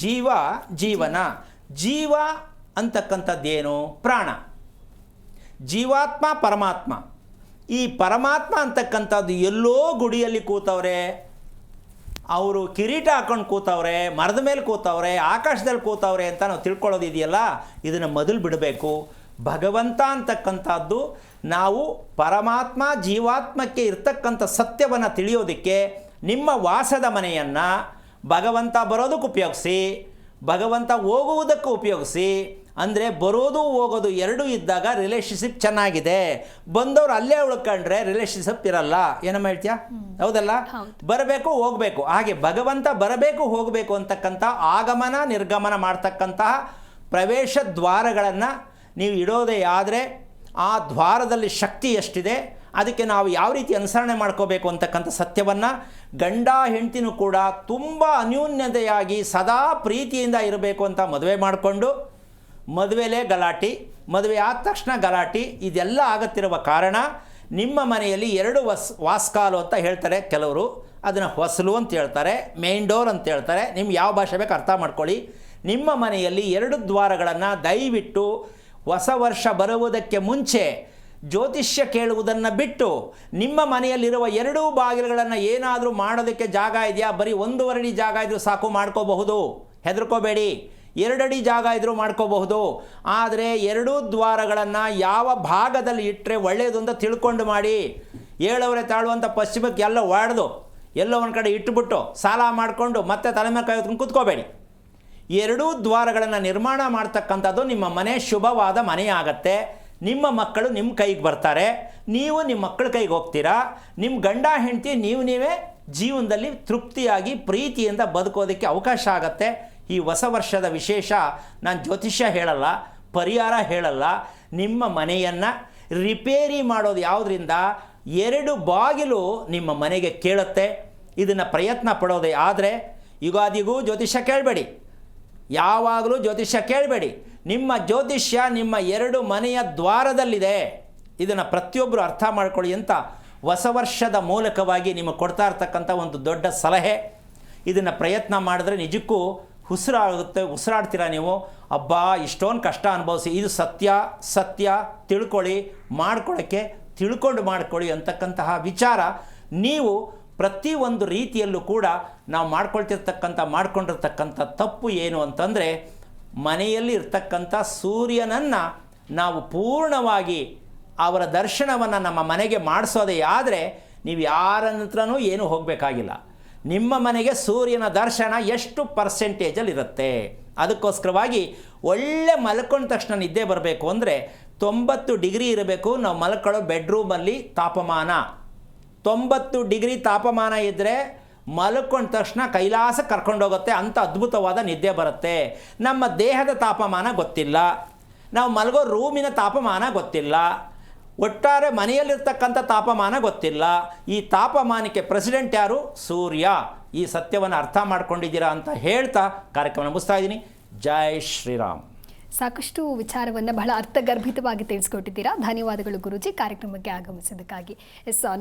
ಜೀವ ಜೀವನ. ಜೀವ ಅಂತಕ್ಕಂಥದ್ದೇನು? ಪ್ರಾಣ. ಜೀವಾತ್ಮ, ಪರಮಾತ್ಮ. ಈ ಪರಮಾತ್ಮ ಅಂತಕ್ಕಂಥದ್ದು ಎಲ್ಲೋ ಗುಡಿಯಲ್ಲಿ ಕೂತವ್ರೆ, ಅವರು ಕಿರೀಟ ಹಾಕೊಂಡು ಕೂತವ್ರೆ, ಮರದ ಮೇಲೆ ಕೂತವ್ರೆ, ಆಕಾಶದಲ್ಲಿ ಕೂತವ್ರೆ ಅಂತ ನಾವು ತಿಳ್ಕೊಳ್ಳೋದಿದೆಯಲ್ಲ, ಇದನ್ನು ಮೊದಲು ಬಿಡಬೇಕು. ಭಗವಂತ ಅಂತಕ್ಕಂಥದ್ದು, ನಾವು ಪರಮಾತ್ಮ ಜೀವಾತ್ಮಕ್ಕೆ ಇರ್ತಕ್ಕಂಥ ಸತ್ಯವನ್ನು ತಿಳಿಯೋದಕ್ಕೆ ನಿಮ್ಮ ವಾಸದ ಮನೆಯನ್ನು ಭಗವಂತ ಬರೋದಕ್ಕೆ ಉಪಯೋಗಿಸಿ, ಭಗವಂತ ಹೋಗುವುದಕ್ಕೆ ಉಪಯೋಗಿಸಿ. ಅಂದರೆ ಬರೋದು ಹೋಗೋದು ಎರಡೂ ಇದ್ದಾಗ ರಿಲೇಷನ್ಶಿಪ್ ಚೆನ್ನಾಗಿದೆ. ಬಂದವರು ಅಲ್ಲೇ ಉಳ್ಕೊಂಡ್ರೆ ರಿಲೇಷನ್ಶಿಪ್ ಇರಲ್ಲ. ಏನಮ್ಮ ಹೇಳ್ತೀಯಾ? ಹೌದಲ್ಲ? ಬರಬೇಕು, ಹೋಗಬೇಕು. ಹಾಗೆ ಭಗವಂತ ಬರಬೇಕು, ಹೋಗಬೇಕು ಅಂತಕ್ಕಂಥ ಆಗಮನ ನಿರ್ಗಮನ ಮಾಡ್ತಕ್ಕಂತಹ ಪ್ರವೇಶ ದ್ವಾರಗಳನ್ನು ನೀವು ಇಡೋದೇ ಆದರೆ ಆ ದ್ವಾರದಲ್ಲಿ ಶಕ್ತಿ ಎಷ್ಟಿದೆ, ಅದಕ್ಕೆ ನಾವು ಯಾವ ರೀತಿ ಅನುಸರಣೆ ಮಾಡ್ಕೋಬೇಕು ಅಂತಕ್ಕಂಥ ಸತ್ಯವನ್ನು ಗಂಡ ಹೆಂಡತಿನೂ ಕೂಡ ತುಂಬ ಅನ್ಯೂನ್ಯತೆಯಾಗಿ ಸದಾ ಪ್ರೀತಿಯಿಂದ ಇರಬೇಕು ಅಂತ ಮದುವೆ ಮಾಡಿಕೊಂಡು ಮದುವೆಲೇ ಗಲಾಟೆ, ಮದುವೆ ಆದ ತಕ್ಷಣ ಗಲಾಟೆ, ಇದೆಲ್ಲ ಆಗುತ್ತಿರುವ ಕಾರಣ ನಿಮ್ಮ ಮನೆಯಲ್ಲಿ ಎರಡು ವಾಸ್ಕಾಲು ಅಂತ ಹೇಳ್ತಾರೆ ಕೆಲವರು, ಅದನ್ನು ಹೊಸಲು ಅಂತ ಹೇಳ್ತಾರೆ, ಮೇನ್ ಡೋರ್ ಅಂತ ಹೇಳ್ತಾರೆ. ನಿಮ್ಗೆ ಯಾವ ಭಾಷೆ ಬೇಕು ಅರ್ಥ ಮಾಡ್ಕೊಳ್ಳಿ. ನಿಮ್ಮ ಮನೆಯಲ್ಲಿ ಎರಡು ದ್ವಾರಗಳನ್ನು ದಯವಿಟ್ಟು ಹೊಸ ವರ್ಷ ಬರುವುದಕ್ಕೆ ಮುಂಚೆ ಜ್ಯೋತಿಷ್ಯ ಕೇಳುವುದನ್ನು ಬಿಟ್ಟು ನಿಮ್ಮ ಮನೆಯಲ್ಲಿರುವ ಎರಡೂ ಬಾಗಿಲುಗಳನ್ನು ಏನಾದರೂ ಮಾಡೋದಕ್ಕೆ ಜಾಗ ಇದೆಯಾ? ಬರೀ 1.5 ಅಡಿ ಜಾಗ ಇದ್ರೂ ಸಾಕು, ಮಾಡ್ಕೋಬಹುದು. ಹೆದರ್ಕೋಬೇಡಿ. 2 ಅಡಿ ಜಾಗ ಇದ್ರೂ ಮಾಡ್ಕೋಬಹುದು. ಆದರೆ ಎರಡೂ ದ್ವಾರಗಳನ್ನು ಯಾವ ಭಾಗದಲ್ಲಿ ಇಟ್ಟರೆ ಒಳ್ಳೆಯದು ಅಂತ ತಿಳ್ಕೊಂಡು ಮಾಡಿ. ಏಳವರೆ ತಾಳುವಂಥ ಪಶ್ಚಿಮಕ್ಕೆ ಎಲ್ಲ ಒಡೆದು ಎಲ್ಲೋ ಒಂದು ಕಡೆ ಇಟ್ಟುಬಿಟ್ಟು ಸಾಲ ಮಾಡಿಕೊಂಡು ಮತ್ತೆ ತಲೆ ಮೇಲೆ ಕೈ ಹೊತ್ಕೊಂಡು ಕೂತ್ಕೋಬೇಡಿ. ಎರಡೂ ದ್ವಾರಗಳನ್ನು ನಿರ್ಮಾಣ ಮಾಡ್ತಕ್ಕಂಥದ್ದು ನಿಮ್ಮ ಮನೆ ಶುಭವಾದ ಮನೆಯಾಗತ್ತೆ. ನಿಮ್ಮ ಮಕ್ಕಳು ನಿಮ್ಮ ಕೈಗೆ ಬರ್ತಾರೆ, ನೀವು ನಿಮ್ಮ ಮಕ್ಕಳ ಕೈಗೆ ಹೋಗ್ತೀರಾ. ನಿಮ್ಮ ಗಂಡ ಹೆಂಡತಿ ನೀವೇ ಜೀವನದಲ್ಲಿ ತೃಪ್ತಿಯಾಗಿ ಪ್ರೀತಿಯಿಂದ ಬದುಕೋದಕ್ಕೆ ಅವಕಾಶ ಆಗತ್ತೆ. ಈ ಹೊಸ ವರ್ಷದ ವಿಶೇಷ ನಾನು ಜ್ಯೋತಿಷ್ಯ ಹೇಳಲ್ಲ, ಪರಿಹಾರ ಹೇಳಲ್ಲ. ನಿಮ್ಮ ಮನೆಯನ್ನು ರಿಪೇರಿ ಮಾಡೋದು ಯಾವುದರಿಂದ? 2 ಬಾಗಿಲು ನಿಮ್ಮ ಮನೆಗೆ ಕೇಳುತ್ತೆ. ಇದನ್ನು ಪ್ರಯತ್ನ ಪಡೋದೇ ಆದರೆ ಯುಗಾದಿಗೂ ಜ್ಯೋತಿಷ್ಯ ಕೇಳಬೇಡಿ, ಯಾವಾಗಲೂ ಜ್ಯೋತಿಷ್ಯ ಕೇಳಬೇಡಿ. ನಿಮ್ಮ ಜ್ಯೋತಿಷ್ಯ ನಿಮ್ಮ 2 ಮನೆಯ ದ್ವಾರದಲ್ಲಿದೆ. ಇದನ್ನು ಪ್ರತಿಯೊಬ್ಬರು ಅರ್ಥ ಮಾಡ್ಕೊಳ್ಳಿ ಅಂತ ಹೊಸ ವರ್ಷದ ಮೂಲಕವಾಗಿ ನಿಮಗೆ ಕೊಡ್ತಾ ಇರ್ತಕ್ಕಂಥ ಒಂದು ದೊಡ್ಡ ಸಲಹೆ. ಇದನ್ನು ಪ್ರಯತ್ನ ಮಾಡಿದ್ರೆ ನಿಜಕ್ಕೂ ಉಸಿರಾಡ್ತೀರಾ ನೀವು. ಅಬ್ಬಾ, ಇಷ್ಟೊಂದು ಕಷ್ಟ ಅನುಭವಿಸಿ, ಇದು ಸತ್ಯ ತಿಳ್ಕೊಳ್ಳಿ, ಮಾಡ್ಕೊಳ್ಳೋಕ್ಕೆ ತಿಳ್ಕೊಂಡು ಮಾಡ್ಕೊಳ್ಳಿ ಅಂತಕ್ಕಂತಹ ವಿಚಾರ ನೀವು ಪ್ರತಿಯೊಂದು ರೀತಿಯಲ್ಲೂ ಕೂಡ ನಾವು ಮಾಡ್ಕೊಂಡಿರ್ತಕ್ಕಂಥ ತಪ್ಪು ಏನು ಅಂತಂದರೆ, ಮನೆಯಲ್ಲಿ ಇರ್ತಕ್ಕಂಥ ಸೂರ್ಯನನ್ನು ನಾವು ಪೂರ್ಣವಾಗಿ ಅವರ ದರ್ಶನವನ್ನು ನಮ್ಮ ಮನೆಗೆ ಮಾಡಿಸೋದೇ ಆದರೆ ನೀವು ಯಾರ ಹತ್ರನೂ ಏನೂ ಹೋಗಬೇಕಾಗಿಲ್ಲ. ನಿಮ್ಮ ಮನೆಗೆ ಸೂರ್ಯನ ದರ್ಶನ ಎಷ್ಟು ಪರ್ಸೆಂಟೇಜಲ್ಲಿ ಇರುತ್ತೆ. ಅದಕ್ಕೋಸ್ಕರವಾಗಿ ಒಳ್ಳೆ ಮಲ್ಕೊಂಡ ತಕ್ಷಣ ನಿದ್ದೆ ಬರಬೇಕು ಅಂದರೆ 90 ಡಿಗ್ರಿ ಇರಬೇಕು ನಾವು ಮಲ್ಕೊಳ್ಳೋ ಬೆಡ್ರೂಮಲ್ಲಿ ತಾಪಮಾನ. 90 ಡಿಗ್ರಿ ತಾಪಮಾನ ಇದ್ದರೆ ಮಲ್ಕೊಂಡ ತಕ್ಷಣ ಕೈಲಾಸ ಕರ್ಕೊಂಡೋಗುತ್ತೆ, ಅಂಥ ಅದ್ಭುತವಾದ ನಿದ್ದೆ ಬರುತ್ತೆ. ನಮ್ಮ ದೇಹದ ತಾಪಮಾನ ಗೊತ್ತಿಲ್ಲ, ನಾವು ಮಲಗೋ ರೂಮಿನ ತಾಪಮಾನ ಗೊತ್ತಿಲ್ಲ, ಒಟ್ಟಾರೆ ಮನೆಯಲ್ಲಿರ್ತಕ್ಕಂಥ ತಾಪಮಾನ ಗೊತ್ತಿಲ್ಲ. ಈ ತಾಪಮಾನಕ್ಕೆ ಪ್ರೆಸಿಡೆಂಟ್ ಯಾರು? ಸೂರ್ಯ. ಈ ಸತ್ಯವನ್ನು ಅರ್ಥ ಮಾಡ್ಕೊಂಡಿದ್ದೀರಾ ಅಂತ ಹೇಳ್ತಾ ಕಾರ್ಯಕ್ರಮ ಮುಗಿಸ್ತಾ ಇದ್ದೀನಿ. ಜೈ ಶ್ರೀರಾಮ್. ಸಾಕಷ್ಟು ವಿಚಾರವನ್ನು ಬಹಳ ಅರ್ಥಗರ್ಭಿತವಾಗಿ ತಿಳಿಸ್ಕೊಟ್ಟಿದ್ದೀರಾ. ಧನ್ಯವಾದಗಳು ಗುರೂಜಿ ಕಾರ್ಯಕ್ರಮಕ್ಕೆ ಆಗಮಿಸಿದ್ದಕ್ಕಾಗಿ.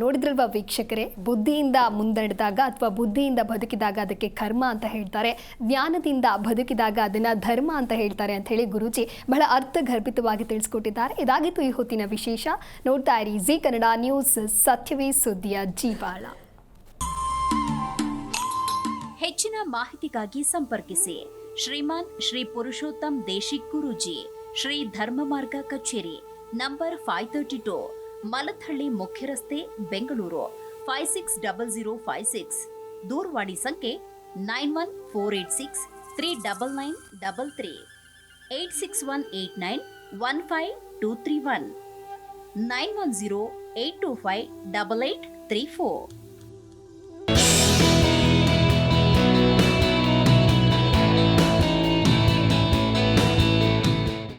ನೋಡಿದ್ರಲ್ವಾ ವೀಕ್ಷಕರೇ, ಬುದ್ಧಿಯಿಂದ ಮುನ್ನಡೆದಾಗ ಅಥವಾ ಬುದ್ಧಿಯಿಂದ ಬದುಕಿದಾಗ ಅದಕ್ಕೆ ಕರ್ಮ ಅಂತ ಹೇಳ್ತಾರೆ, ಜ್ಞಾನದಿಂದ ಬದುಕಿದಾಗ ಅದನ್ನು ಧರ್ಮ ಅಂತ ಹೇಳ್ತಾರೆ ಅಂತ ಹೇಳಿ ಗುರೂಜಿ ಬಹಳ ಅರ್ಥಗರ್ಭಿತವಾಗಿ ತಿಳಿಸ್ಕೊಟ್ಟಿದ್ದಾರೆ. ಇದಾಗಿತ್ತು ಈ ಹೊತ್ತಿನ ವಿಶೇಷ. ನೋಡ್ತಾ ಇರಿ ಜಿ ಕನ್ನಡ ನ್ಯೂಸ್, ಸತ್ಯವೇ ಸುದ್ದಿಯ ಜೀವಾಳ. ಹೆಚ್ಚಿನ ಮಾಹಿತಿಗಾಗಿ ಸಂಪರ್ಕಿಸಿ ಶ್ರೀಮಾನ್ ಶ್ರೀ ಪುರುಷೋತ್ತಮ್ ದೇಶಿಕ್ ಗುರೂಜಿ, ಶ್ರೀ ಧರ್ಮ ಮಾರ್ಗ ಕಚೇರಿ, ನಂಬರ್ 532, ಮಲಥಳ್ಳಿ ಮುಖ್ಯ ರಸ್ತೆ, ಬೆಂಗಳೂರು 560056. ದೂರವಾಣಿ ಸಂಖ್ಯೆ 9148639933, 86189152231, 91082588834.